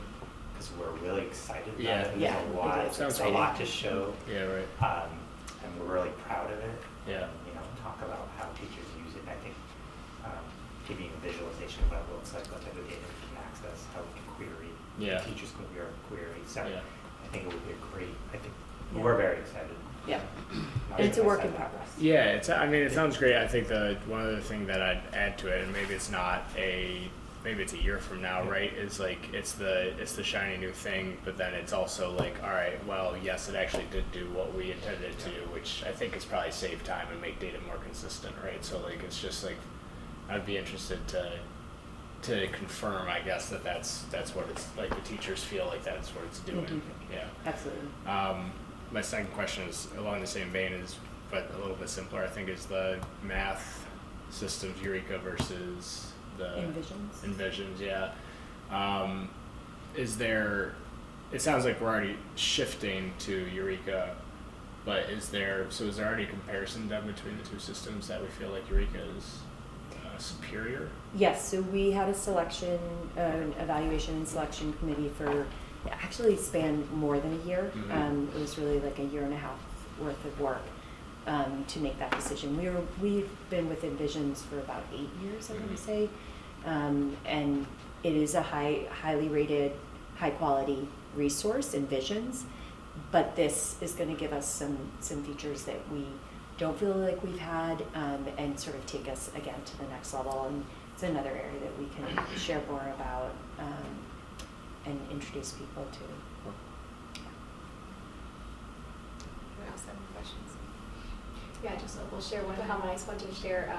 because we're really excited about it, and Yeah, there's a lot to show. Yeah, right. And we're really proud of it. Yeah. And, talk about how teachers use it. And I think giving a visualization of what it looks like, what type of data we can access, how we can query. Yeah. Teachers can query. So Yeah. I think it would be we're very excited. Yeah. And it's a work in progress. Yeah, it sounds great. I think one other thing that I'd add to it, and maybe it's a year from now, right? Is like it's the shiny new thing, but then it's also like, all right, well, yes, it actually did do what we intended it to do, which I think is probably save time and make data more consistent, right? So like it's just like I'd be interested to confirm, I guess, that's what it's like. The teachers feel like that's what it's doing. Mm-hmm. Yeah, absolutely. My second question is along the same vein, but a little bit simpler. I think is the math systems Eureka versus the Envisions, yeah. It sounds like we're already shifting to Eureka, but is there already a comparison done between the two systems that we feel like Eureka is superior? Yes, so we had a an evaluation and selection committee actually spanned more than a year. It was really like a year and a half worth of work to make that decision. We've been with Envisions for about 8 years, I want to say, and it is a highly rated, high quality resource, Envisions, but this is going to give us some features that we don't feel like we've had, and sort of take us again to the next level. And it's another area that we can share more about and introduce people to. Anyone else have any questions? Yeah, just we'll share one comment I just wanted to share.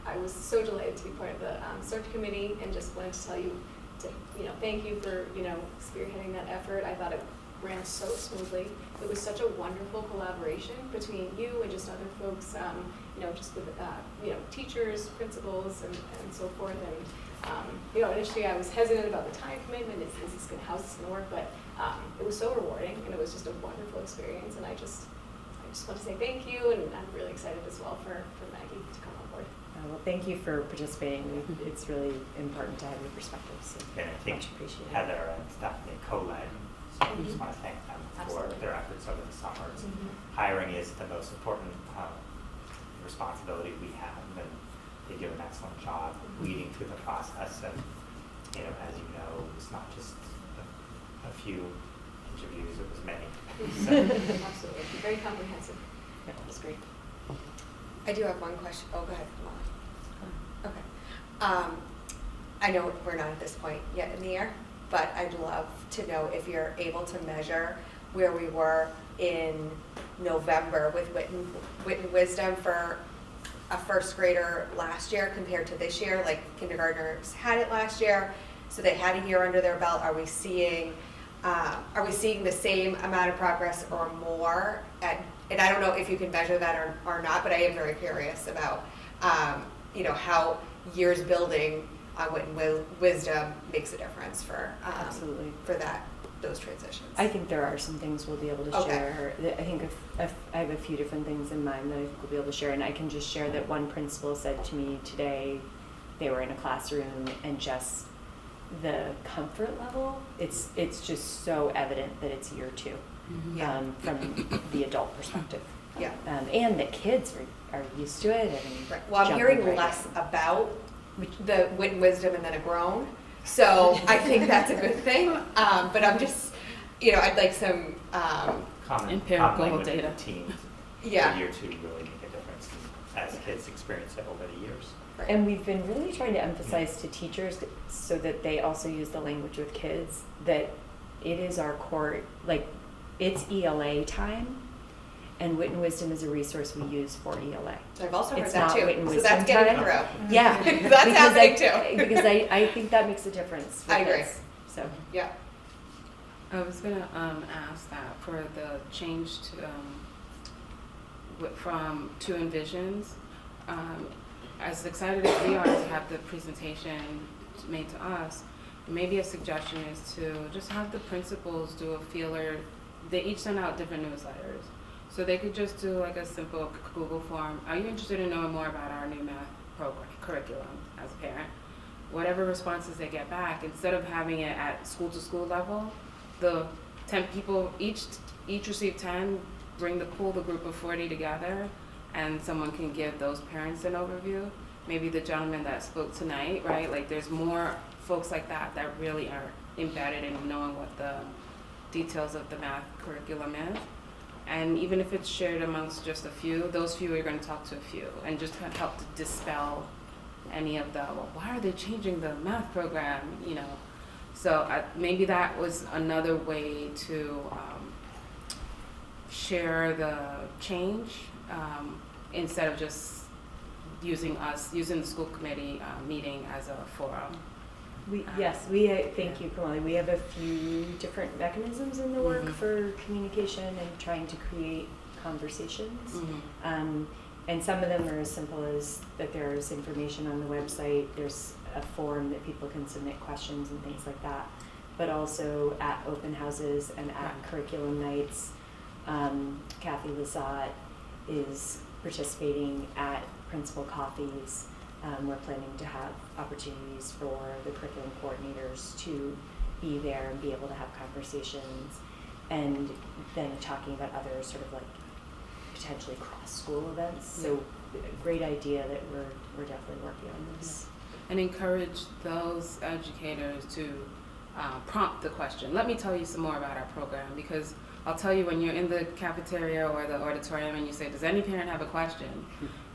I was so delighted to be part of the search committee, and just wanted to tell you, thank you for spearheading that effort. I thought it ran so smoothly. It was such a wonderful collaboration between you and just other folks, just with teachers, principals, and so forth. And initially I was hesitant about the time commitment. How's this gonna work? But it was so rewarding, and it was just a wonderful experience. And I just want to say thank you, and I'm really excited as well for Maggie to come on board. Well, thank you for participating. It's really important to have your perspectives. So and I think much appreciated. Heather and Stephanie co-led. So I just want to thank them for their efforts over the summers. Hiring is the most important responsibility we have, and they do an excellent job leading through the process. And as you know, it's not just a few interviews; it was many. So. Absolutely, very comprehensive. That was great. I do have one question. Oh, go ahead, Molly. Okay. I know we're not at this point yet in the year, but I'd love to know if you're able to measure where we were in November with Wit and Wisdom for a first grader last year compared to this year. Like kindergartners had it last year, so they had a year under their belt. Are we seeing the same amount of progress or more? And I don't know if you can measure that or not, but I am very curious about how years building on Wit and Wisdom makes a difference for Absolutely. For those transitions. I think there are some things we'll be able to share. I think if I have a few different things in mind that I think we'll be able to share, and I can just share that one principal said to me today, they were in a classroom and just the comfort level, it's just so evident that it's year 2 from the adult perspective. Yeah. And that kids are used to it. And right. Well, I'm hearing less about the Wit and Wisdom and then a grown. So I think that's a good thing. But I'm just, I'd like some empirical data. Teams yeah. for year 2 really make a difference as kids experience it over the years. Right. And we've been really trying to emphasize to teachers so that they also use the language with kids that it is our core, like it's ELA time. And Wit and Wisdom is a resource we use for ELA. I've also heard it's that not too. Wit and so Wisdom that's getting time. through. Yeah, that's happening too. Because I think that makes a difference. I agree. Kids, so yeah. I was gonna ask that for the change to from Two Envisions. As excited as we are to have the presentation made to us, maybe a suggestion is to just have the principals do a feeler. They each send out different newsletters. So they could just do like a simple Google form. Are you interested in knowing more about our new math curriculum as a parent? Whatever responses they get back, instead of having it at school to school level, the 10 people, each receive 10, pull the group of 40 together, and someone can give those parents an overview. Maybe the gentleman that spoke tonight, right? Like there's more folks like that really are embedded in knowing what the details of the math curriculum is. And even if it's shared amongst just a few, those few are going to talk to a few and just help to dispel any of the, well, why are they changing the math program, So maybe that was another way to share the change instead of just using the school committee meeting as a forum. Thank you, Kamali. We have a few different mechanisms in the work for communication and trying to create conversations. And some of them are as simple as that there's information on the website, there's a form that people can submit questions and things like that. But also at open houses and at curriculum nights, Kathy Lazat is participating at principal coffees. We're planning to have opportunities for the curriculum coordinators to be there and be able to have conversations, and then talking about other sort of like potentially cross-school events. So great idea that we're definitely working on this. And encourage those educators to prompt the question. Let me tell you some more about our program, because I'll tell you, when you're in the cafeteria or the auditorium and you say, does any parent have a question?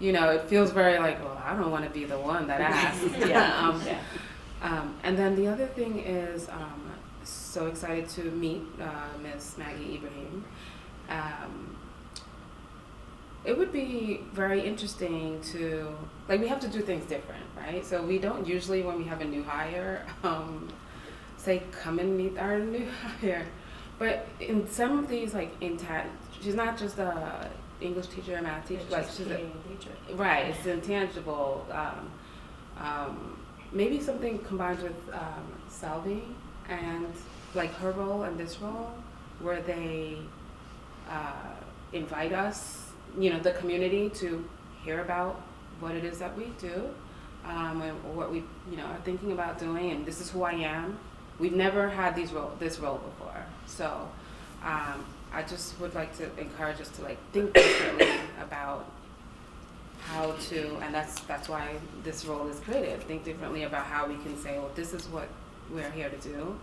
It feels very like, well, I don't want to be the one that asks. And then the other thing is, so excited to meet Ms. Maggie Ibrahim. It would be very interesting to, we have to do things different, right? So we don't usually, when we have a new hire, say, come and meet our new hire. But in some of these, she's not just a English teacher or math teacher. She's right. It's intangible. Maybe something combined with Salvi and her role and this role, where they invite us, the community, to hear about what it is that we do, and what we, are thinking about doing. And this is who I am. We've never had this role before. So I just would like to encourage us to think differently about how to, and that's why this role is created. Think differently about how we can say, well, this is what we're here to do,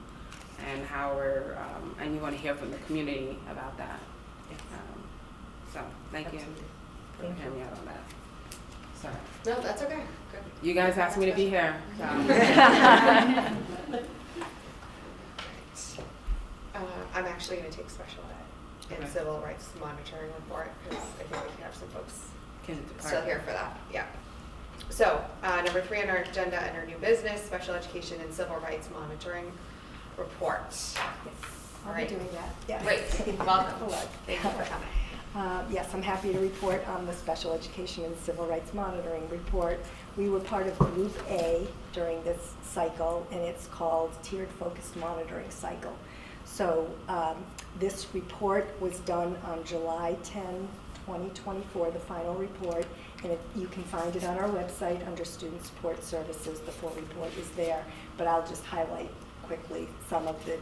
and how we're, and you want to hear from the community about that. So thank you for hearing me out on that. Sorry. No, that's okay. Good. You guys asked me to be here. So. I'm actually going to take special ed and Okay. civil rights monitoring report because I think we have some folks Can still here for that. Yeah. So number 3 on our agenda under new business, special education and civil rights monitoring report. Yes, All I'll right. be doing that. Yeah. Great. Welcome. Hello. Thank you for coming. Yes, I'm happy to report on the Special Education and Civil Rights Monitoring Report. We were part of Group A during this cycle, and it's called Tiered Focused Monitoring Cycle. So this report was done on July 10, 2024, the final report, and you can find it on our website under Student Support Services. The full report is there, but I'll just highlight quickly some of the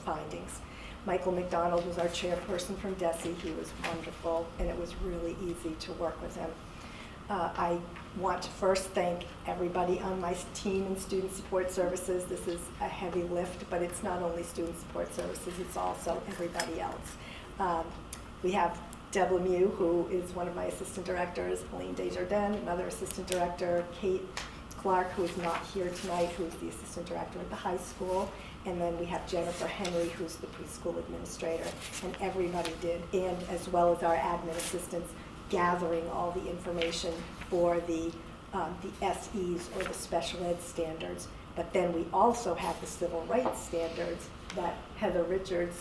findings. Michael McDonald was our chairperson from DESE. He was wonderful, and it was really easy to work with him. I want to first thank everybody on my team in Student Support Services. This is a heavy lift, but it's not only Student Support Services, it's also everybody else. We have Deb Lemieux, who is one of my assistant directors, Elaine Desjardins, another assistant director, Kate Clark, who is not here tonight, who is the assistant director at the high school, and then we have Jennifer Henry, who's the preschool administrator, and everybody did, and as well as our admin assistants, gathering all the information for the SEs, or the special ed standards. But then we also have the civil rights standards that Heather Richards,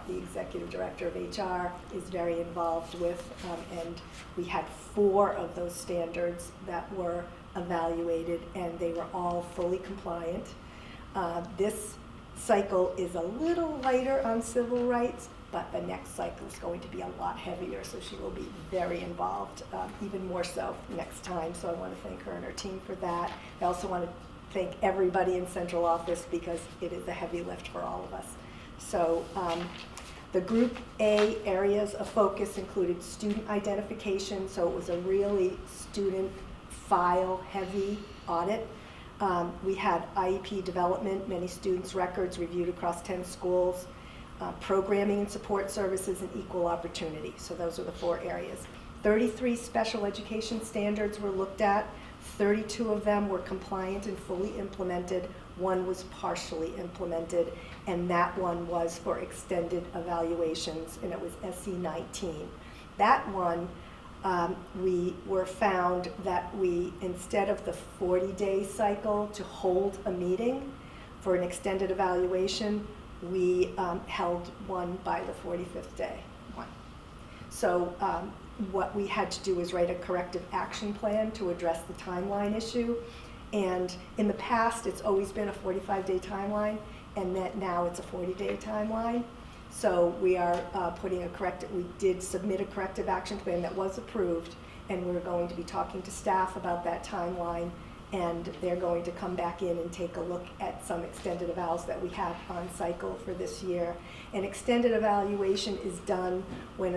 the executive director of HR, is very involved with, and we had 4 of those standards that were evaluated, and they were all fully compliant. This cycle is a little lighter on civil rights, but the next cycle is going to be a lot heavier, so she will be very involved, even more so next time. So I want to thank her and her team for that. I also want to thank everybody in central office because it is a heavy lift for all of us. So the Group A areas of focus included student identification, so it was a really student file heavy audit. We had IEP development, many students' records reviewed across 10 schools, programming and support services, and equal opportunity. So those are the 4 areas. 33 special education standards were looked at. 32 of them were compliant and fully implemented. 1 was partially implemented, and that one was for extended evaluations, and it was SE 19. That one, we were found that we, instead of the 40-day cycle to hold a meeting for an extended evaluation, we held one by the 45th day. So what we had to do was write a corrective action plan to address the timeline issue. And in the past, it's always been a 45-day timeline, and that now it's a 40-day timeline. So we are we did submit a corrective action plan that was approved, and we're going to be talking to staff about that timeline, and they're going to come back in and take a look at some extended evals that we have on cycle for this year. An extended evaluation is done when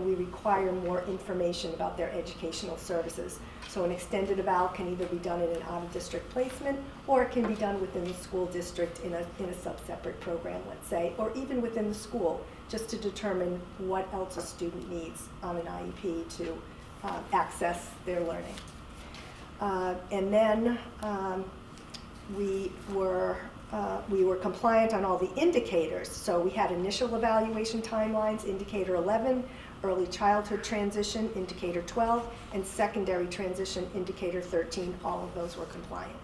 we require more information about their educational services. So an extended eval can either be done in an out-of-district placement, or it can be done within the school district in a sub-separate program, let's say, or even within the school, just to determine what else a student needs on an IEP to access their learning. And then we were compliant on all the indicators. So we had initial evaluation timelines, indicator 11, early childhood transition, indicator 12, and secondary transition, indicator 13. All of those were compliant.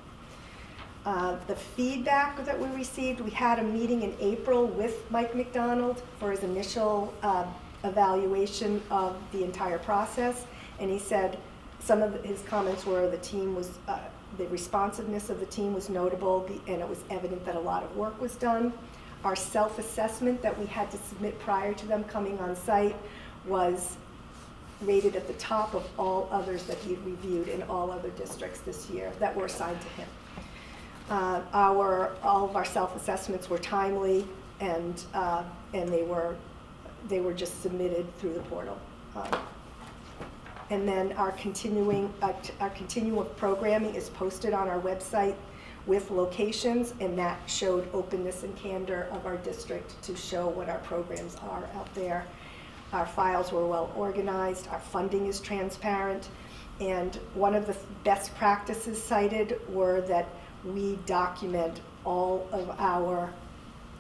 The feedback that we received, we had a meeting in April with Mike McDonald for his initial evaluation of the entire process, and he said some of his comments were the responsiveness of the team was notable, and it was evident that a lot of work was done. Our self-assessment that we had to submit prior to them coming on site was rated at the top of all others that he reviewed in all other districts this year that were assigned to him. All of our self-assessments were timely, and they were just submitted through the portal. And then our continuum of programming is posted on our website with locations, and that showed openness and candor of our district to show what our programs are out there. Our files were well organized, our funding is transparent, And one of the best practices cited were that we document all of our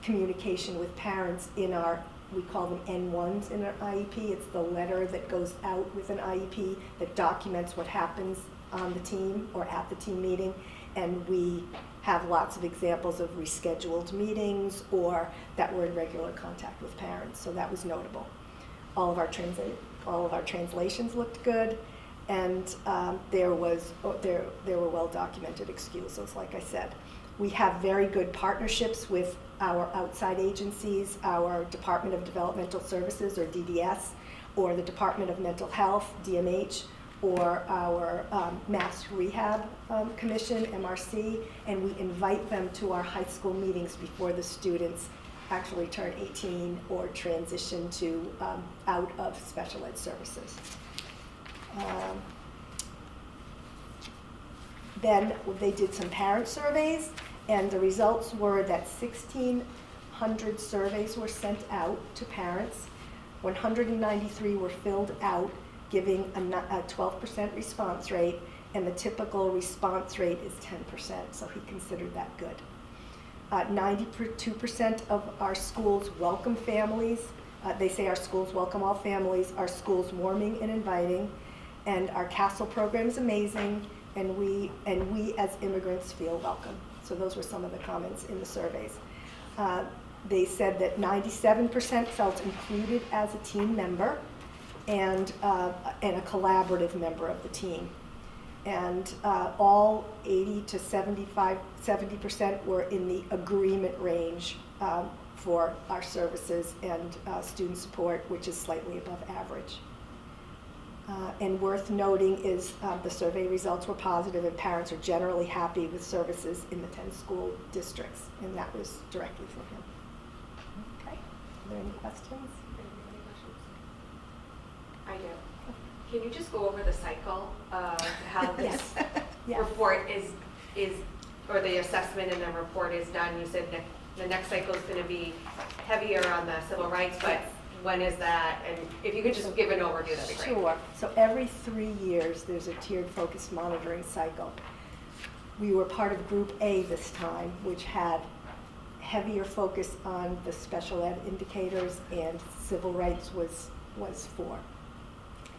communication with parents in our, we call them N1s in our IEP. It's the letter that goes out with an IEP that documents what happens on the team or at the team meeting. And we have lots of examples of rescheduled meetings or that we're in regular contact with parents. So that was notable. All of our translations looked good, and there were well documented excuses, like I said. We have very good partnerships with our outside agencies, our Department of Developmental Services, or DDS, or the Department of Mental Health, DMH, or our Mass Rehab Commission, MRC, and we invite them to our high school meetings before the students actually turn 18 or transition to out of special ed services. Then they did some parent surveys, and the results were that 1,600 surveys were sent out to parents. 193 were filled out, giving a 12% response rate, and the typical response rate is 10%, so he considered that good. 92% of our schools welcome families. They say our schools welcome all families. Our schools warming and inviting, and our CASTLE program is amazing, and we as immigrants feel welcome. So those were some of the comments in the surveys. They said that 97% felt included as a team member and a collaborative member of the team. And all 80 to 70% were in the agreement range for our services and student support, which is slightly above average. And worth noting is the survey results were positive, and parents are generally happy with services in the 10 school districts, and that was directly from him. Okay, are there any questions? I do. Can you just go over the cycle of how this Yes. report is, or the assessment and the report is done? You said the next cycle is going to be heavier on the civil rights, but when is that? And if you could just give an overview, that'd be great. Sure. So every 3 years, there's a tiered focused monitoring cycle. We were part of Group A this time, which had heavier focus on the special ed indicators, and civil rights was 4.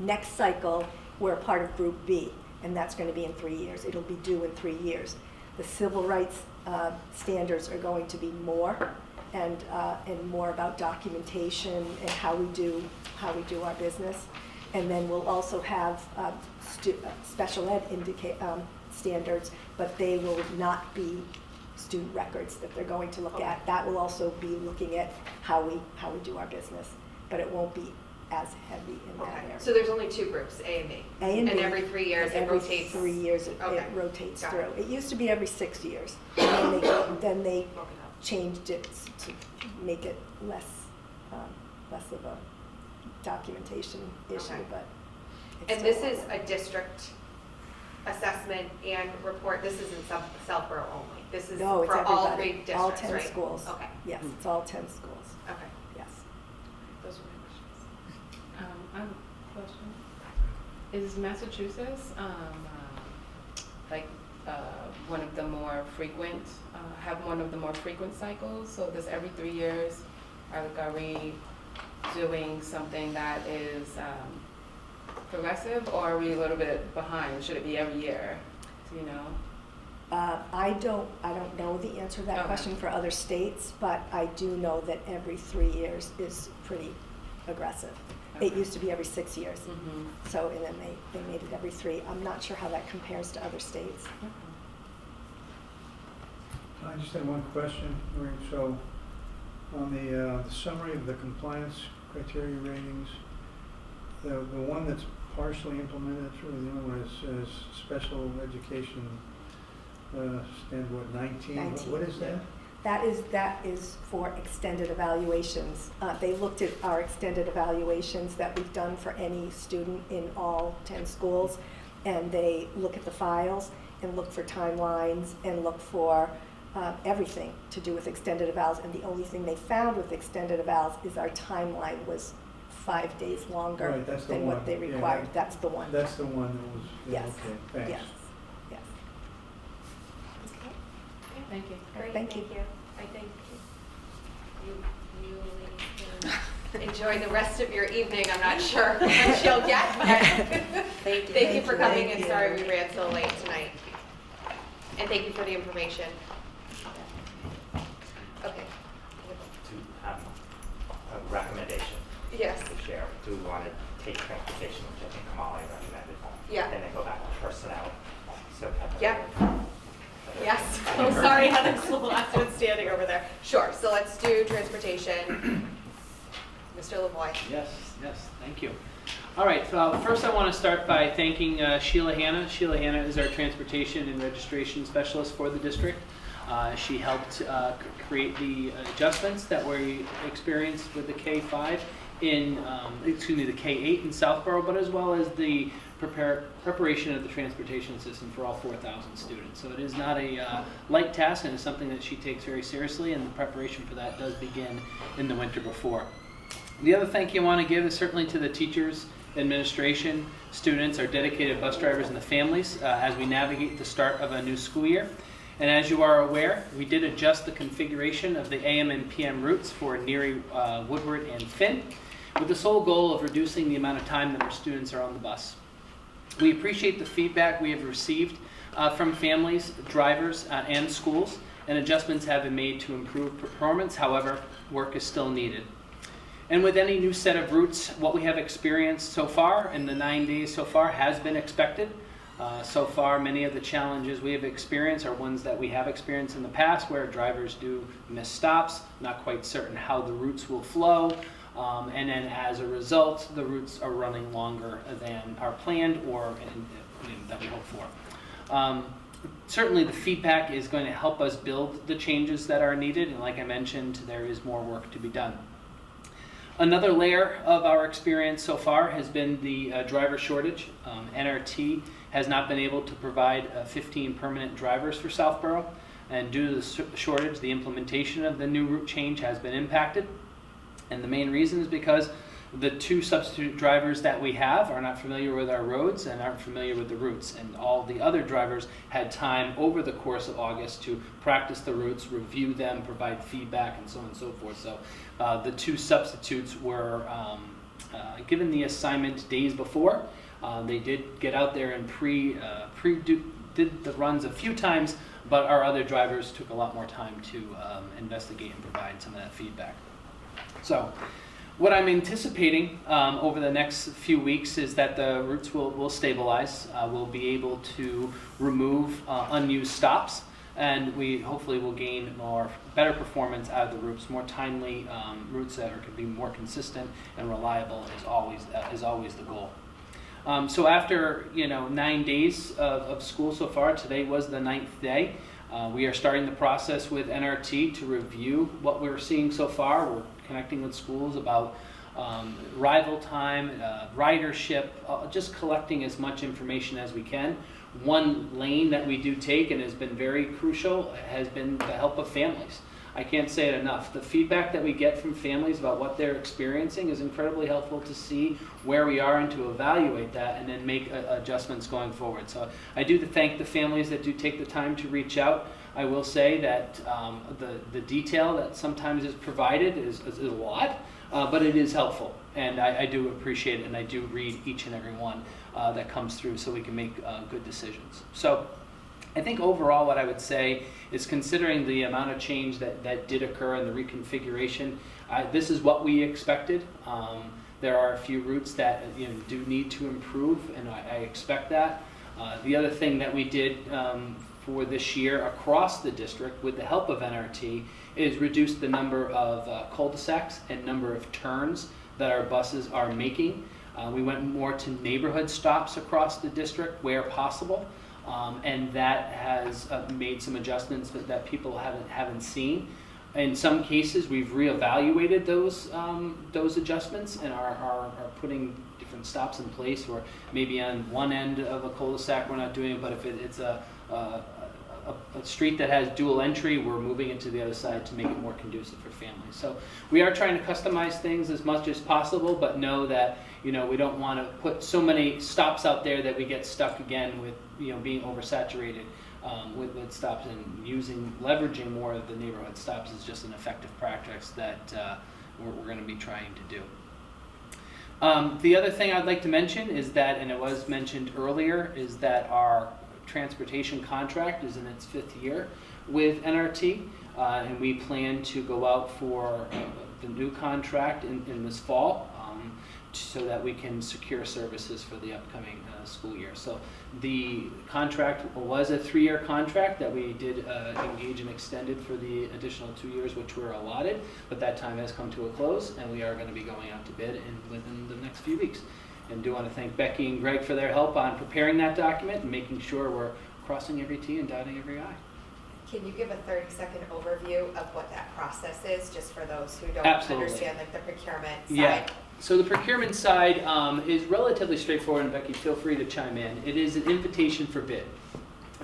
Next cycle, we're a part of Group B, and that's going to be in 3 years. It'll be due in 3 years. The civil rights standards are going to be more, and more about documentation and how we do our business. And then we'll also have special ed standards, but they will not be student records that they're going to look at. That will also be looking at how we do our business, but it won't be as heavy in that area. So there's only 2 groups, A and B. A and B. every 3 years it rotates. Every 3 years it rotates through. It used to be every 6 years. And then they changed it to make it less of a documentation issue, but it's And still this is a district assessment and report. This isn't Southborough only. This is No, it's for all 3 everybody, districts, all 10 right? schools. Okay. Yes, it's all 10 schools. Okay. Yes. Those were my questions. I have a question. Is Massachusetts one of the more frequent, have one of the more frequent cycles? So this every 3 years, are we doing something that is progressive, or are we a little bit behind? Should it be every year? Do you know? I don't know the answer to that question for other states, but I do know that every 3 years is pretty aggressive. It used to be every 6 years. So, and then they made it every 3. I'm not sure how that compares to other states. I just had one question, Maureen. So, on the summary of the compliance criteria ratings, the one that's partially implemented, that's really the only one that says special education stand what, 19? 19. What is that? That is for extended evaluations. They looked at our extended evaluations that we've done for any student in all 10 schools, and they look at the files and look for timelines and look for everything to do with extended evals. And the only thing they found with extended evals is our timeline was 5 days longer Right, that's the than one. what they Yeah, required. That's the one. That's the one that was, yeah, Yes, okay, thanks. yes, yes. Thank you. Great, Thank you. I think you ladies can enjoy the rest of your evening. I'm not sure what you'll get, but Thank you. thank you for coming, Thank and you. sorry we ran so late tonight. And thank you for the information. Okay. To a recommendation Yes. to share. Do we want to take transportation, which I think Kamali recommended? Yeah. And then go back to personnel. So Yep. Yes. Oh, sorry, Heather's the last one standing over there. Sure, so let's do transportation. Mr. Lavoie. Yes, thank you. All right, so first I want to start by thanking Sheila Hanna. Sheila Hanna is our transportation and registration specialist for the district. She helped create the adjustments that we experienced with the K-5 in, the K-8 in Southborough, but as well as the preparation of the transportation system for all 4,000 students. So it is not a light task, and it's something that she takes very seriously, and the preparation for that does begin in the winter before. The other thank you I want to give is certainly to the teachers, administration, students, our dedicated bus drivers, and the families as we navigate the start of a new school year. And as you are aware, we did adjust the configuration of the AM and PM routes for Neary, Woodward, and Finn, with the sole goal of reducing the amount of time that our students are on the bus. We appreciate the feedback we have received from families, drivers, and schools, and adjustments have been made to improve performance. However, work is still needed. And with any new set of routes, what we have experienced so far in the 9 days so far has been expected. So far, many of the challenges we have experienced are ones that we have experienced in the past, where drivers do miss stops, not quite certain how the routes will flow, and then as a result, the routes are running longer than are planned or that we hope for. Certainly the feedback is going to help us build the changes that are needed, and like I mentioned, there is more work to be done. Another layer of our experience so far has been the driver shortage. NRT has not been able to provide 15 permanent drivers for Southborough, and due to the shortage, the implementation of the new route change has been impacted. And the main reason is because the 2 substitute drivers that we have are not familiar with our roads and aren't familiar with the routes, and all the other drivers had time over the course of August to practice the routes, review them, provide feedback, and so on and so forth. So the 2 substitutes were given the assignment days before. They did get out there and did the runs a few times, but our other drivers took a lot more time to investigate and provide some of that feedback. So what I'm anticipating over the next few weeks is that the routes will stabilize. We'll be able to remove unused stops, and we hopefully will gain better performance out of the routes, more timely routes that could be more consistent and reliable is always the goal. So after 9 days of school so far, today was the 9th day. We are starting the process with NRT to review what we're seeing so far. We're connecting with schools about arrival time, ridership, just collecting as much information as we can. One lane that we do take and has been very crucial has been the help of families. I can't say it enough. The feedback that we get from families about what they're experiencing is incredibly helpful to see where we are and to evaluate that and then make adjustments going forward. So I do thank the families that do take the time to reach out. I will say that the detail that sometimes is provided is a lot, but it is helpful. And I do appreciate it, and I do read each and every one that comes through so we can make good decisions. So I think overall what I would say is, considering the amount of change that did occur in the reconfiguration, this is what we expected. There are a few routes that do need to improve, and I expect that. The other thing that we did for this year across the district with the help of NRT is reduce the number of cul-de-sacs and number of turns that our buses are making. We went more to neighborhood stops across the district where possible. And that has made some adjustments that people haven't seen. In some cases, we've reevaluated those adjustments and are putting different stops in place, or maybe on one end of a cul-de-sac we're not doing it, but if it's a a street that has dual entry, we're moving it to the other side to make it more conducive for families. So we are trying to customize things as much as possible, but know that, we don't want to put so many stops out there that we get stuck again with, being oversaturated with stops, and leveraging more of the neighborhood stops is just an effective practice that we're going to be trying to do. The other thing I'd like to mention is that, and it was mentioned earlier, is that our transportation contract is in its 5th year with NRT, and we plan to go out for the new contract in this fall, so that we can secure services for the upcoming school year. So the contract was a 3-year contract that we did engage and extended for the additional 2 years, which were allotted, but that time has come to a close, and we are going to be going out to bid within the next few weeks. And do want to thank Becky and Greg for their help on preparing that document and making sure we're crossing every T and dotting every I. Can you give a 30-second overview of what that process is, just for those who don't Absolutely. understand the procurement side? Yeah. So the procurement side is relatively straightforward, and Becky, feel free to chime in. It is an invitation for bid.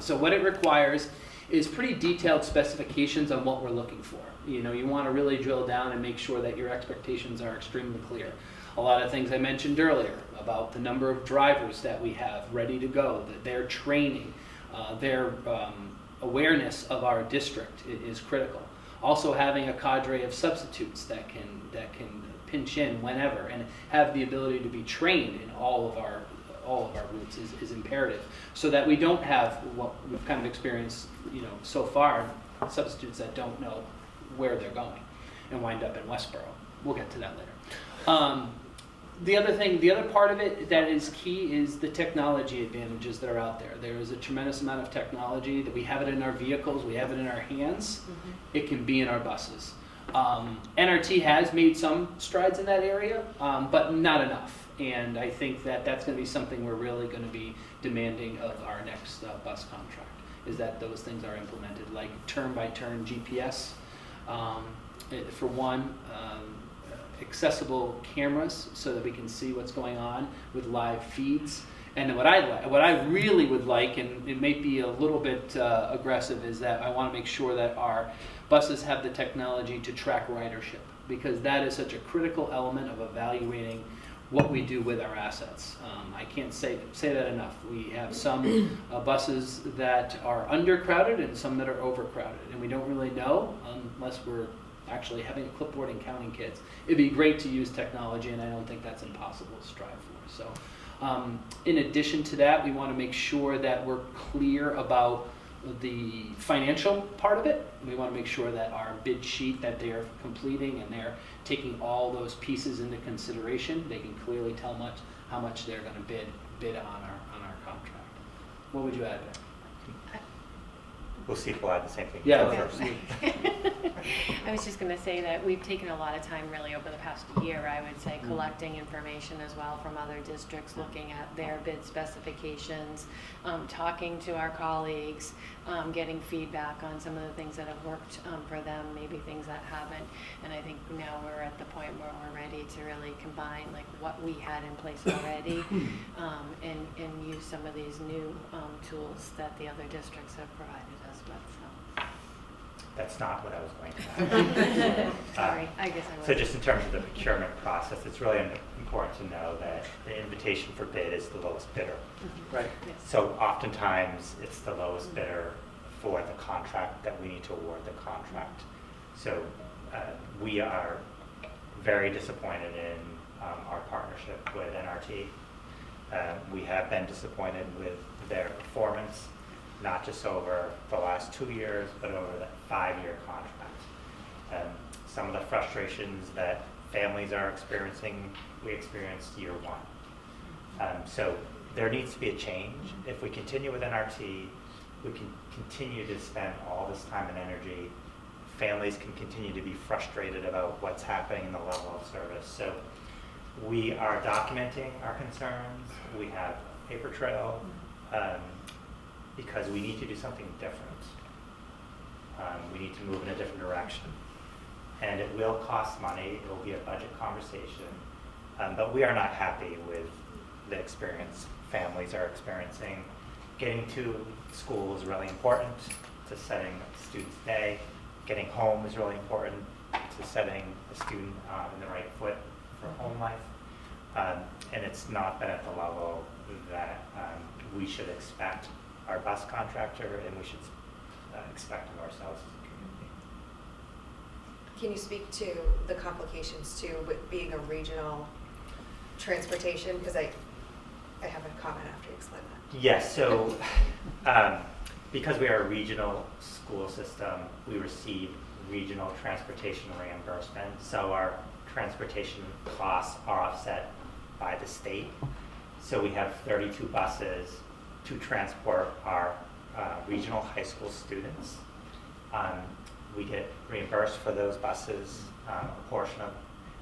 So what it requires is pretty detailed specifications on what we're looking for. You want to really drill down and make sure that your expectations are extremely clear. A lot of things I mentioned earlier about the number of drivers that we have ready to go, their training, their awareness of our district is critical. Also having a cadre of substitutes that can pinch in whenever and have the ability to be trained in all of our routes is imperative, so that we don't have what we've kind of experienced so far, substitutes that don't know where they're going and wind up in Westboro. We'll get to that later. The other part of it that is key is the technology advantages that are out there. There is a tremendous amount of technology that we have it in our vehicles, we have it in our hands. It can be in our buses. NRT has made some strides in that area, but not enough. And I think that that's going to be something we're really going to be demanding of our next bus contract, is that those things are implemented, like turn-by-turn GPS. For one, accessible cameras so that we can see what's going on with live feeds. And what I really would like, and it may be a little bit aggressive, is that I want to make sure that our buses have the technology to track ridership, because that is such a critical element of evaluating what we do with our assets. I can't say that enough. We have some buses that are undercrowded and some that are overcrowded, and we don't really know unless we're actually having a clipboard and counting kids. It'd be great to use technology, and I don't think that's impossible to strive for. So in addition to that, we want to make sure that we're clear about the financial part of it. We want to make sure that our bid sheet that they're completing and they're taking all those pieces into consideration, they can clearly tell how much they're going to bid on our contract. What would you add there? We'll see if we'll add the same thing. Yeah. I was just going to say that we've taken a lot of time really over the past year, I would say, collecting information as well from other districts, looking at their bid specifications, talking to our colleagues, getting feedback on some of the things that have worked for them, maybe things that haven't. And I think now we're at the point where we're ready to really combine like what we had in place already and use some of these new tools that the other districts have provided us with. So. That's not what I was going to ask. Sorry, I guess I was. So just in terms of the procurement process, it's really important to know that the invitation for bid is the lowest bidder. Right. Yes. So oftentimes it's the lowest bidder for the contract that we need to award the contract. So we are very disappointed in our partnership with NRT. We have been disappointed with their performance, not just over the last 2 years, but over the 5-year contract. Some of the frustrations that families are experiencing, we experienced year 1. So there needs to be a change. If we continue with NRT, we can continue to spend all this time and energy. Families can continue to be frustrated about what's happening in the level of service. So we are documenting our concerns. We have a paper trail. Because we need to do something different. We need to move in a different direction. And it will cost money. It will be a budget conversation. But we are not happy with the experience families are experiencing. Getting to school is really important. to setting a student's day. Getting home is really important to setting a student in the right foot for home life. And it's not been at the level that we should expect our bus contractor, and we should expect of ourselves as a community. Can you speak to the complications too with being a regional transportation? Because I have a comment after you explain that. Yes, so because we are a regional school system, we receive regional transportation reimbursement. So our transportation costs are offset by the state. So we have 32 buses to transport our regional high school students. We get reimbursed for those buses, a portion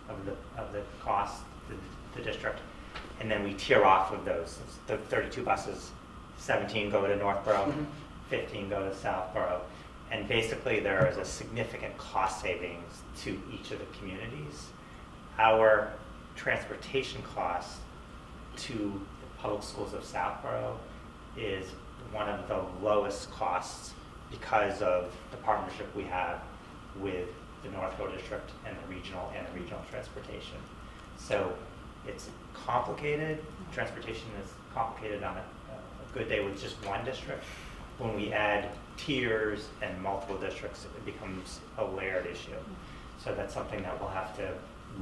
of the cost to the district, and then we tier off of those. The 32 buses, 17 go to Northborough, 15 go to Southborough, and basically there is a significant cost savings to each of the communities. Our transportation cost to the public schools of Southborough is one of the lowest costs because of the partnership we have with the Northborough District and the regional transportation. So it's complicated. Transportation is complicated on a good day with just one district. When we add tiers and multiple districts, it becomes a layered issue. So that's something that we'll have to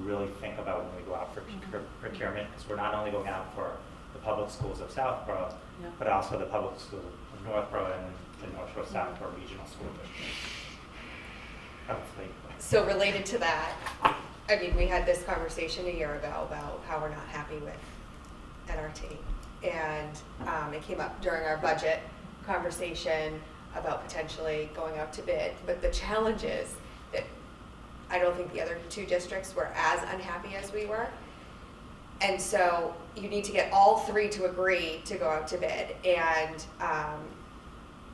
really think about when we go out for procurement, because we're not only going out for the public schools of Southborough, but also the public schools of Northborough and the North Shore Southborough Regional School District. Hopefully. So related to that, I mean, we had this conversation a year ago about how we're not happy with NRT. And it came up during our budget conversation about potentially going out to bid. But the challenge is that I don't think the other two districts were as unhappy as we were. And so you need to get all three to agree to go out to bid. And,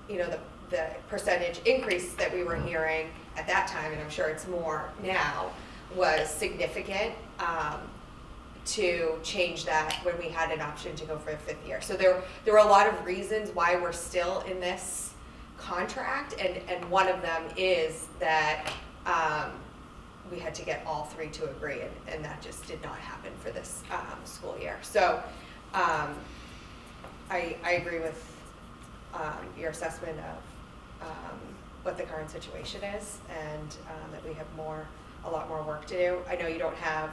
you know, the percentage increase that we were hearing at that time, and I'm sure it's more now, was significant to change that when we had an option to go for the 5th year. So there were a lot of reasons why we're still in this contract, and one of them is that we had to get all three to agree, and that just did not happen for this school year. So I agree with your assessment of what the current situation is, and that we have a lot more work to do. I know you don't have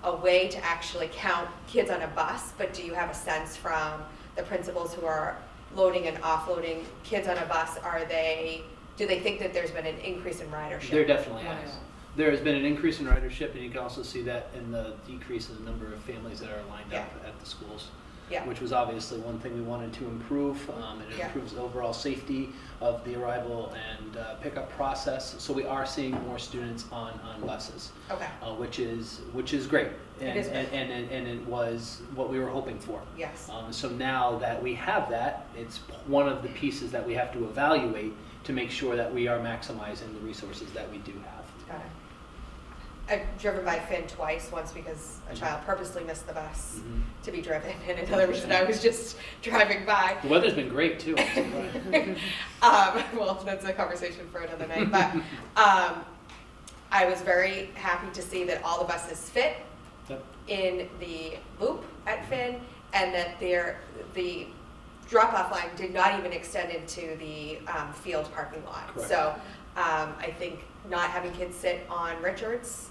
a way to actually count kids on a bus, but do you have a sense from the principals who are loading and offloading kids on a bus? Do they think that there's been an increase in ridership? There definitely has. There has been an increase in ridership, and you can also see that in the decrease in the number of families that are lined up at the schools. Yeah. Which was obviously one thing we wanted to improve, and it improves the overall safety of the arrival and pickup process. So we are seeing more students on buses, okay. Which is great, and it was what we were hoping for. Yes. So now that we have that, it's one of the pieces that we have to evaluate to make sure that we are maximizing the resources that we do have. Got it. I've driven by Finn twice, once because a child purposely missed the bus to be driven, and another reason I was just driving by. The weather's been great too. Well, that's a conversation for another night, but I was very happy to see that all the buses fit in the loop at Finn, and that the drop-off line did not even extend into the field parking lot. Correct. So I think not having kids sit on Richards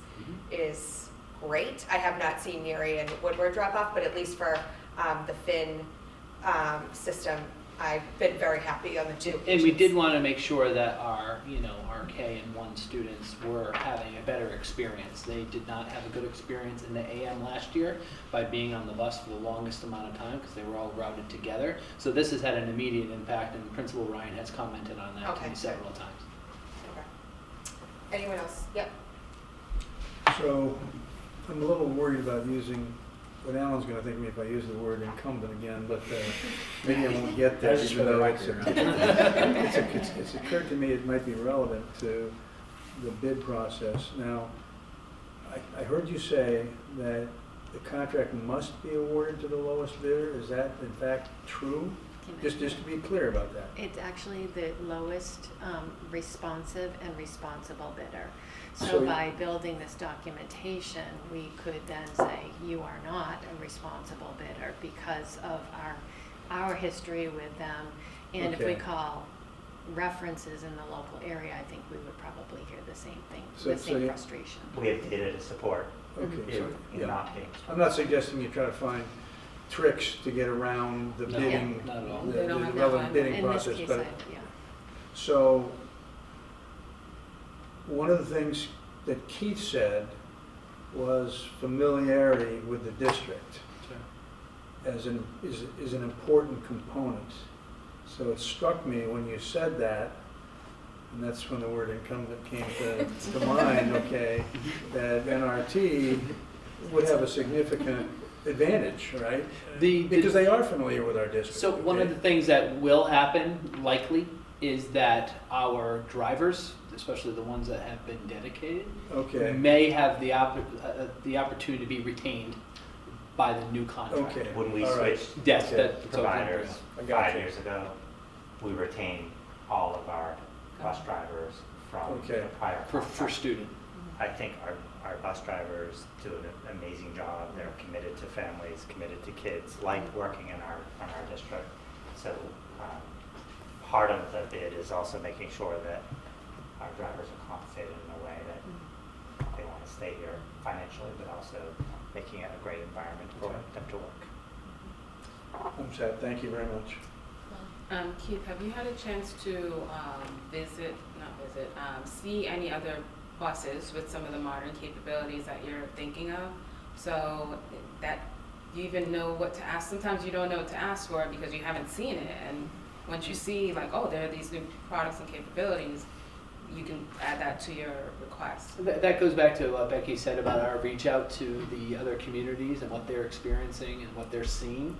is great. I have not seen Neary and Woodward drop off, but at least for the Finn system, I've been very happy on the two. And we did want to make sure that our K and 1 students were having a better experience. They did not have a good experience in the AM last year by being on the bus for the longest amount of time because they were all routed together. So this has had an immediate impact, and Principal Ryan has commented on that to me several times. Okay. Anyone else? Yep. So I'm a little worried about using, but Alan's going to thank me if I use the word incumbent again, but maybe I won't get there, even though it's occurred to me it might be relevant to the bid process. Now, I heard you say that the contract must be awarded to the lowest bidder. Is that in fact true? Just to be clear about that. It's actually the lowest responsive and responsible bidder. So So you- by building this documentation, we could then say, you are not a responsible bidder because of our history with them. And if we Okay. call references in the local area, I think we would probably hear the same thing, So- the so same you- frustration. We have data to support Okay, so, in yeah. not being. I'm not suggesting you try to find tricks to get around the No, bidding, not at all. the They don't have that relevant one. bidding In this process, case, but, yeah. so, one of the things that Keith said was familiarity with the district is an important component. So it struck me when you said that, and that's when the word incumbent came to mind, okay, that NRT would have a significant advantage, right? Because they are familiar with our district. So one of the things that will happen, likely, is that our drivers, especially the ones that have been dedicated, Okay. may have the opportunity to be retained by the new contract. Okay. When we All right. switched Yes, to that's what I'm providers I got 5 you. years ago, we retained all of our bus drivers from Okay. the prior For contract. student. I think our bus drivers do an amazing job. They're committed to families, committed to kids, like working in our district. So part of the bid is also making sure that our drivers are compensated in a way that they want to stay here financially, but also making it a great environment for them to work. I'm sad, thank you very much. Keith, have you had a chance to see any other buses with some of the modern capabilities that you're thinking of? So that you even know what to ask. Sometimes you don't know what to ask for because you haven't seen it. And once you see like, oh, there are these new products and capabilities, you can add that to your request. That goes back to what Becky said about our reach out to the other communities and what they're experiencing and what they're seeing.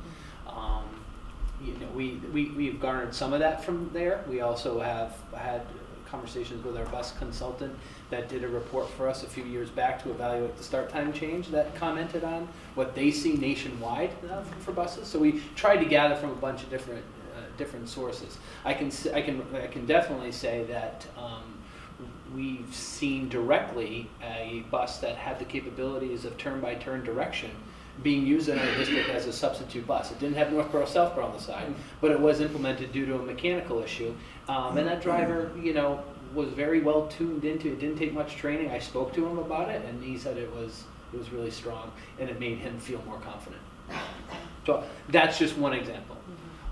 We've garnered some of that from there. We also have had conversations with our bus consultant that did a report for us a few years back to evaluate the start time change that commented on what they see nationwide for buses. So we tried to gather from a bunch of different sources. I can definitely say that we've seen directly a bus that had the capabilities of turn-by-turn direction being used in our district as a substitute bus. It didn't have Northborough, Southborough on the side, but it was implemented due to a mechanical issue. And that driver, was very well tuned into it. It didn't take much training. I spoke to him about it, and he said it was really strong, and it made him feel more confident. So that's just one example.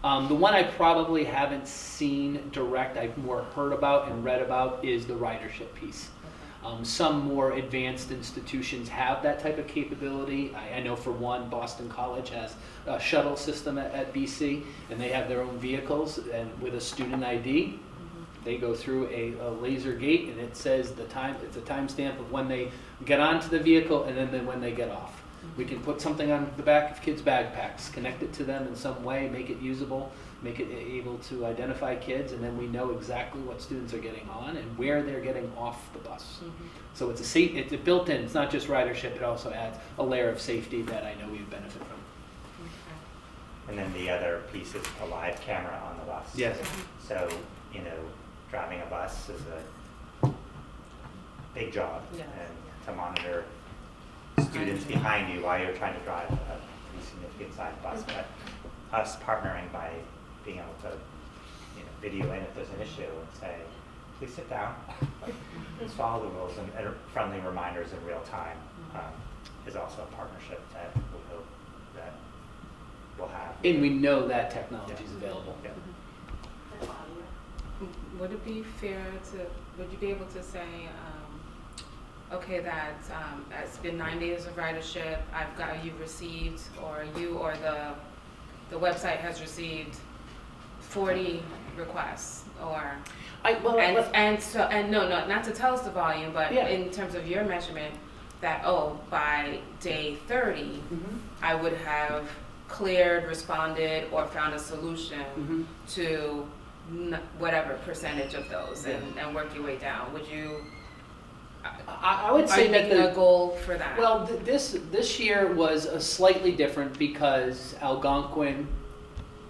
The one I probably haven't seen direct, I've more heard about and read about, is the ridership piece. Some more advanced institutions have that type of capability. I know for one, Boston College has a shuttle system at BC, and they have their own vehicles, and with a student ID, they go through a laser gate, and it says the time. It's a timestamp of when they get onto the vehicle and then when they get off. We can put something on the back of kids' backpacks, connect it to them in some way, make it usable, make it able to identify kids, and then we know exactly what students are getting on and where they're getting off the bus. So it's it's built in. It's not just ridership. It also adds a layer of safety that I know we benefit from. And then the other piece is a live camera on the bus. Yes. So, driving a bus is a big job. Yeah. And to monitor students behind you while you're trying to drive a pretty significant sized bus. But us partnering by being able to video in if there's an issue and say, please sit down, please follow the rules, and friendly reminders in real time is also a partnership that we hope that we'll have. And we know that technology is available. Yeah. Would it be fair would you be able to say, okay, that it's been 9 days of ridership, you've received, or you or the website has received 40 requests, or not to tell us the volume, but in terms of your measurement, that by day 30, I would have cleared, responded, or found a solution to whatever percentage of those, and work your way down. Would you? I would say that a goal for that. Well, this year was slightly different because Algonquin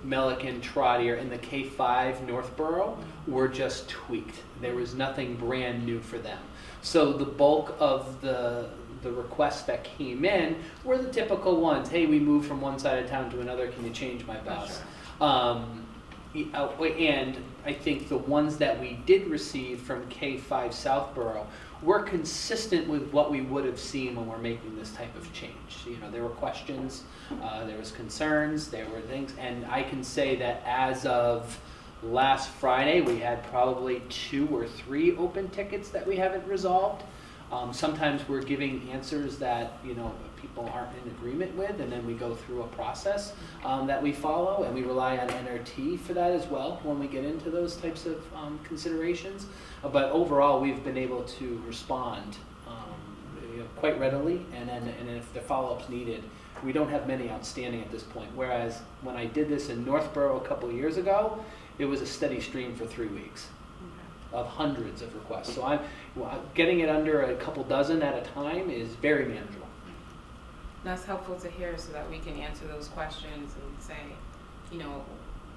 Melican, Trotter, and the K-5 Northborough were just tweaked. There was nothing brand new for them. So the bulk of the requests that came in were the typical ones. Hey, we moved from one side of town to another. Can you change my bus? And I think the ones that we did receive from K-5 Southborough were consistent with what we would have seen when we're making this type of change. You know, there were questions, there was concerns, there were things, and I can say that as of last Friday, we had probably 2 or 3 open tickets that we haven't resolved. Sometimes we're giving answers that, you know, people aren't in agreement with, and then we go through a process that we follow, and we rely on NRT for that as well when we get into those types of considerations. But overall, we've been able to respond you know, quite readily, and if the follow-up's needed, we don't have many outstanding at this point. Whereas when I did this in Northborough a couple of years ago, it was a steady stream for 3 weeks of hundreds of requests. So getting it under a couple dozen at a time is very manageable. That's helpful to hear so that we can answer those questions and say, you know,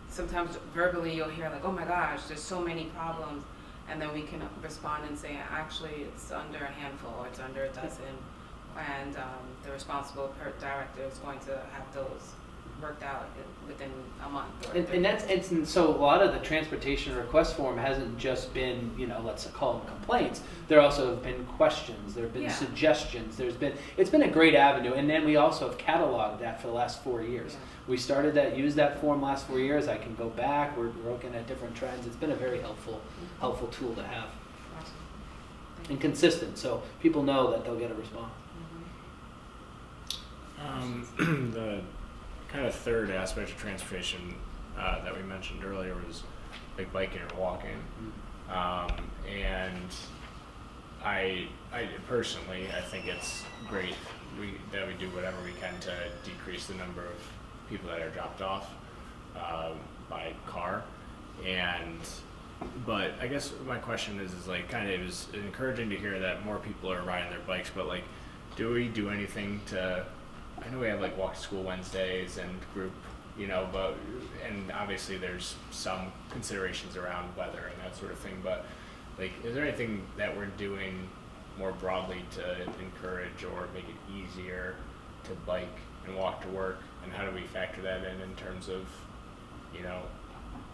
sometimes verbally you'll hear like, oh my gosh, there's so many problems. And then we can respond and say, actually, it's under a handful or it's under a dozen. And the responsible director is going to have those worked out within a month. And so a lot of the transportation request form hasn't just been, you know, let's call them complaints. There also have been questions. There have been suggestions. It's been a great avenue. And then we also have cataloged that for the last 4 years. We started use that form last 4 years. I can go back. We're looking at different trends. It's been a very helpful tool to have. Awesome. And consistent, so people know that they'll get a response. The kind of third aspect of transportation that we mentioned earlier was like biking or walking. And I personally, I think it's great that we do whatever we can to decrease the number of people that are dropped off by car. But I guess my question is like, kind of, it was encouraging to hear that more people are riding their bikes, but like, do we do anything to, I know we have like walk to school Wednesdays and group, you know, and obviously there's some considerations around weather and that sort of thing, but like, is there anything that we're doing more broadly to encourage or make it easier to bike and walk to work? And how do we factor that in terms of, you know,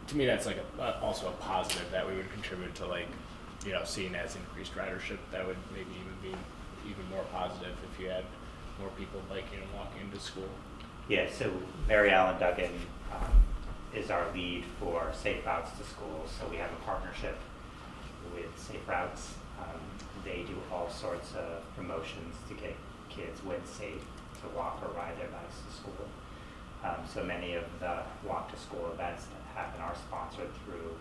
to me that's like also a positive that we would contribute to, like, you know, seeing as increased ridership. That would maybe even be even more positive if you had more people biking and walking to school. Yeah, so Mary Ellen Duggan is our lead for Safe Routes to School. So we have a partnership with Safe Routes. They do all sorts of promotions to get kids when safe to walk or ride their bikes to school. So many of the walk to school events that happen are sponsored through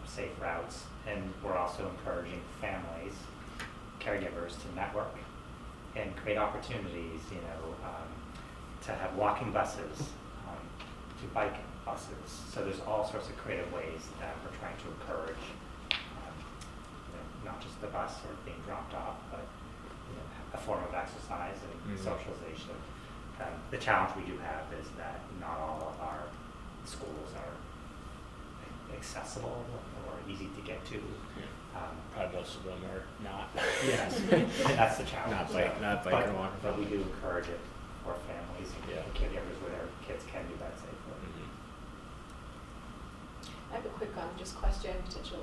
Safe Routes, and we're also encouraging families, caregivers to network and create opportunities, you know, to have walking buses, to bike buses. So there's all sorts of creative ways that we're trying to encourage, you know, not just the bus or being dropped off, but, you know, a form of exercise and socialization. The challenge we do have is that not all of our schools are accessible or easy to get to. Probably most of them are not. Yes, and that's the challenge. Not bike or walk. But we do encourage it for families and caregivers where their kids can do that safely. I have a quick just question, potential,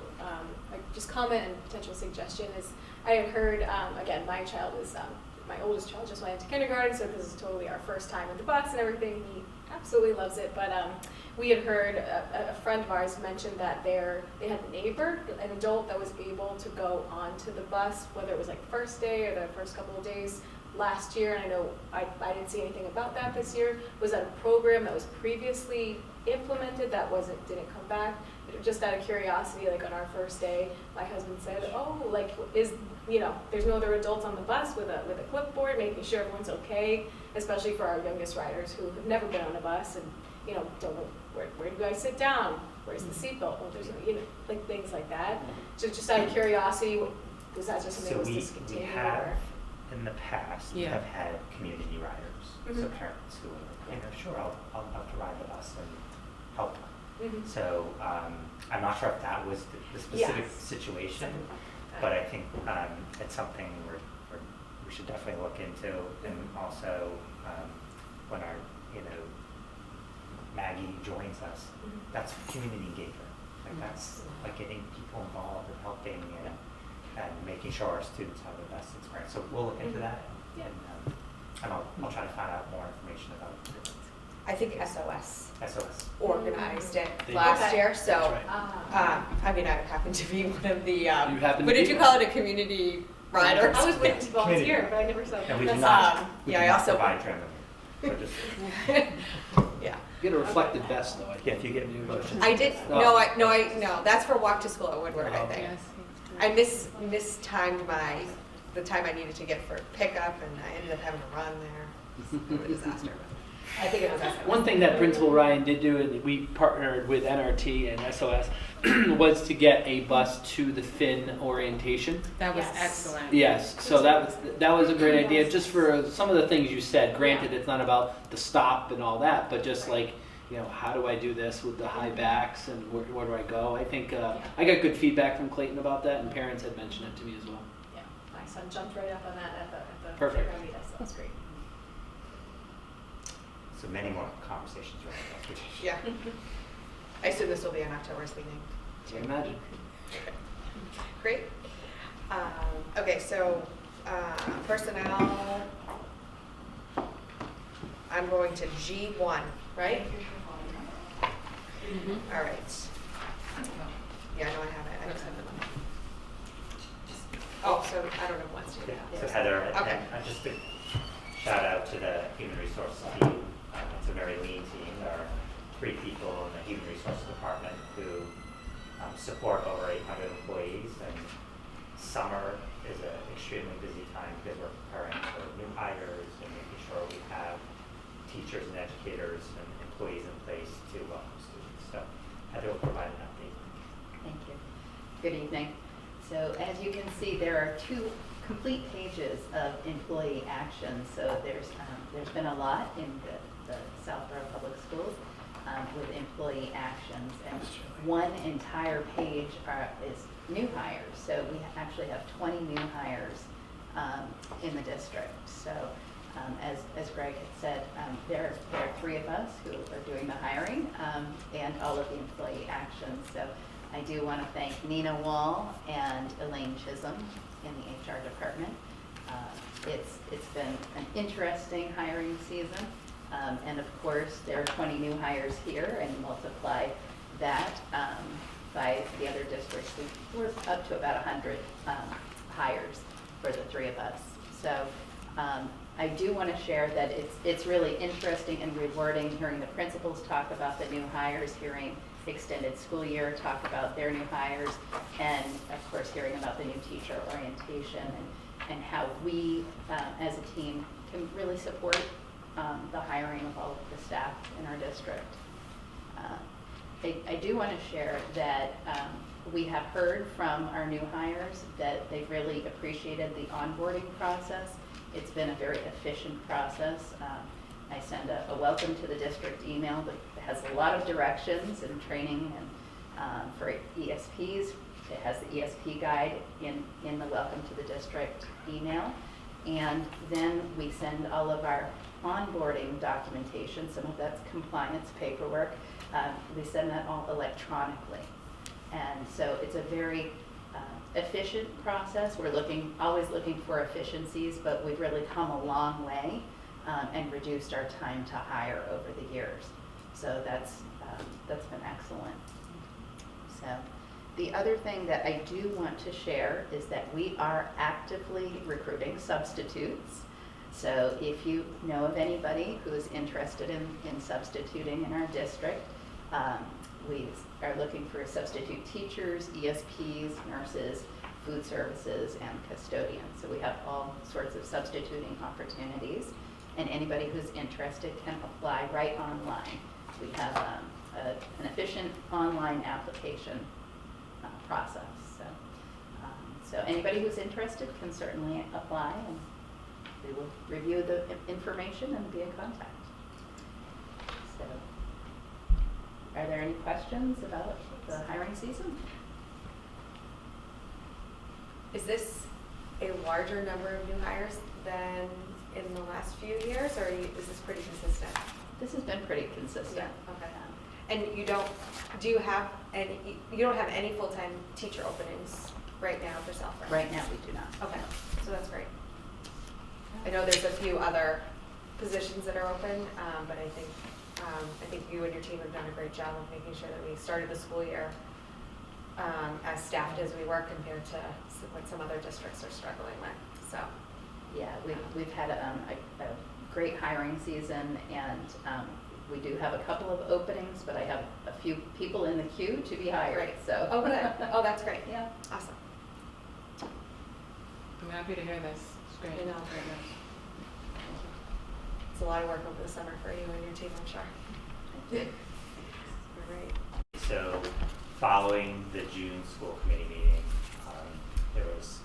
just comment and potential suggestion is, I had heard, again, my child is, my oldest child just went into kindergarten, so this is totally our first time with the bus and everything. He absolutely loves it, but we had heard a friend of ours mention that they had a neighbor, an adult that was able to go onto the bus, whether it was like first day or the first couple of days last year, and I know I didn't see anything about that this year. Was that a program that was previously implemented that didn't come back? Just out of curiosity, like on our first day, my husband said, "Oh, like there's no other adults on the bus with a clipboard, making sure everyone's okay, especially for our youngest riders who have never been on a bus and don't know where do I sit down, where's the seatbelt? Well, there's like things like that. So just out of curiosity, was that just something that was discontinued? We have in the past have had community riders, so parents who are sure I'll have to ride the bus and help. Mhm. So I'm not sure if that was the specific Yes. situation, but I think it's something we should definitely look into. And also when our, Maggie joins us, that's community engagement. Like that's like getting people involved and helping and making sure our students have the best experience. So we'll look into that, and I'll try to find out more information about it. I think SOS SOS. organized it They last did. year, so, That's right. I mean, I happen to be one of the, You happen what to did be you one. call it, a community rider? I was waiting to volunteer, but I never saw And we that. do not, we yeah, do I not also- provide training. So just, Yeah. You get a reflected vest, though. I yeah, if you get new motions. I did, no, that's for Walk to School at Woodward, I Oh, think. Yes. I mistimed the time I needed to get for pickup, and I ended up having to run there. It was a disaster. I think it was SOS. One thing that Principal Ryan did do, and we partnered with NRT and SOS, was to get a bus to the Finn orientation. That was Yes. excellent. Yes, so that was a great idea, just for some of the things you said. Granted, it's not about the stop and all that, but just like, how do I do this with the high backs and where do I go? I think I got good feedback from Clayton about that, and parents had mentioned it to me as well. Yeah, my son jumped right up on that at the Perfect. playground meet, so that's great. So many more conversations around that. Yeah. I assume this will be on October's meeting. I can imagine. Great. Okay, so personnel, I'm going to G1, right? All right. Yeah, I know I have it. I just have the money. Oh, so I don't know what's to do. Yeah, so Heather, Okay. and just a shout out to the Human Resources team. It's a very lean team. There are 3 people in the Human Resources Department who support over 800 employees, and summer is an extremely busy time because we're preparing for new hires and making sure we have teachers and educators and employees in place to welcome students. So Heather will provide an update. Thank you. Good evening. So as you can see, there are 2 complete pages of employee action. So there's been a lot in the Southborough Public Schools with employee actions, and 1 entire page is new hires. So we actually have 20 new hires in the district. So as Greg had said, there are 3 of us who are doing the hiring and all of the employee actions. So I do want to thank Nina Wall and Elaine Chisholm in the HR department. It's been an interesting hiring season. And of course, there are 20 new hires here, and multiply that by the other districts. We're up to about 100 hires for the 3 of us. So I do want to share that it's really interesting and rewarding hearing the principals talk about the new hires, hearing extended school year talk about their new hires, and of course hearing about the new teacher orientation and how we as a team can really support the hiring of all of the staff in our district. I do want to share that we have heard from our new hires that they've really appreciated the onboarding process. It's been a very efficient process. I send a welcome to the district email that has a lot of directions and training and for ESPs. It has the ESP guide in the welcome to the district email. And then we send all of our onboarding documentation. Some of that's compliance paperwork. We send that all electronically. And so it's a very efficient process. We're always looking for efficiencies, but we've really come a long way and reduced our time to hire over the years. So that's been excellent. So the other thing that I do want to share is that we are actively recruiting substitutes. So if you know of anybody who is interested in substituting in our district, we are looking for substitute teachers, ESPs, nurses, food services, and custodians. So we have all sorts of substituting opportunities, and anybody who's interested can apply right online. We have an efficient online application process. So anybody who's interested can certainly apply, and we will review the information and be in contact. So, Are there any questions about the hiring season? Is this a larger number of new hires than in the last few years, or is this pretty consistent? This has been pretty consistent. Yeah, okay. And you don't have any full-time teacher openings right now for Southborough? Right now, we do not. Okay, so that's great. I know there's a few other positions that are open, but I think you and your team have done a great job of making sure that we started the school year as staffed as we were compared to what some other districts are struggling with. So, yeah, we've had a great hiring season, and we do have a couple of openings, but I have a few people in the queue to be hired. Great. So. Oh, good. Oh, that's great. Yeah. Awesome. I'm happy to hear this. It's great. I know. It's a lot of work over the summer for you and your team, I'm sure. Great. So, following the June school committee meeting, there was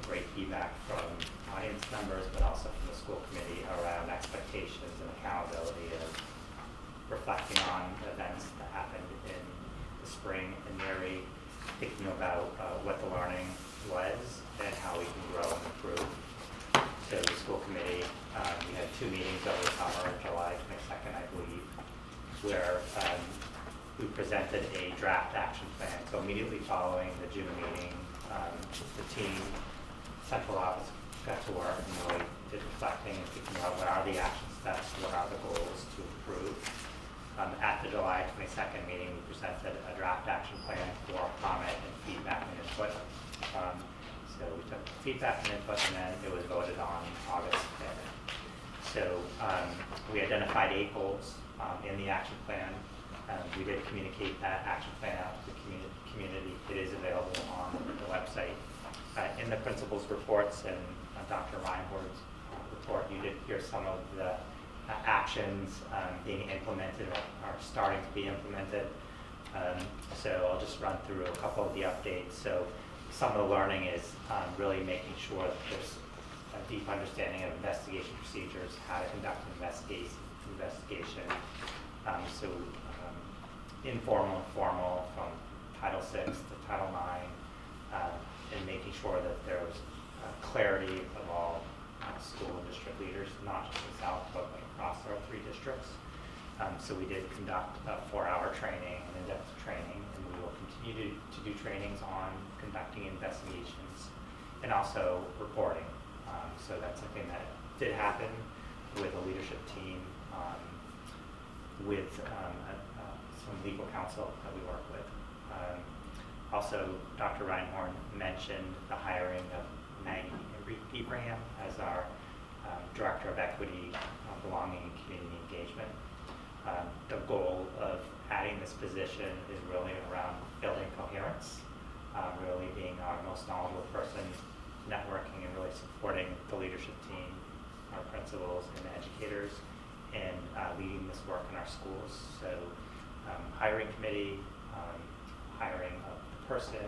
great feedback from audience members, but also from the school committee around expectations and accountability of reflecting on events that happened in the spring and really thinking about what the learning was and how we can grow and improve. So the school committee, we had 2 meetings over the summer, July 22nd, I believe, where we presented a draft action plan. So immediately following the June meeting, the team, central office, got to work and really did reflecting and thinking about what are the action steps, what are the goals to improve. At the July 22nd meeting, we presented a draft action plan for comment and feedback and input. So we took feedback and input, and then it was voted on August 5th. So we identified 8 goals in the action plan. We did communicate that action plan out to the community. It is available on the website. In the principal's reports and Dr. Reinhardt's report, you did hear some of the actions being implemented or starting to be implemented. So I'll just run through a couple of the updates. So some of the learning is really making sure that there's a deep understanding of investigation procedures, how to conduct an investigation. So informal and formal, from Title VI to Title IX, and making sure that there's clarity of all school and district leaders, not just in Southborough, but across our 3 districts. So we did conduct a 4-hour training, an in-depth training, and we will continue to do trainings on conducting investigations and also reporting. So that's something that did happen with a leadership team, with some legal counsel that we work with. Also, Dr. Reinhorn mentioned the hiring of Maggie Ibrahim as our Director of Equity, Belonging, and Community Engagement. The goal of adding this position is really around building coherence, really being our most knowledgeable person, networking and really supporting the leadership team, our principals and educators, and leading this work in our schools. So hiring committee, hiring of the person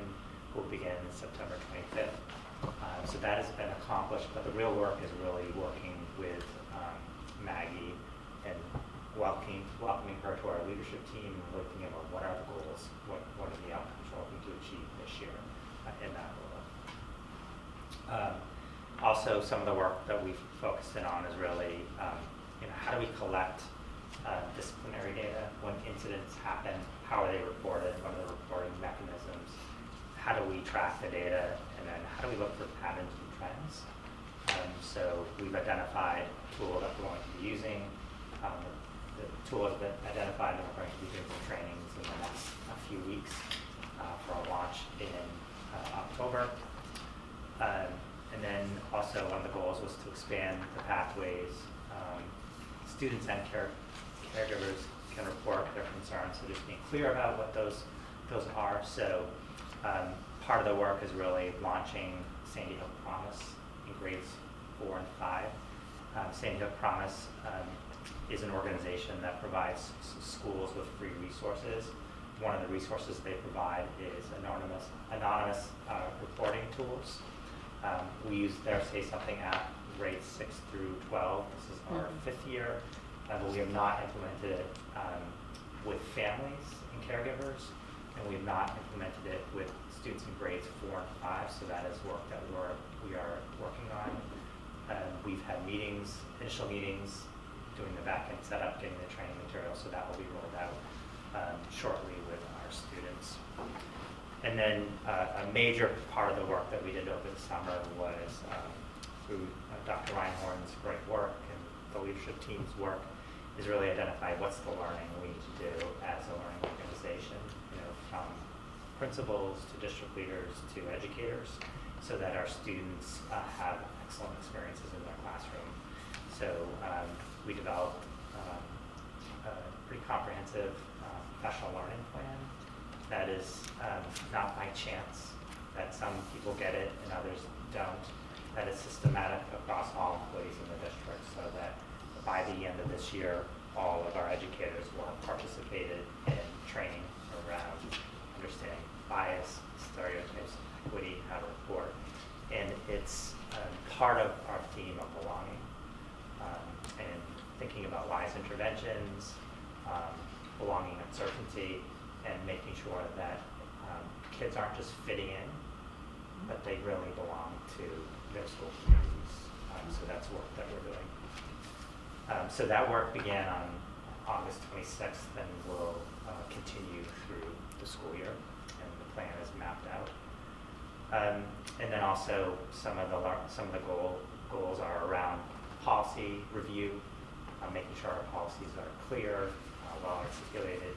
will begin September 25th. So that has been accomplished, but the real work is really working with Maggie and welcoming her to our leadership team and looking at what are the goals, what are the outcomes we're hoping to achieve this year in that role. Also, some of the work that we've focused in on is really, how do we collect disciplinary data when incidents happen? How are they reported? What are the reporting mechanisms? How do we track the data? And then how do we look for patterns and trends? So we've identified a tool that we're going to be using. The tool has been identified, and we're going to be doing some trainings in the next few weeks for a launch in October. And then also one of the goals was to expand the pathways. Students and caregivers can report their concerns, so just being clear about what those are. So part of the work is really launching Sandy Hook Promise in grades 4 and 5. Sandy Hook Promise is an organization that provides schools with free resources. One of the resources they provide is anonymous reporting tools. We use their Say Something app, grades 6 through 12. This is our 5th year, but we have not implemented it with families and caregivers, and we've not implemented it with students in grades 4 and 5, so that is work that we are working on. We've had meetings, initial meetings, doing the back-end setup, getting the training material, so that will be rolled out shortly with our students. And then a major part of the work that we did over the summer was through Dr. Reinhorn's great work and the leadership team's work is really identify what's the learning we need to do as a learning organization, from principals to district leaders to educators, so that our students have excellent experiences in their classroom. So we developed a pretty comprehensive professional learning plan that is not by chance, that some people get it and others don't, that is systematic across all employees in the district, so that by the end of this year, all of our educators will have participated in training around understanding bias, stereotypes, equity, how to report. And it's part of our theme of belonging and thinking about wise interventions, belonging uncertainty, and making sure that kids aren't just fitting in, but they really belong to their school communities. So that's work that we're doing. So that work began on August 26th and will continue through the school year, and the plan is mapped out. And then also some of the goals are around policy review, making sure our policies are clear, well articulated.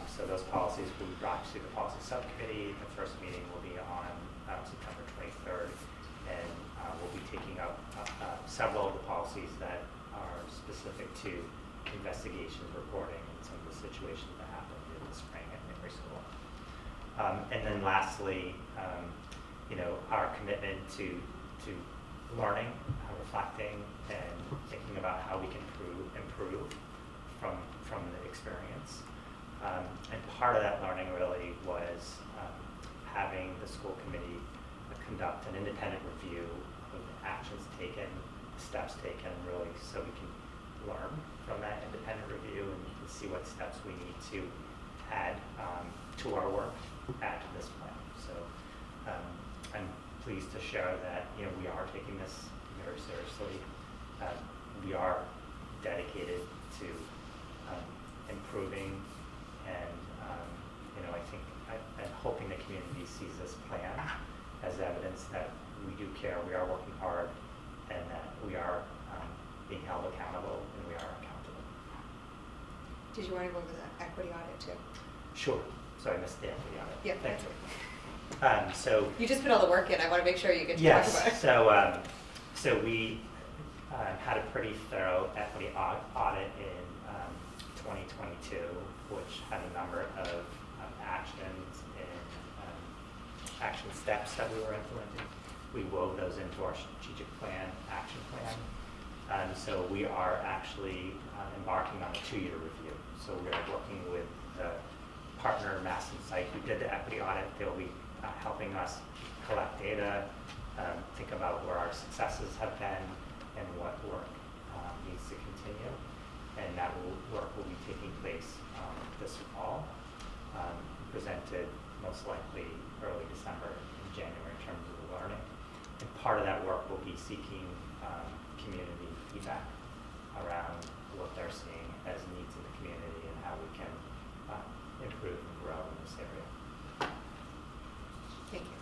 So those policies will be brought to the policy subcommittee. The first meeting will be on September 23rd, and we'll be taking up several of the policies that are specific to investigations, reporting, and some of the situations that happened in the spring at Newbury School. And then lastly, our commitment to learning, reflecting, and thinking about how we can improve from the experience. And part of that learning really was having the school committee conduct an independent review of the actions taken, steps taken, really, so we can learn from that independent review and see what steps we need to add to our work, add to this plan. So I'm pleased to share that we are taking this very seriously. We are dedicated to improving, and I think I'm hoping the community sees this plan as evidence that we do care, we are working hard, and that we are being held accountable, and we are accountable. Did you want to go over the equity audit too? Sure. So I missed the equity audit. Yeah. Thank you. So you just put all the work in. I want to make sure you get to yes, talk about it. So we had a pretty thorough equity audit in 2022, which had a number of actions and action steps that we were implementing. We wove those into our strategic plan, action plan. So we are actually embarking on a 2-year review. So we're working with the partner, Mass Insight, who did the equity audit. They'll be helping us collect data, think about where our successes have been, and what work needs to continue. And that work will be taking place this fall, presented most likely early December and January in terms of the learning. And part of that work will be seeking community feedback around what they're seeing as needs in the community and how we can improve and grow in this area. Thank you.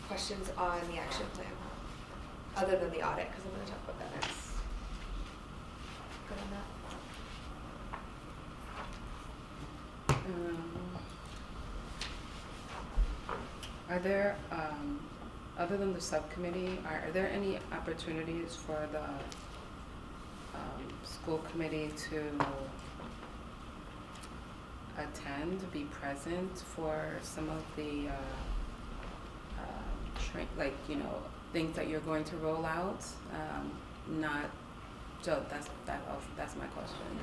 Questions on the action plan, other than the audit, because I'm going to talk about that next. Good on that. Are there, other than the subcommittee, are there any opportunities for the school committee to attend, be present for some of the things that you're going to roll out? So that's my question.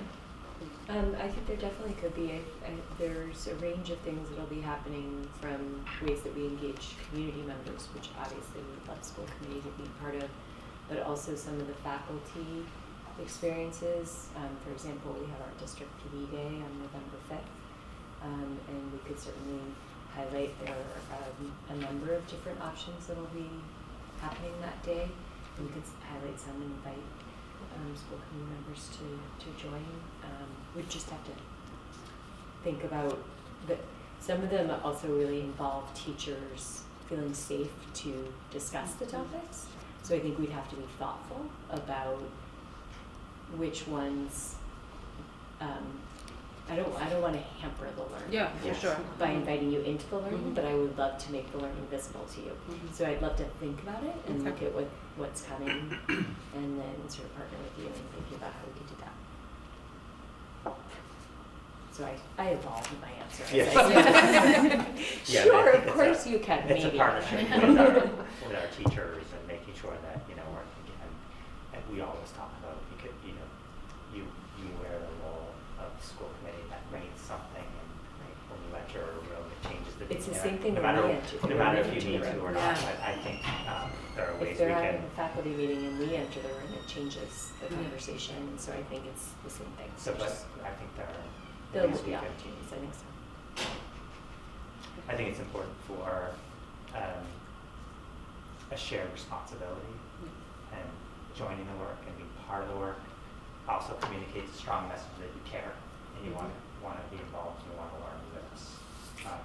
I think there definitely could be. There's a range of things that'll be happening, from ways that we engage community members, which obviously we would love school committee to be part of, but also some of the faculty experiences. For example, we have our district PD day on November 5th, and we could certainly highlight there are a number of different options that will be happening that day. And we could highlight some and invite school committee members to join. We just have to think about that. Some of them also really involve teachers feeling safe to discuss the topics. So I think we'd have to be thoughtful about which ones. I don't want to hamper the learning. Yeah, for sure. By inviting you into the learning, but I would love to make the learning visible to you. So I'd love to think about it and look at what's coming, and then sort of partner with you and thinking about how we could do that. So I evolved in my answer. Yes. Yeah, Sure, of course you can. It's maybe. a partnership with our teachers and making sure that, we're, and we always talk about, because, you wear the role of the school committee, that means something, and when you enter a room, it changes the It's the dynamic. same thing no when matter, we enter. no matter if you need the to or room. not. Yeah. I think there are ways If they're we having can. a faculty meeting and we enter the room, it changes the conversation. And so I think it's the same thing. So, but I think there are There ways will be we can. opportunities. I think so. I think it's important for a shared responsibility and joining the work and being part of the work. Also communicates a strong message that you care and you want to be involved and you want to learn with us.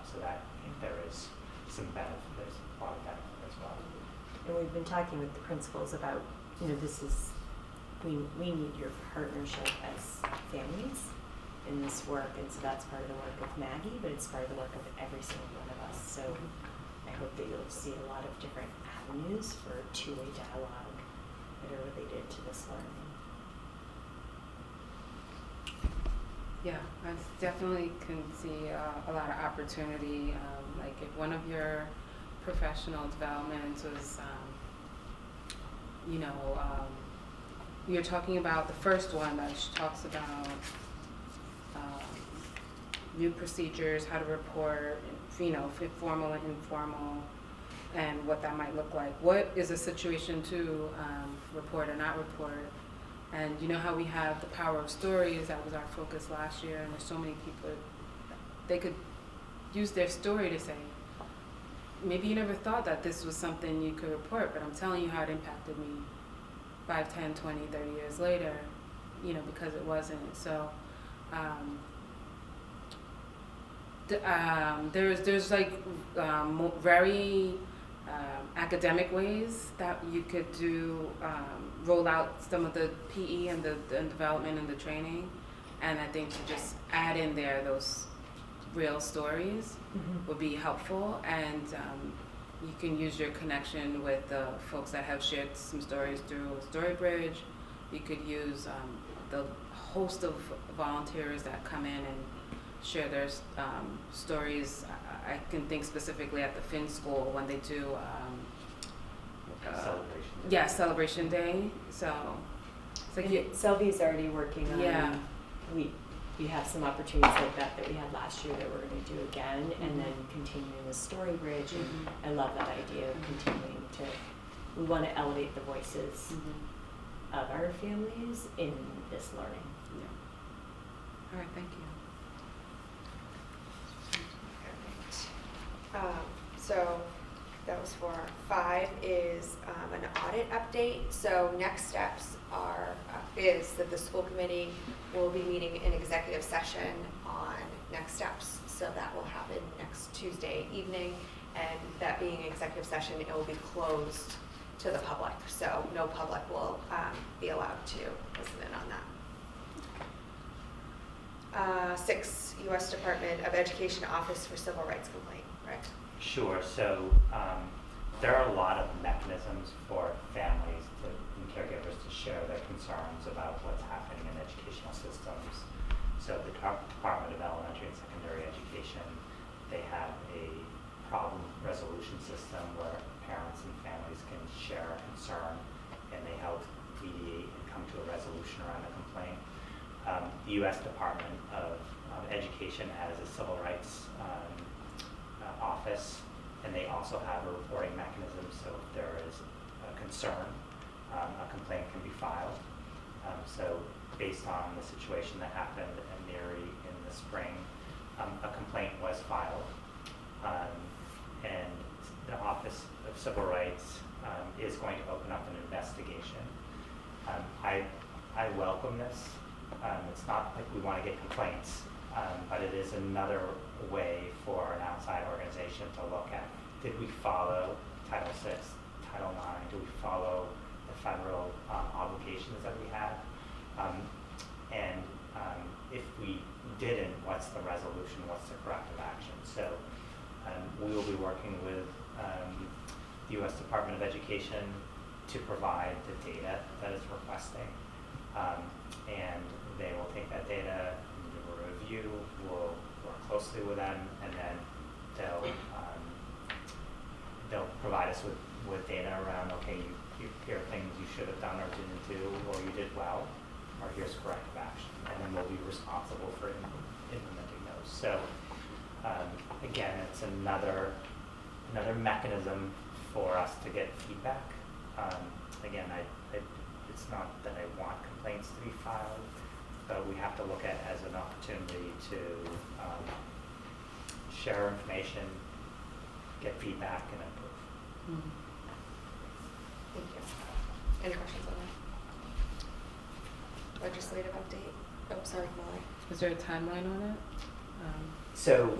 So that I think there is some benefit. There's a lot of benefit as well. And we've been talking with the principals about, this is, we need your partnership as families in this work, and so that's part of the work of Maggie, but it's part of the work of every single one of us. So I hope that you'll see a lot of different avenues for two-way dialogue that are related to this learning. Yeah, I definitely can see a lot of opportunity. Like if one of your professional developments was, you're talking about the first one that she talks about new procedures, how to report, formal and informal, and what that might look like. What is a situation to report or not report? And you know how we have the power of stories, that was our focus last year, and there's so many people, they could use their story to say, maybe you never thought that this was something you could report, but I'm telling you how it impacted me 5, 10, 20, 30 years later, because it wasn't. So there's like very academic ways that you could do, roll out some of the PE and the development and the training, and I think to just add in there those real stories would be helpful, and you can use your connection with the folks that have shared some stories through StoryBridge. You could use the host of volunteers that come in and share their stories. I can think specifically at the Finn School when they do Celebration. Yeah, Celebration Day. So it's like Sylvie's already working on. Yeah. We have some opportunities like that we had last year that we're going to do again, and then continuing with StoryBridge. And I love that idea of continuing to. We want to elevate the voices of our families in this learning. Yeah. All right, thank you. So that was for 5 is an audit update. So next steps is that the school committee will be meeting in executive session on next steps. So that will happen next Tuesday evening, and that being executive session, it will be closed to the public. So no public will be allowed to listen in on that. 6, U.S. Department of Education Office for Civil Rights Complaint, right? Sure. So there are a lot of mechanisms for families and caregivers to share their concerns about what's happening in educational systems. So the Department of Elementary and Secondary Education, they have a problem resolution system where parents and families can share a concern and they help mediate and come to a resolution around a complaint. The U.S. Department of Education has a civil rights office, and they also have a reporting mechanism. So if there is a concern, a complaint can be filed. So based on the situation that happened at Mary in the spring, a complaint was filed. And the Office of Civil Rights is going to open up an investigation. I welcome this. It's not like we want to get complaints, but it is another way for an outside organization to look at, did we follow Title VI, Title IX, do we follow the federal obligations that we had? And if we didn't, what's the resolution, what's the corrective action? So we will be working with the U.S. Department of Education to provide the data that it's requesting. And they will take that data and do a review. We'll work closely with them, and then they'll provide us with data around, okay, here are things you should have done or didn't do, or you did well, or here's corrective action. And then we'll be responsible for implementing those. So again, it's another mechanism for us to get feedback. Again, it's not that I want complaints to be filed, but we have to look at it as an opportunity to share information, get feedback, and improve. Thank you. Any questions on that? Legislative update? Oh, sorry, Molly. Is there a timeline on it? So,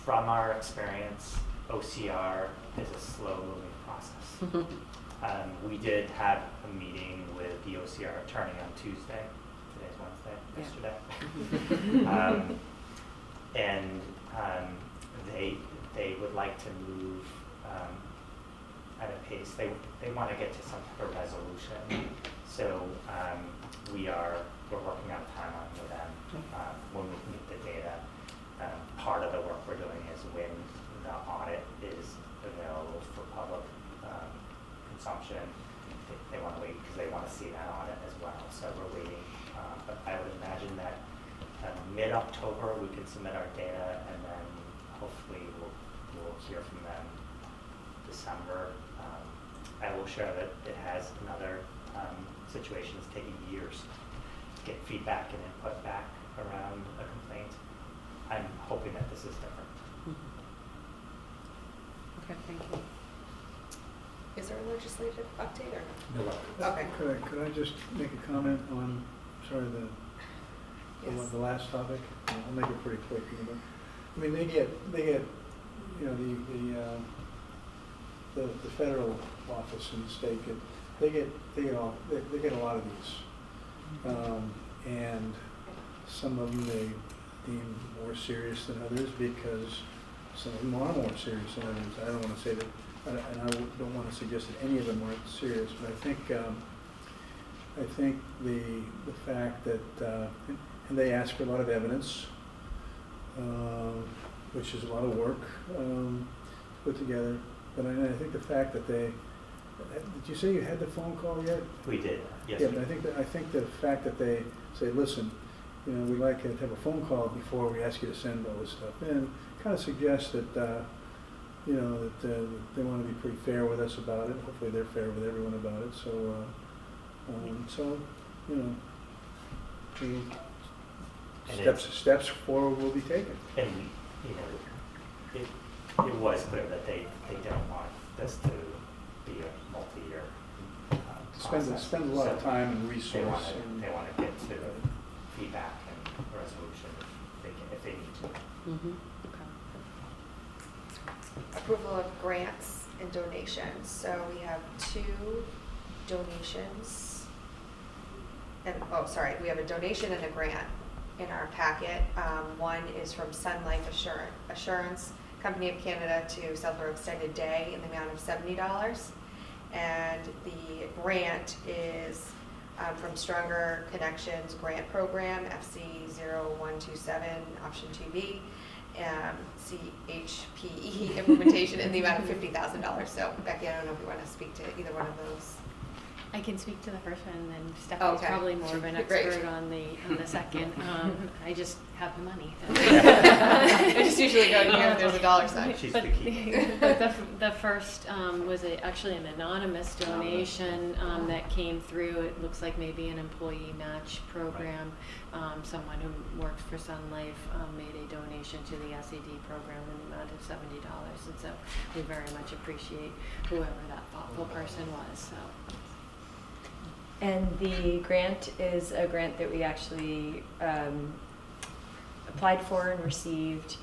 from our experience, OCR is a slow-moving process. We did have a meeting with the OCR attorney on Tuesday. Today's Wednesday. Yesterday. And they would like to move at a pace. They want to get to some type of resolution. So we're working on a timeline with them when we can get the data. Part of the work we're doing is when the audit is available for public consumption. They want to wait because they want to see that audit as well. So we're waiting. But I would imagine that mid-October we can submit our data, and then hopefully we'll hear from them December. I will share that it has another situation that's taking years to get feedback and input back around a complaint. I'm hoping that this is different. Okay, thank you. Is there a legislative update or no? No. Okay. Could I just make a comment on, sorry, the last topic? I'll make it pretty quick. I mean, they get you know, the federal office and the state they get a lot of these, and some of them they deem more serious than others because some of them are more serious than others. I don't want to say that, and I don't want to suggest that any of them aren't serious, but I think the fact that and they ask for a lot of evidence, which is a lot of work to put together. But I think the fact that did you say you had the phone call yet? We did, yes. Yeah, but I think the fact that they say, listen, you know, we'd like to have a phone call before we ask you to send all this stuff in, kind of suggests that, you know, that they want to be pretty fair with us about it. Hopefully they're fair with everyone about it. So, you know, steps forward will be taken. And, you know, it was clear that they don't want this to be a multi-year process. Spend a lot of time and resource. They want to get to feedback and resolution if they need to. Mm-hmm. Okay. Approval of grants and donations. So we have 2 donations. And we have a donation and a grant in our packet. One is from Sun Life Assurance Company of Canada to Southborough Extended Day in the amount of $70. And the grant is from Stronger Connections Grant Program, FC0127, Option 2B, CHPE implementation in the amount of $50,000. So Becky, I don't know if you want to speak to either one of those. I can speak to the first one, and then Stephanie's Okay. probably more of an Great. expert on the second. I just have the money. I just usually go to you if there's a dollar sign. She's But the key. but the first was actually an anonymous donation that came through. It looks like maybe an employee match program. Someone who works for Sun Life made a donation to the SED program in the amount of $70, and so we very much appreciate whoever that thoughtful person was. So. And the grant is a grant that we actually applied for and received.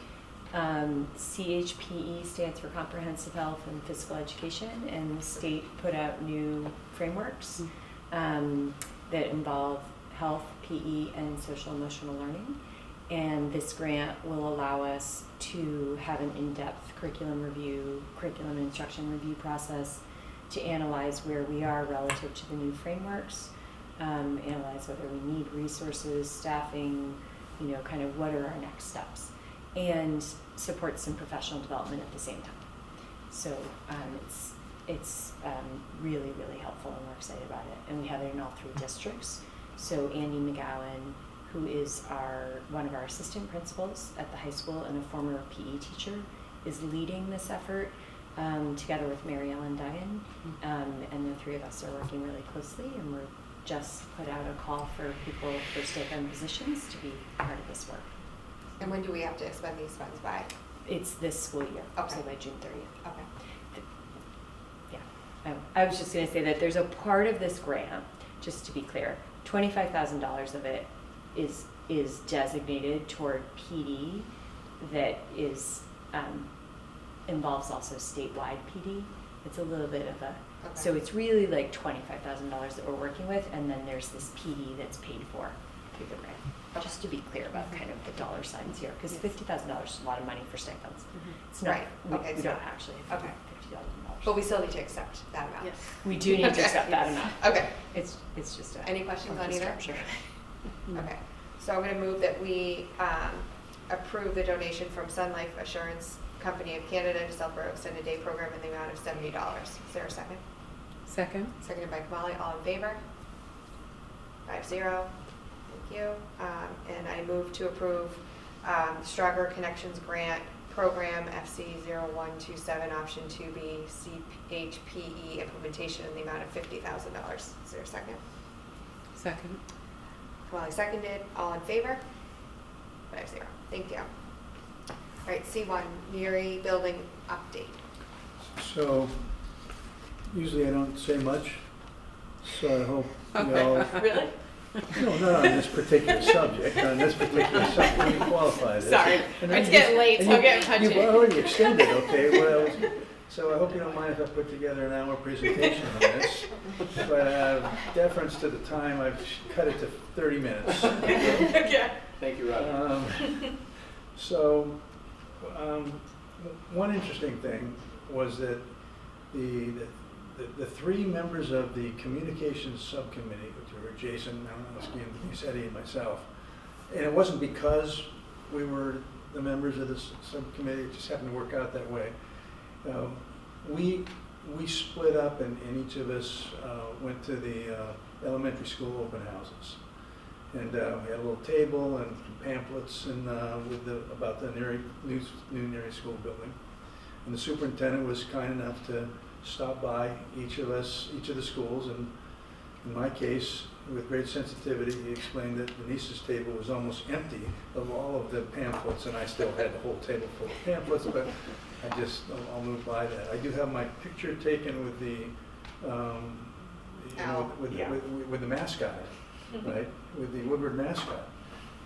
CHPE stands for Comprehensive Health and Physical Education, and the state put out new frameworks that involve health, PE, and social emotional learning. And this grant will allow us to have an in-depth curriculum and instruction review process to analyze where we are relative to the new frameworks, analyze whether we need resources, staffing, kind of what are our next steps, and support some professional development at the same time. So it's really, really helpful, and we're excited about it. And we have it in all 3 districts. So Andy McGowan, who is one of our assistant principals at the high school and a former PE teacher, is leading this effort. Together with Mary Ellen Duggan, and the 3 of us are working really closely, and we're just put out a call for people for stipend positions to be part of this work. And when do we have to expend these funds by? It's this school year, Okay. so by June 30th. Okay. Yeah, I was just going to say that there's a part of this grant, just to be clear, $25,000 of it is designated toward PD that is involves also statewide PD. It's a little bit of a, so it's really like $25,000 that we're working with, and then there's this PD that's paid for through the grant. Just to be clear about kind of the dollar signs here, because $50,000 is a lot of money for stipends. It's not, Right. Okay, we so- don't actually have okay. $50,000. But we still need to accept that amount. Yes. We do need to accept that amount. Okay. It's just a Any questions on funky either? structure. Okay, so I'm going to move that we approve the donation from Sun Life Assurance Company of Canada to Southborough Extended Day Program in the amount of $70. Is there a second? Second. Seconded by Kamali. All in favor? 5-0. Thank you. And I move to approve Stronger Connections Grant Program FC0127 Option 2B CHPE implementation in the amount of $50,000. Is there a second? Second. Kamali seconded. All in favor? 5-0. Thank you. All right, C1, Neary Building Update. So, usually I don't say much, so I hope you all... Really? No, not on this particular subject, on this particular subject, let me qualify this. Sorry, And it's then getting you- late, and so you- I'm getting punchy. You've already extended, okay, so I hope you don't mind if I put together an hour presentation on this, but deference to the time, I've cut it to 30 minutes. Okay. Thank you, Roger. So, one interesting thing was that the 3 members of the communications subcommittee, which were Jason Malinowski and Denise and myself, and it wasn't because we were the members of this subcommittee, it just happened to work out that way. We split up, and each of us went to the elementary school open houses. And we had a little table and pamphlets and about the new Neary School building. And the superintendent was kind enough to stop by each of the schools, and in my case, with great sensitivity, he explained that Denise's table was almost empty of all of the pamphlets, and I still had the whole table full of pamphlets, but I'll move by that. I do have my picture taken with the, with the mascot, right? With the Woodward mascot.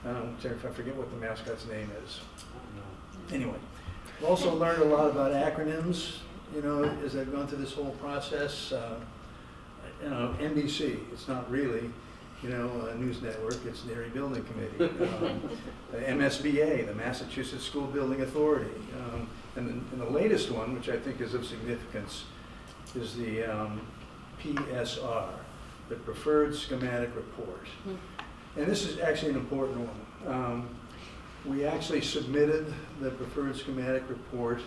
If I forget what the mascot's name is. Anyway, I've also learned a lot about acronyms, as I've gone through this whole process. NBC, it's not really, a news network, it's Neary Building Committee. The MSBA, the Massachusetts School Building Authority. And the latest one, which I think is of significance, is the PSR, the Preferred Schematic Report. And this is actually an important one. We actually submitted the Preferred Schematic Report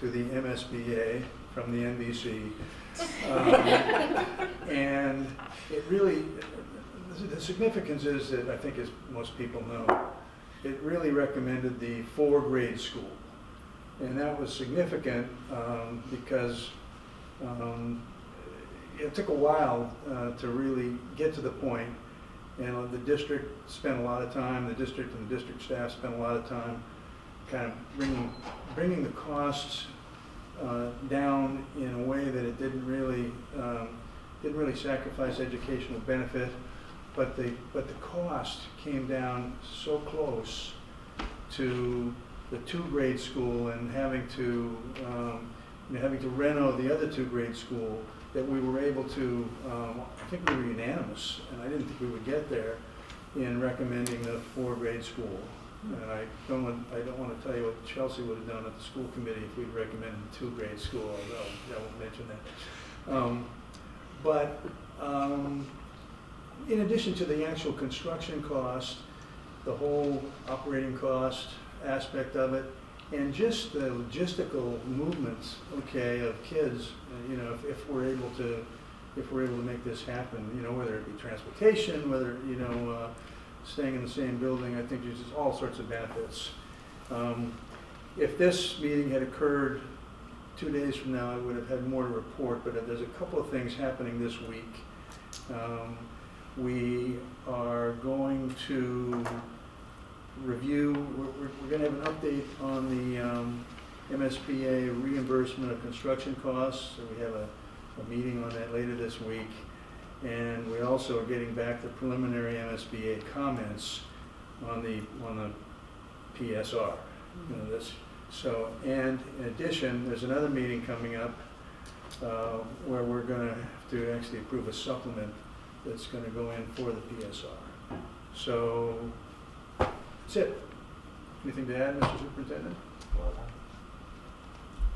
to the MSBA from the NBC. And it really, the significance is that I think, as most people know, it really recommended the 4-grade school. And that was significant because it took a while to really get to the point. And the district spent a lot of time, the district and the district staff spent a lot of time kind of bringing the costs down in a way that it didn't really sacrifice educational benefit, but the cost came down so close to the 2-grade school and having to reno the other 2-grade school that we were able to, I think we were unanimous, and I didn't think we would get there, in recommending the 4-grade school. And I don't want to tell you what Chelsea would have done at the school committee if we'd recommended the 2-grade school, although I won't mention that. In addition to the actual construction cost, the whole operating cost aspect of it, and just the logistical movements, okay, of kids, if we're able to make this happen, whether it be transportation, whether staying in the same building, I think there's just all sorts of benefits. If this meeting had occurred 2 days from now, I would have had more to report, but there's a couple of things happening this week. We are going to review, we're going to have an update on the MSBA reimbursement of construction costs. So we have a meeting on that later this week. And we also are getting back the preliminary MSBA comments on the PSR. And in addition, there's another meeting coming up where we're going to have to actually approve a supplement that's going to go in for the PSR. So that's it. Anything to add, Mr. Superintendent? Well done.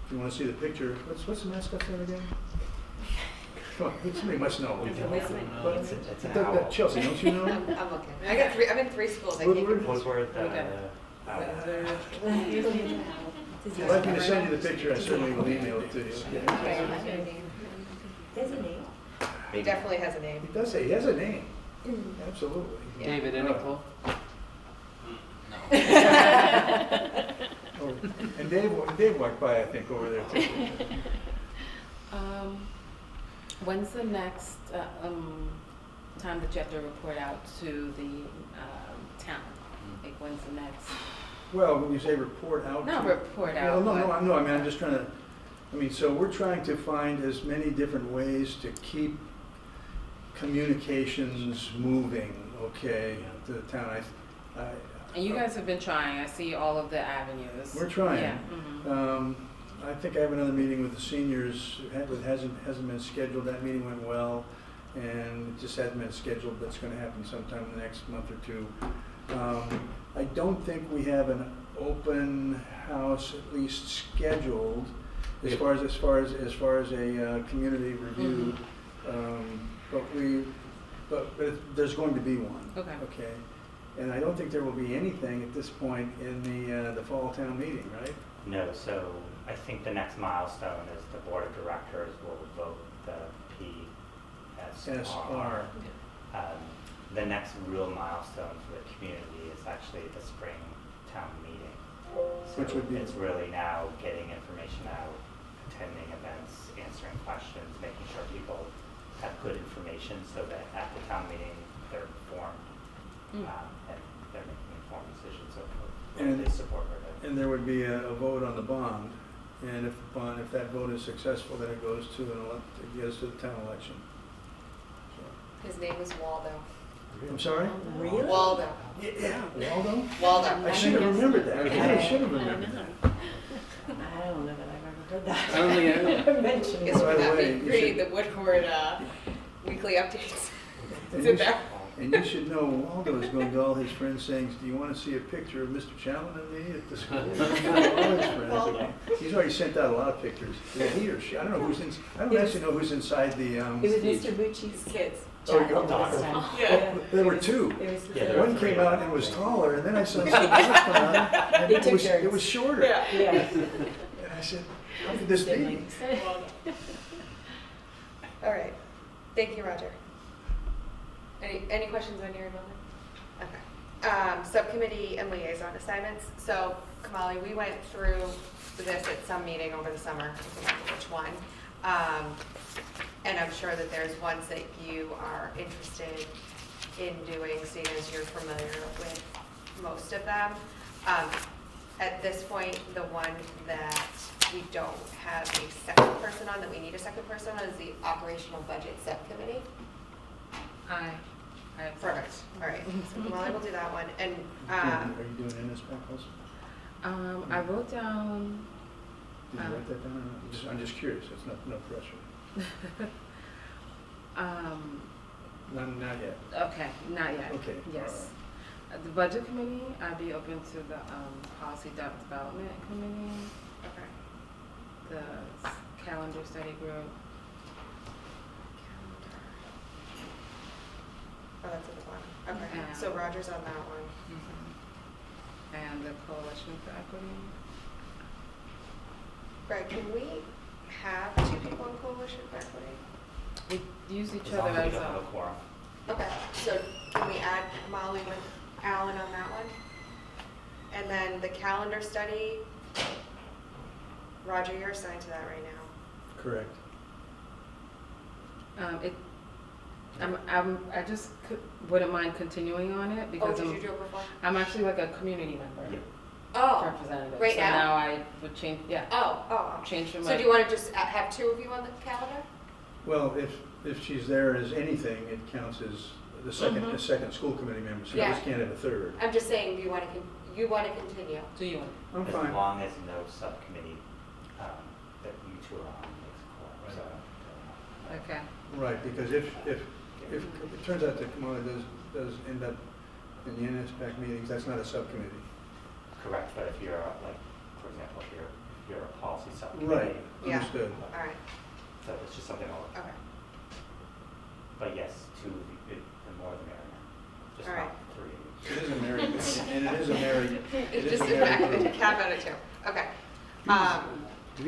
If you want to see the picture, what's the mascot's name again? Come on, somebody must know. It's an owl. Chelsea, don't you know? I'm looking. I'm in 3 schools. I can't. Woodward, If you'd like me to send you the picture, I certainly will email it to you. Okay? There's a name. He definitely has a name. He does say he has a name. Absolutely. Yeah. David, any pull? Oh, and Dave walked by, I think, over there too. When's the next time that you have to report out to the town? Like, when's the next? Well, when you say report out. No, report out. No, I mean, I'm just trying to, so we're trying to find as many different ways to keep communications moving, okay, to the town. And you guys have been trying. I see all of the avenues. We're trying. Yeah. Mm-hmm. I think I have another meeting with the seniors. It hasn't been scheduled. That meeting went well, and it just hasn't been scheduled. That's going to happen sometime in the next month or two. I don't think we have an open house, at least scheduled, as far as a community review. But there's going to be one. Okay. Okay. And I don't think there will be anything at this point in the fall town meeting, right? No, so I think the next milestone is the board of directors will vote the PSR. The next real milestone for the community is actually the spring town meeting. So which would be? It's really now getting information out, attending events, answering questions, making sure people have good information so that at the town meeting they're informed. And they're making informed decisions of whether they support or not. And there would be a vote on the bond, and if that vote is successful, then it goes to it goes to the town election. So. His name is Waldo. I'm sorry? Really? Waldo. Yeah. Waldo? Waldo. I should have remembered that. I should have remembered that. I don't know that I've ever heard that. I don't think I never mentioned Guess it. would that be create the Woodward weekly updates? And you should know Waldo is going to all his friends saying, do you want to see a picture of Mr. Challen and me at the school? All his friends. He's already sent out a lot of pictures. Yeah, he or she. I don't know who's in. I don't actually know who's inside the. It was Mr. Bucci's kids. Oh, your daughter. Yeah. There were two. One came out and was taller, and then I saw something else come out, and They took turns. it was shorter. Yeah. And I said, How could this be? siblings. All right. Thank you, Roger. Any questions on your enrollment? Okay. Subcommittee and liaison assignments. So, Kamali, we went through this at some meeting over the summer. I can't remember which one. And I'm sure that there's ones that you are interested in doing, seeing as you're familiar with most of them. At this point, the one that we don't have a second person on, that we need a second person on, is the operational budget subcommittee. I Perfect. All right. So Kamali will do that one. And Are you doing NSPAC also? I wrote down. Did you write that down or not? I'm just curious. It's no pressure. Not yet. Okay, not yet. Okay. Yes. The budget committee, I'd be open to the policy development committee. okay. The calendar study group. Oh, that's at the bottom. Okay. Yeah. So Roger's on that one. And the coalition for equity. Greg, can we have two people in coalition for equity? We use each As long other as we as don't have a quorum. Okay. So can we add Kamali with Alan on that one? And then the calendar study, Roger, you're assigned to that right now. Correct. I just wouldn't mind continuing on it because did you do it before? I'm actually like a community member. Yeah. Oh, Representative. right so now? I would change. Yeah. Oh. Change from. So do you want to just have two of you on the calendar? Well, if she's there as anything, it counts as the second school committee member, so you just can't have a third. I'm just saying, do you want to continue? Do you want? I'm fine. As long as no subcommittee that you two are on makes a quorum. So, Okay. Right, because if it turns out that Kamala does end up in the NSPAC meetings, that's not a subcommittee. correct, but if you're like, for example, if you're a policy subcommittee. Right, Yeah. understood. All right. So it's just something I'll. Okay. But yes, two, the more the merrier. Just All not right. three. It is a married, and it is a married, It's just a cap out of two. Okay. Do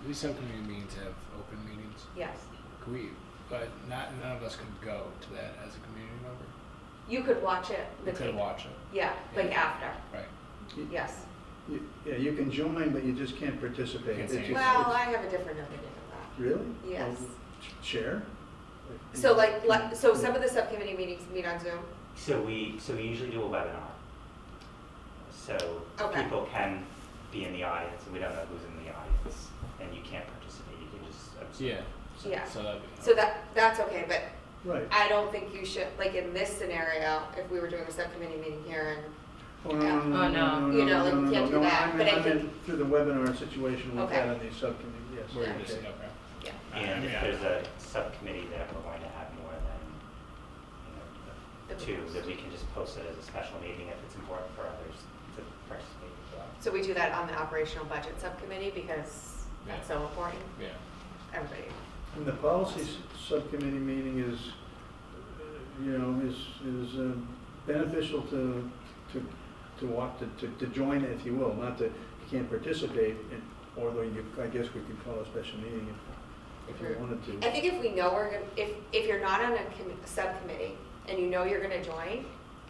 these subcommittee meetings have open meetings? Yes. Can we, but none of us can go to that as a community member? You could watch it. We could watch it. Yeah, like after. Right. Yes. Yeah, you can join, but you just can't participate. Can't say It's just- Well, it's- I have a different opinion of that. Really? Yes. Well, share? So some of the subcommittee meetings meet on Zoom. So we usually do a webinar. So Okay. people can be in the audience, and we don't know who's in the audience, and you can't participate. You can just observe. Yeah. Yeah. So that'd be. So that's okay, but Right. I don't think you should, like in this scenario, if we were doing a subcommittee meeting here and Oh, no, Oh, no. You know, like, you can't do that, I but I meant think- through the webinar situation we've Okay. had on these subcommittees, yes. Where you Okay. just, okay. Yeah. And Yeah. if there's a subcommittee that we're going to have more than, The two, groups. that we can just post it as a special meeting if it's important for others to participate as well. So we do that on the operational budget subcommittee because that's so important. Yeah. Everybody. And the policy subcommittee meeting is, is beneficial to join, if you will, not that you can't participate, although I guess we could call a special meeting if you wanted to. I think if we know we're gonna, if you're not on a subcommittee and you know you're gonna join,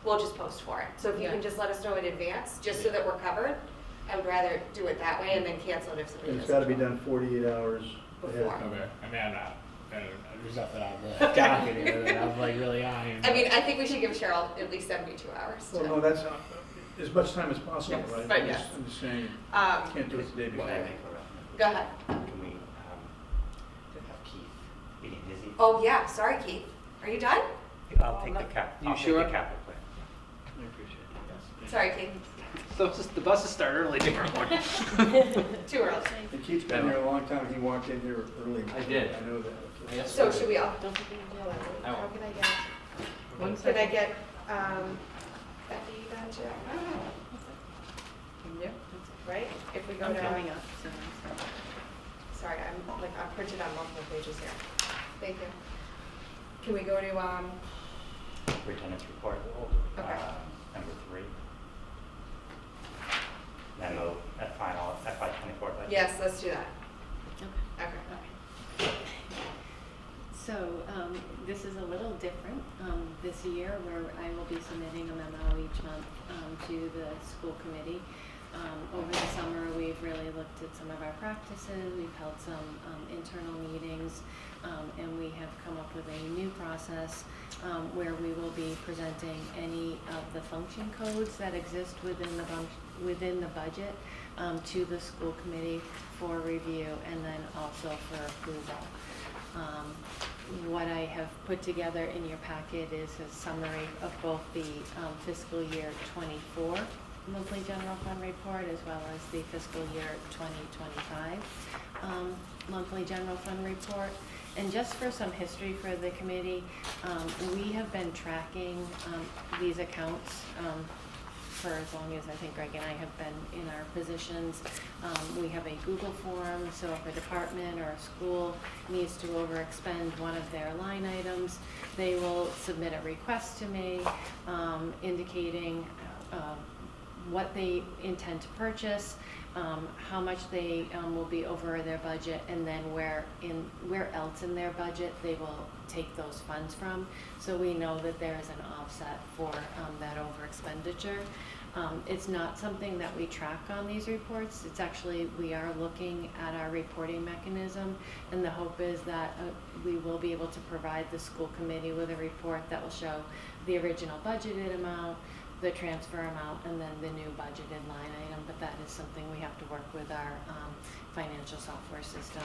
we'll just post for it. So if you can just let us know in advance, just so that we're covered, I would rather do it that way and then cancel it if somebody And doesn't. it's got to be done 48 hours ahead. Before. Okay. I mean, there's nothing on the docket here that I'm like really on here. I mean, I think we should give Cheryl at least 72 hours. Well, no, that's as much time as possible, Yes, right? but I'm yes. just saying, you can't do it the day before. Can I make a recommendation? Go ahead. Can we have Keith being busy? Oh, yeah, sorry, Keith. Are you done? I'll take the cap. You I'll sure? take the capital plan. I appreciate it, yes. Sorry, Keith. So the buses start early tomorrow morning. Too early. And Keith's been here a long time, he walked in here early. I did. I know that. Yes. So should we all? I How won't. can I get? One Can second. I get Becky Badger? Yep. Right? If we go I'm to. coming up. So. Sorry, I'm printed on multiple pages here. Thank you. Can we go to Superintendent's report. Okay. Number 3. Memo at final FY24 Yes, let's do that. Okay. Okay. So this is a little different this year, where I will be submitting a memo each month to the school committee. Over the summer, we've really looked at some of our practices. We've held some internal meetings, and we have come up with a new process where we will be presenting any of the function codes that exist within the budget to the school committee for review and then also for approval. What I have put together in your packet is a summary of both the fiscal year 24 monthly general fund report as well as the fiscal year 2025 monthly general fund report. And just for some history for the committee, we have been tracking these accounts for as long as I think Greg and I have been in our positions. We have a Google form, so if a department or a school needs to overexpend one of their line items, they will submit a request to me indicating what they intend to purchase, how much they will be over their budget, and then where else in their budget they will take those funds from. So we know that there is an offset for that over expenditure. It's not something that we track on these reports. It's actually, we are looking at our reporting mechanism, and the hope is that we will be able to provide the school committee with a report that will show the original budgeted amount, the transfer amount, and then the new budgeted line item. But that is something we have to work with our financial software system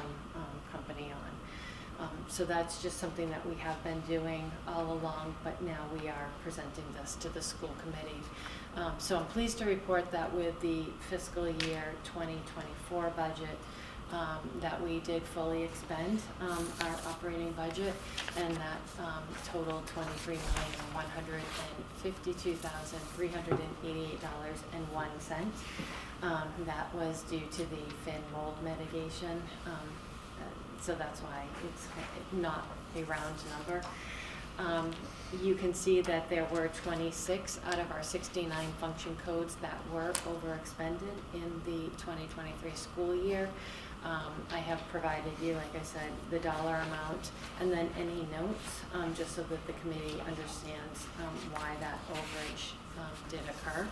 company on. So that's just something that we have been doing all along, but now we are presenting this to the school committee. So I'm pleased to report that with the fiscal year 2024 budget, that we did fully expend our operating budget, and that totaled $23,152,388.01. That was due to the fin mold mitigation. So that's why it's not a round number. You can see that there were 26 out of our 69 function codes that were overexpended in the 2023 school year. I have provided you, like I said, the dollar amount and then any notes, just so that the committee understands why that overage did occur.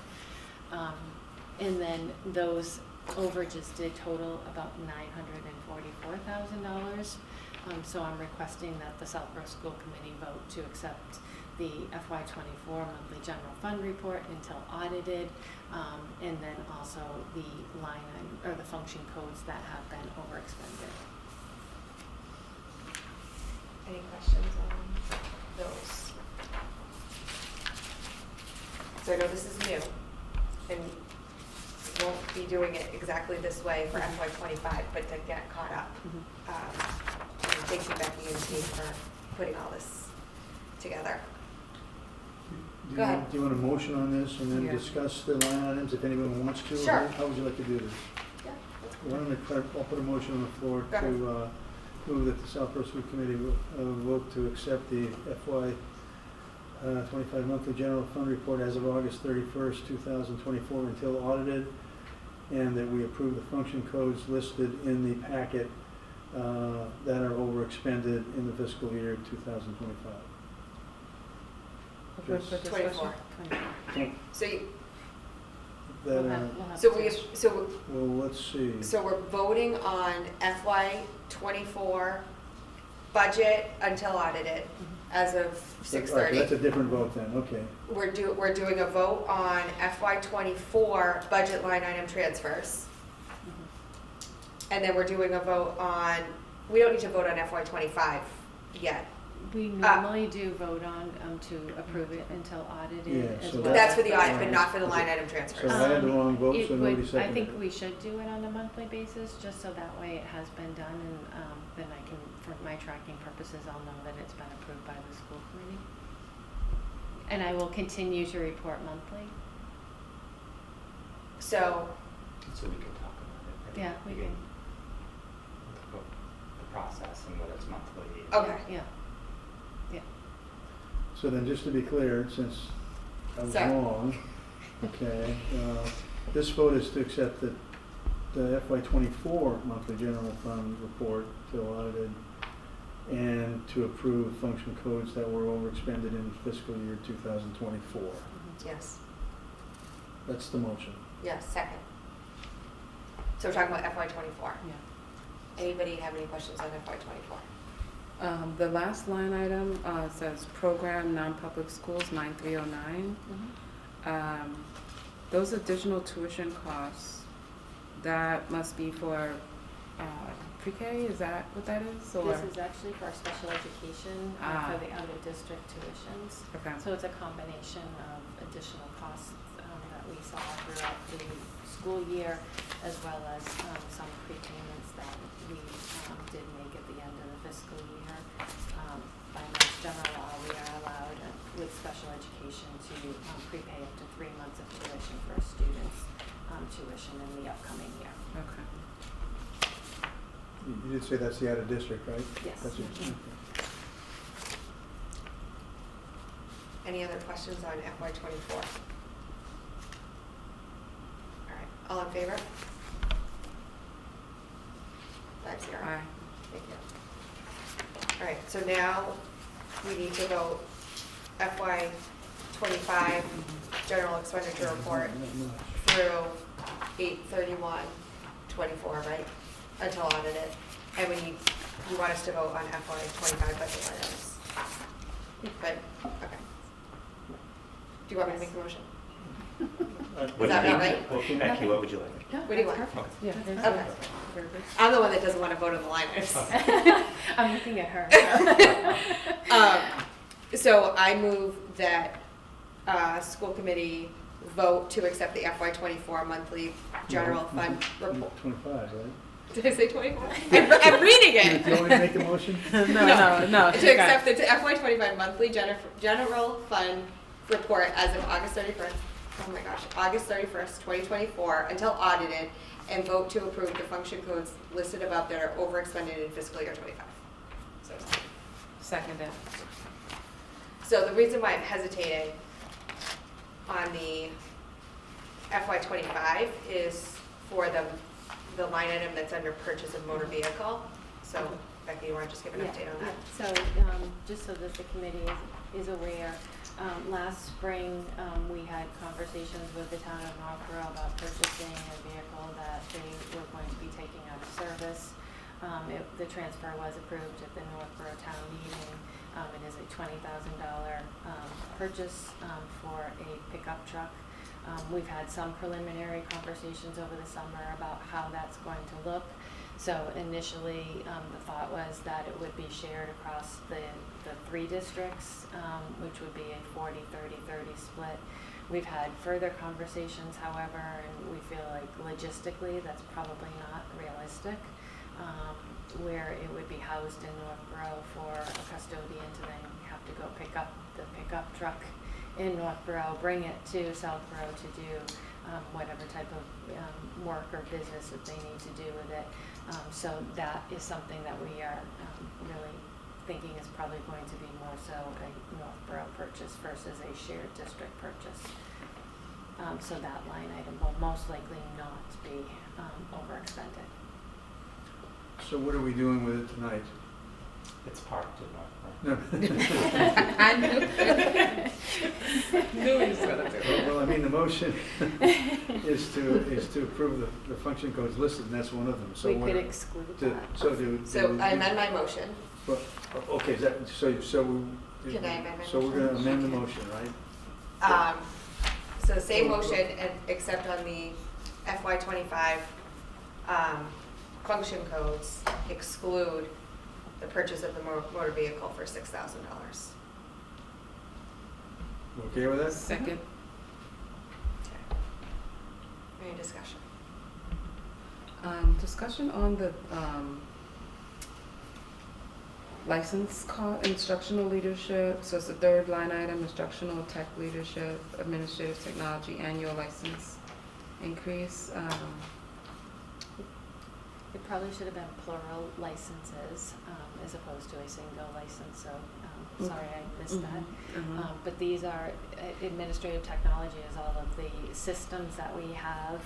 And then those overages did total about $944,000. So I'm requesting that the Southborough School Committee vote to accept the FY24 monthly general fund report until audited, and then also the line item, or the function codes that have been overexpended. Any questions on those? So I know this is new, and we won't be doing it exactly this way for FY25, but to get caught up. Thank you, Becky and team, for putting all this together. Go ahead. Do you want a motion on this and then Yeah. discuss the line items if anyone wants to? Sure. How would you like to do this? Yeah. Why don't I'll put a motion on the floor Go ahead. to move that the Southborough School Committee vote to accept the FY 25 monthly general fund report as of August 31st, 2024 until audited, and that we approve the function codes listed in the packet that are overexpended in the fiscal year 2025. Just 24. So you, that, well, let's see. So we're voting on FY24 budget until audited as of 6:30. All right, that's a different vote then, okay. We're doing a vote on FY24 budget line item transfers. And then we're doing a vote on, we don't need to vote on FY25 yet. We normally do vote on to approve it until audited Yeah, as so well. That's for the audit, but not for the line item transfers. So I had the wrong vote, It so nobody would- I seconded think it. we should do it on a monthly basis, just so that way it has been done, and then I can, for my tracking purposes, I'll know that it's been approved by the school committee. And I will continue to report monthly. So So we can talk about it. Yeah, we can. The process and whether it's monthly. Okay. Yeah. Yeah. So then, just to be clear, since I was Sorry. wrong, okay, this vote is to accept the the FY '24 monthly general fund report till audited, and to approve function codes that were overexpended in fiscal year 2024. Yes. That's the motion. Yes, second. So we're talking about FY '24. Yeah. Anybody have any questions on FY '24? The last line item says program non-public schools 9309. Those additional tuition costs, that must be for pre-K, is that what that is? Or? This is actually for our special education, for the out-of-district tuitions. Okay. So it's a combination of additional costs that we saw throughout the school year, as well as some prepayments that we did make at the end of the fiscal year. By Mass General law, we are allowed with special education to prepay up to 3 months of tuition for a student's tuition in the upcoming year. Okay. You did say that's the out of district, right? Yes. That's it. Okay. Any other questions on FY '24? All right, all in favor? 5-0. Aye. Thank you. All right, so now we need to vote FY '25 general expenditure report through 8/31/24, right? Until audited. And you want us to vote on FY '25 budget items? But, okay. Do you want me to make the motion? Is that not right? Well, Becky, what would you like? What do you want? Yeah. Okay. I'm the one that doesn't want to vote on the line items. I'm looking at her. So I move that school committee vote to accept the FY '24 monthly general fund report. 25, right? Did I say 24? I'm reading it. Do you want me to make the motion? No. To accept the FY '25 monthly general fund report as of August 31st. Oh my gosh, August 31st, 2024, until audited, and vote to approve the function codes listed above that are overexpended in fiscal year '25. Seconded. So the reason why I'm hesitating on the FY '25 is for the line item that's under purchase of motor vehicle. So Becky, you want to just give an update on that? So just so that the committee is aware, last spring we had conversations with the town of Northborough about purchasing a vehicle that they were going to be taking out of service. The transfer was approved at the Northborough town meeting. It is a $20,000 purchase for a pickup truck. We've had some preliminary conversations over the summer about how that's going to look. So initially, the thought was that it would be shared across the 3 districts, which would be a 40-30-30 split. We've had further conversations, however, and we feel like logistically that's probably not realistic, where it would be housed in Northborough for a custodian to then have to go pick up the pickup truck in Northborough, bring it to Southborough to do whatever type of work or business that they need to do with it. So that is something that we are really thinking is probably going to be more so a Northborough purchase versus a shared district purchase. So that line item will most likely not be overexpended. So what are we doing with it tonight? It's parked in Northborough. No. I knew he was gonna do it. Well, I mean, the motion is to approve the function codes listed, and that's one of them. So We what- could exclude to- that. So I amend my motion. Well, okay, is that, so Can I amend my So we're motion? going to amend the motion, right? So the same motion, and except on the FY '25 function codes, exclude the purchase of the motor vehicle for $6,000. Okay with that? Second. Any discussion? Discussion on the license cost, instructional leadership. So it's the 3rd line item, instructional tech leadership, administrative technology, annual license increase. It probably should have been plural licenses as opposed to a single license. So Sorry, I missed that. Mhm. But these are administrative technology is all of the systems that we have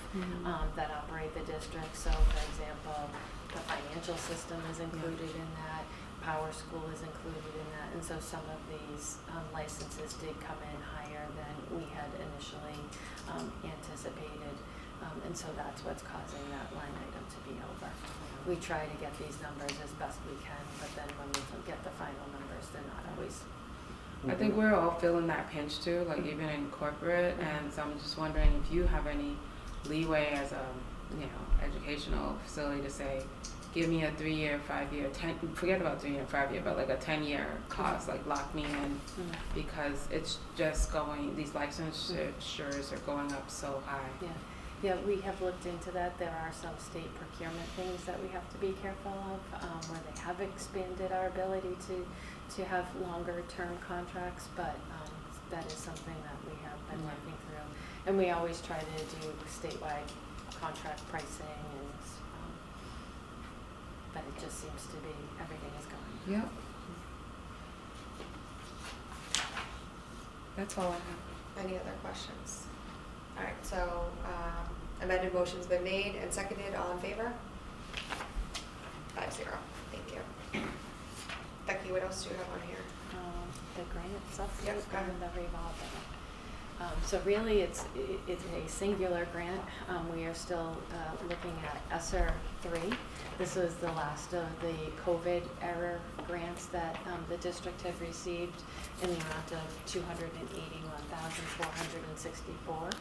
that operate the district. So, for example, the financial system is included in that. Power School is included in that, and so some of these licenses did come in higher than we had initially anticipated, and so that's what's causing that line item to be over. We try to get these numbers as best we can, but then when we get the final numbers, they're not always. I think we're all feeling that pinch too, like even in corporate, and so I'm just wondering if you have any leeway as a educational facility to say, give me a 3-year, 5-year, 10, forget about 3 and 5 year, but like a 10-year cost, like lock me in, because it's just going, these licensures are going up so high. Yeah, we have looked into that. There are some state procurement things that we have to be careful of, where they have expanded our ability to have longer term contracts, but that is something that we have been working through. And we always try to do statewide contract pricing, and but it just seems to be everything is going. Yep. That's all I have. Any other questions? All right, so amended motion's been made and seconded. All in favor? 5-0. Thank you. Becky, what else do you have on here? The grant stuff. Yep, go ahead. And the revolving. So really, it's a singular grant. We are still looking at ESSER 3. This was the last of the COVID era grants that the district had received in the amount of $281,464.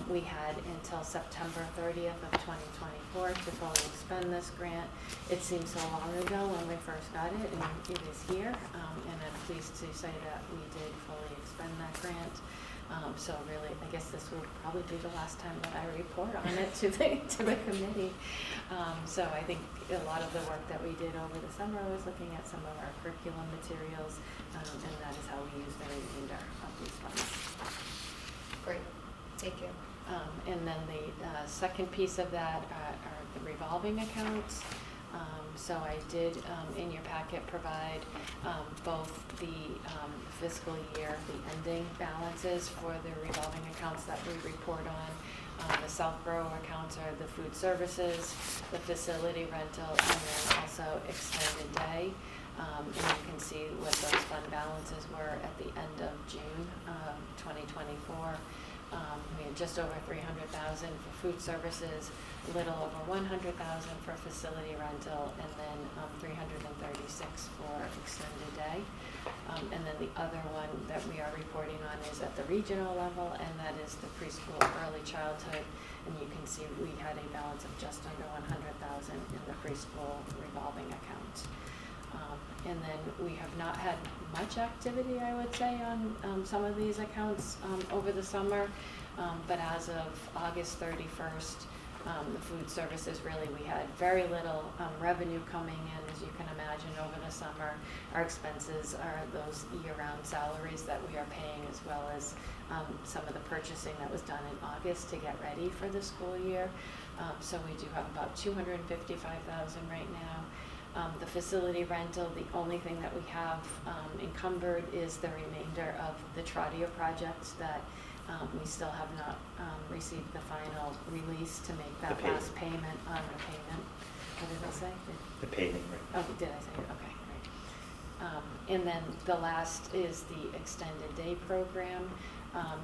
We had until September 30th of 2024 to fully expend this grant. It seems so long ago when we first got it, and it is here. And I'm pleased to say that we did fully expend that grant. So really, I guess this will probably be the last time that I report on it to the committee. So I think a lot of the work that we did over the summer was looking at some of our curriculum materials, and that is how we use the remainder of these funds. Great, thank you. And then the second piece of that are the revolving accounts. So I did, in your packet, provide both the fiscal year, the ending balances for the revolving accounts that we report on. The Southborough accounts are the food services, the facility rental, and then also extended day. And you can see what those fund balances were at the end of June 2024. We had just over $300,000 for food services, a little over $100,000 for facility rental, and then $336,000 for extended day. And then the other one that we are reporting on is at the regional level, and that is the preschool early childhood. And you can see we had a balance of just under $100,000 in the preschool revolving account. And then we have not had much activity, I would say, on some of these accounts over the summer. But as of August 31st, the food services, really, we had very little revenue coming in, as you can imagine, over the summer. Our expenses are those year-round salaries that we are paying, as well as some of the purchasing that was done in August to get ready for the school year. So we do have about $255,000 right now. The facility rental, the only thing that we have encumbered is the remainder of the Trodio project that we still have not received the final release to make that last payment on the payment. What did I say? The payment, right? Oh, did I say it? Okay, right. And then the last is the extended day program.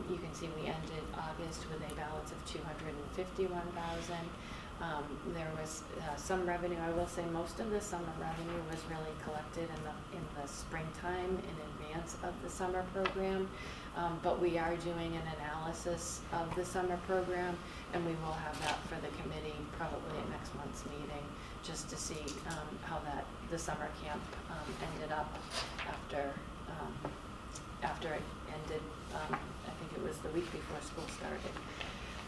You can see we ended August with a balance of $251,000. There was some revenue. I will say most of the summer revenue was really collected in the springtime in advance of the summer program. But we are doing an analysis of the summer program, and we will have that for the committee probably at next month's meeting, just to see how the summer camp ended up after it ended. I think it was the week before school started.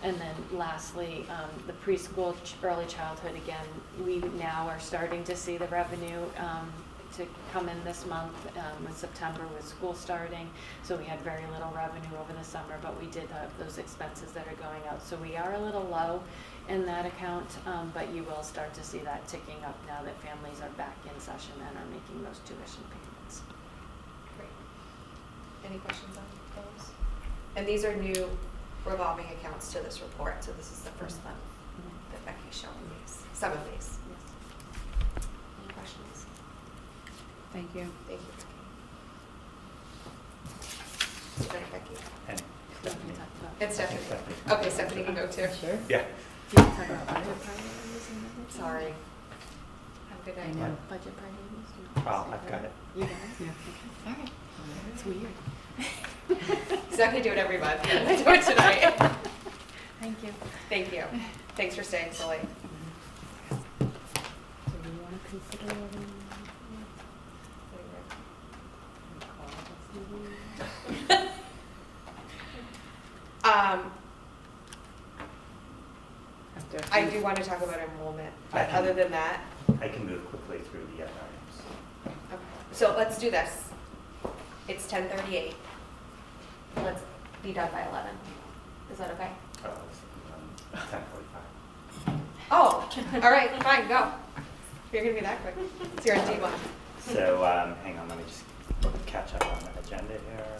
And then lastly, the preschool early childhood, again, we now are starting to see the revenue to come in this month with September with school starting. So we had very little revenue over the summer, but we did have those expenses that are going out. So we are a little low in that account, but you will start to see that ticking up now that families are back in session and are making those tuition payments. Great. Any questions on those? And these are new revolving accounts to this report, so this is the first month that Becky's showing these, some of these. Any questions? Thank you. Thank you, Becky. So then Becky. And Stephanie. And Stephanie. Stephanie. Okay, Stephanie can go too. Sure. Yeah. Do you want to talk about budget priorities and everything? Sorry. Have a good night. I know. Budget priorities. Well, I've got it. You got it? Yeah. Okay. All right. It's weird. He's not gonna do it every month. I do it tonight. Thank you. Thank you. Thanks for staying so late. So do you want to consider I do want to talk about enrollment, but I can- other than that, I can move quickly through the items. okay. So let's do this. It's 10:38. Let's be done by 11. Is that okay? Oh, it's 10:45. Oh, all right, fine, go. You're gonna be that quick. It's your D1. So, hang on, let me just catch up on the agenda here.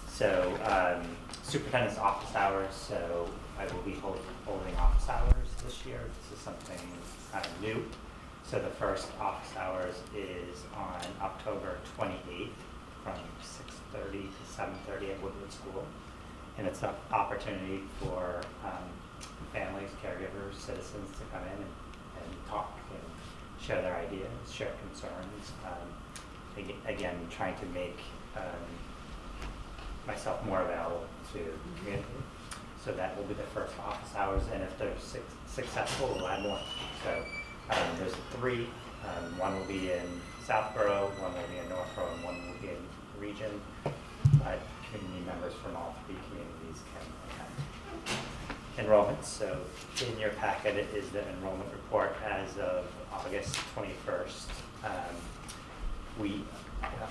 So, superintendent's office hours, so I will be holding office hours this year. This is something kind of new. So the first office hours is on October 28th from 6:30 to 7:30 at Woodward School. And it's an opportunity for families, caregivers, citizens to come in and talk and share their ideas, share concerns. Again, trying to make myself more available to the community. So that will be the first office hours, and if they're successful, we'll add more. So there's 3. One will be in Southborough, one will be in Northborough, and one will be in Region. But community members from all 3 communities can attend. Enrollment. So in your packet is the enrollment report as of August 21st. We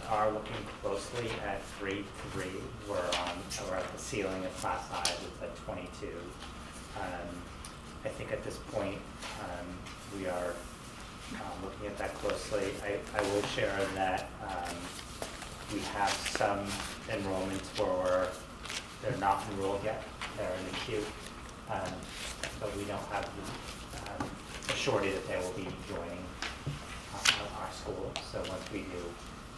are looking closely at grade 3. We're at the ceiling of class size. It's at 22. I think at this point we are looking at that closely. I will share that we have some enrollments where they're not enrolled yet. They're in the queue, but we don't have the surety that they will be joining our school. So once we do,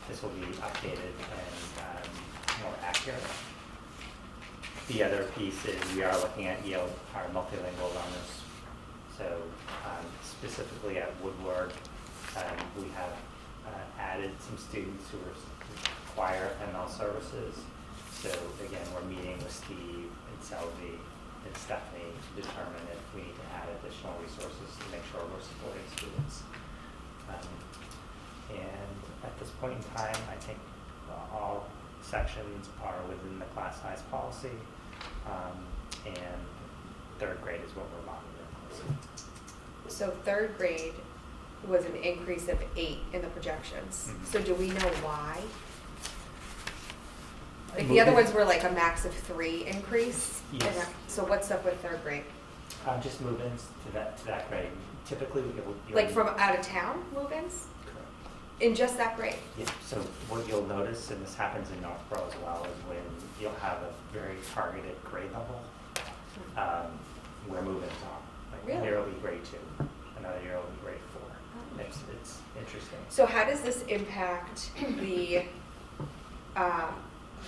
this will be updated and more accurate. The other piece is we are looking at our multilingual learners. So specifically at Woodward, we have added some students who require ML services. So again, we're meeting with Steve and Selby and Stephanie to determine if we need to add additional resources to make sure we're supporting students. And at this point in time, I think all sections are within the class size policy, and 3rd grade is what we're monitoring. So 3rd grade was an increase of 8 in the projections. Mm-hmm. So do we know why? Like the other ones were like a max of 3 increase. Yes. So what's up with 3rd grade? Just move-ins to that grade. Typically, you'll Like from out of town move-ins? Correct. In just that grade? Yeah, so what you'll notice, and this happens in Northborough as well, is when you'll have a very targeted grade level, where move-ins are. Like Really? a year will be grade 2, another year will be grade 4. It's interesting. So how does this impact the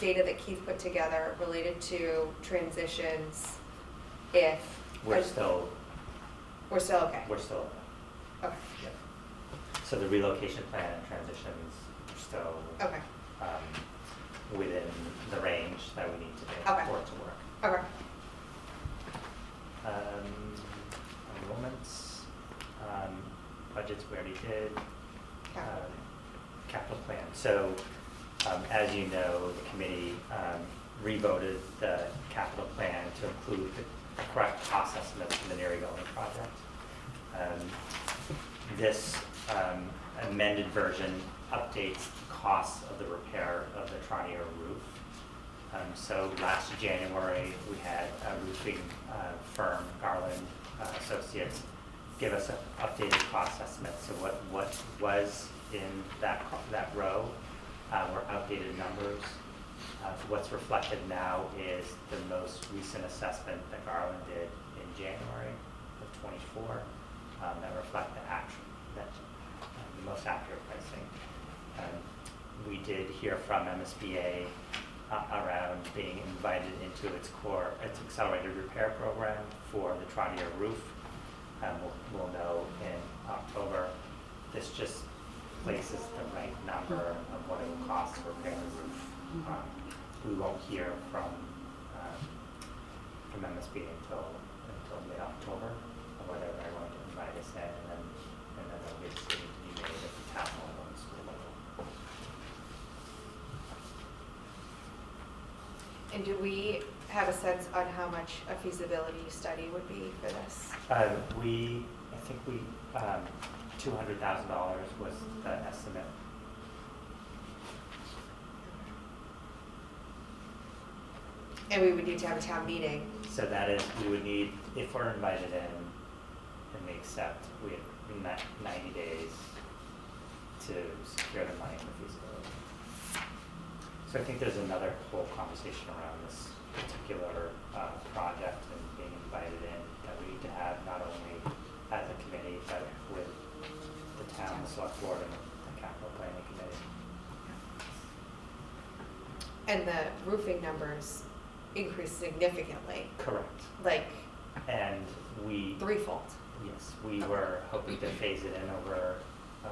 data that Keith put together related to transitions if... We're still okay. We're still okay? We're still okay. Okay. Yeah. So the relocation plan and transitions are still Okay. Within the range that we need to make Okay. for it to work. Okay. Enrollments, budgets we already did. Capital plan. So as you know, the committee revoted the capital plan to include the correct cost estimates for the Neary Building project. This amended version updates the costs of the repair of the Tronier roof. So last January, we had a roofing firm, Garland Associates, give us an updated cost estimate. So what was in that row were outdated numbers. What's reflected now is the most recent assessment that Garland did in January of '24 that reflect the most accurate pricing. We did hear from MSBA around being invited into its accelerated repair program for the Trotter roof. We'll know in October. This just places the right number of what it will cost to repair the roof. We won't hear from MSBA until mid-October of whether they're going to invite us in, and then there'll be a decision to be made at the town level and school level. And do we have a sense on how much a feasibility study would be for this? I think $200,000 was the estimate. And we would need to have a town meeting. So that is, we would need, if we're invited in and we accept, we have 90 days to secure the money for feasibility. So I think there's another whole conversation around this particular project and being invited in that we need to have not only as a committee, but with the town, the select board, and the capital planning committee. And the roofing numbers increased significantly. Correct. Like, and we threefold. Yes, we were hoping to phase it in over a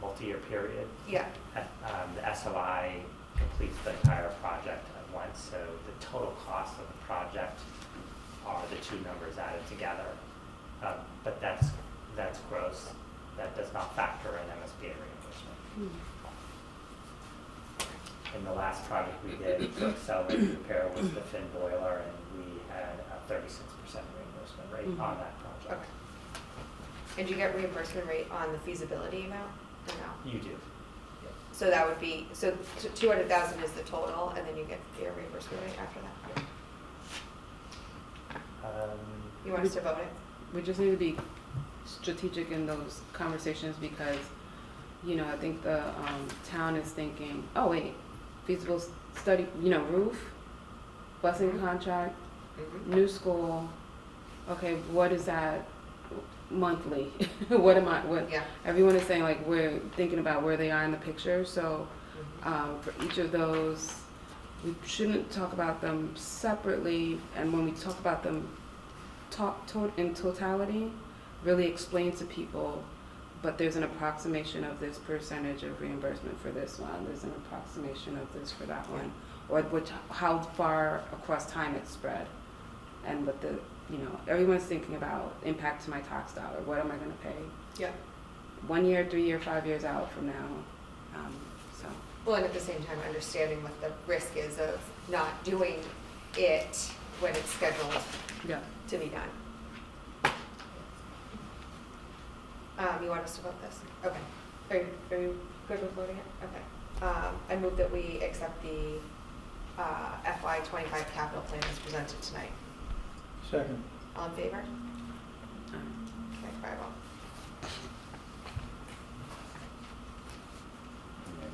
multi-year period. Yeah. The SOI completes the entire project at once, so the total cost of the project are the two numbers added together. But that's gross. That does not factor in MSBA reimbursement. And the last project we did for accelerated repair was the Finn boiler, and we had a 36% reimbursement rate on that project. Okay. And do you get reimbursement rate on the feasibility amount or no? You do. So that would be, so 200,000 is the total, and then you get your reimbursement rate after that? You want us to vote it? We just need to be strategic in those conversations because, I think the town is thinking, oh wait, feasible study, roof, busing contract, new school. Okay, what is that monthly? Yeah. Everyone is saying like we're thinking about where they are in the picture. So for each of those, we shouldn't talk about them separately. And when we talk about them, in totality, really explain to people. But there's an approximation of this percentage of reimbursement for this one. There's an approximation of this for that one, or how far across time it's spread, and what the everyone's thinking about impact to my tax dollar. What am I going to pay? Yeah. 1 year, 3 year, 5 years out from now. So. Well, and at the same time, understanding what the risk is of not doing it when it's scheduled to be done. You want us to vote this? Okay. Are you good with voting it? Okay. I move that we accept the FY25 capital plan as presented tonight. Second. All in favor? Okay, 5-0.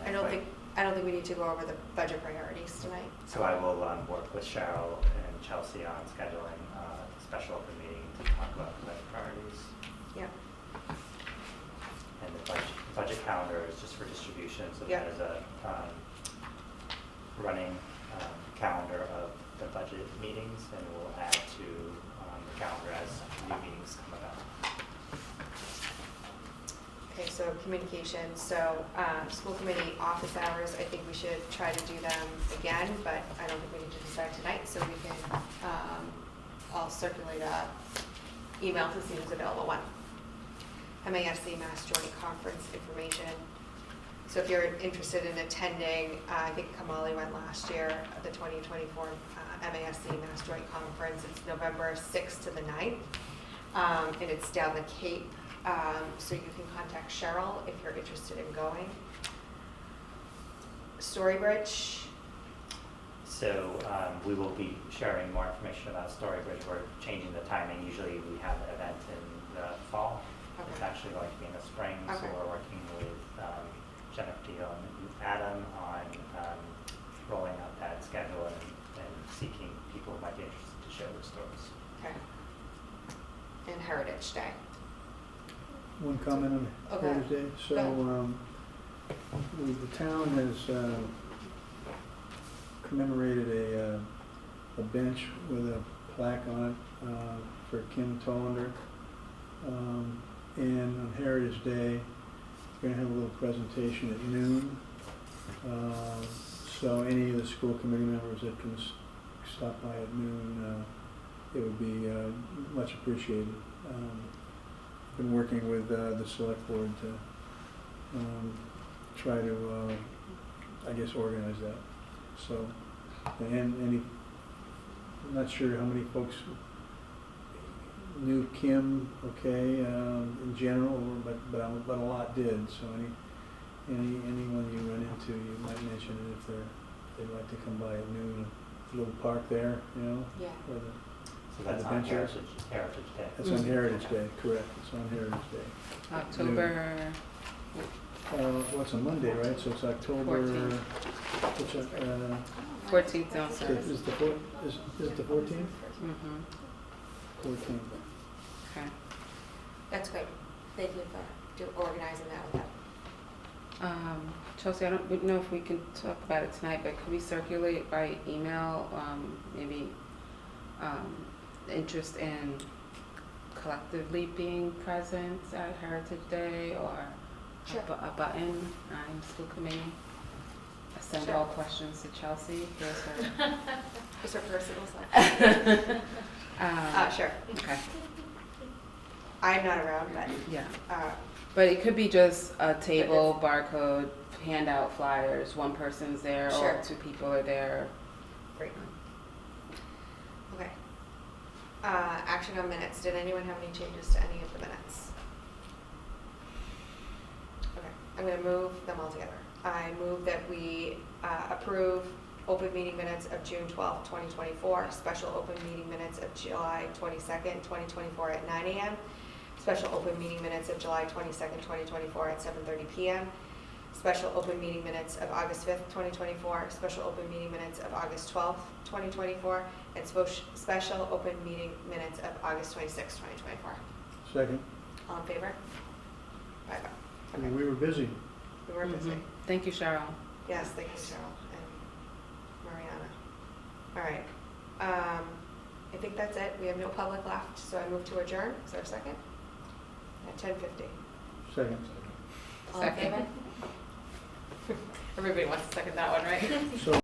I don't think we need to go over the budget priorities tonight. So I will work with Cheryl and Chelsea on scheduling a special open meeting to talk about the budget priorities. Yeah. And the budget calendar is just for distribution, so Yeah. that is a running calendar of the budget meetings, and we'll add to the calendar as new meetings come about. Okay, so communication. So school committee office hours, I think we should try to do them again, but I don't think we need to decide tonight, so we can, I'll circulate a email to see who's available when. MASC Mass Joint Conference information. So if you're interested in attending, I think Kamali went last year, the 2024 MASC Mass Joint Conference. It's November 6th to the 9th, and it's down the Cape. So you can contact Cheryl if you're interested in going. Storybridge. So we will be sharing more information about Storybridge. We're changing the timing. Usually we have an event in the fall. Okay. It's actually going to be in the spring, Okay. so we're working with Jennifer Deal and Adam on rolling share their stories. Okay. And Heritage Day. One comment on Okay. Heritage Day. So, Go ahead. the town has commemorated a bench with a plaque on it for Kim Tollander. And on Heritage Day, we're going to have a little presentation at noon. So any of the school committee members that can stop by at noon, it would be much appreciated. Been working with the select board to try to, I guess, organize that. So, and I'm not sure how many folks knew Kim, okay, in general, but a lot did. So anyone you run into, you might mention it if they'd like to come by at noon. A little park there, you know. Yeah. Where the, So that's where on the bench is. Heritage Day. That's on Heritage Day, correct. It's on Heritage Day. October. Well, it's a Monday, right? So it's October. 14th. What's that, 14th on is Saturday. is it the 14th? Mm-hmm. 14th. Okay. That's great. Thank you for organizing that with them. Chelsea, I don't know if we can talk about it tonight, but could we circulate by email, maybe interest in collectively being present at Heritage Day, or Sure. a button on school committee? I send Sure. all questions to Chelsea. Here's her. Just her personal stuff. Sure. Okay. I'm not around, but Yeah. uh, But it could be just a table, barcode, hand out flyers, one person's there, Sure. or two people are there. great. Okay. Action on minutes. Did anyone have any changes to any of the minutes? Okay. I'm going to move them all together. I move that we approve open meeting minutes of June 12th, 2024, special open meeting minutes of July 22nd, 2024 at 9 a.m., special open meeting minutes of July 22nd, 2024 at 7:30 p.m., special open meeting minutes of August 5th, 2024, special open meeting minutes of August 12th, 2024, and special open meeting minutes of August 26th, 2024. Second. All in favor? Bye. Okay. We were busy. We were busy. Thank you, Cheryl. Yes, thank you, Cheryl and Mariana. All right. I think that's it. We have no public left, so I move to adjourn. Is there a second? At 10:50. Second. All in favor? Everybody wants to second that one, right? So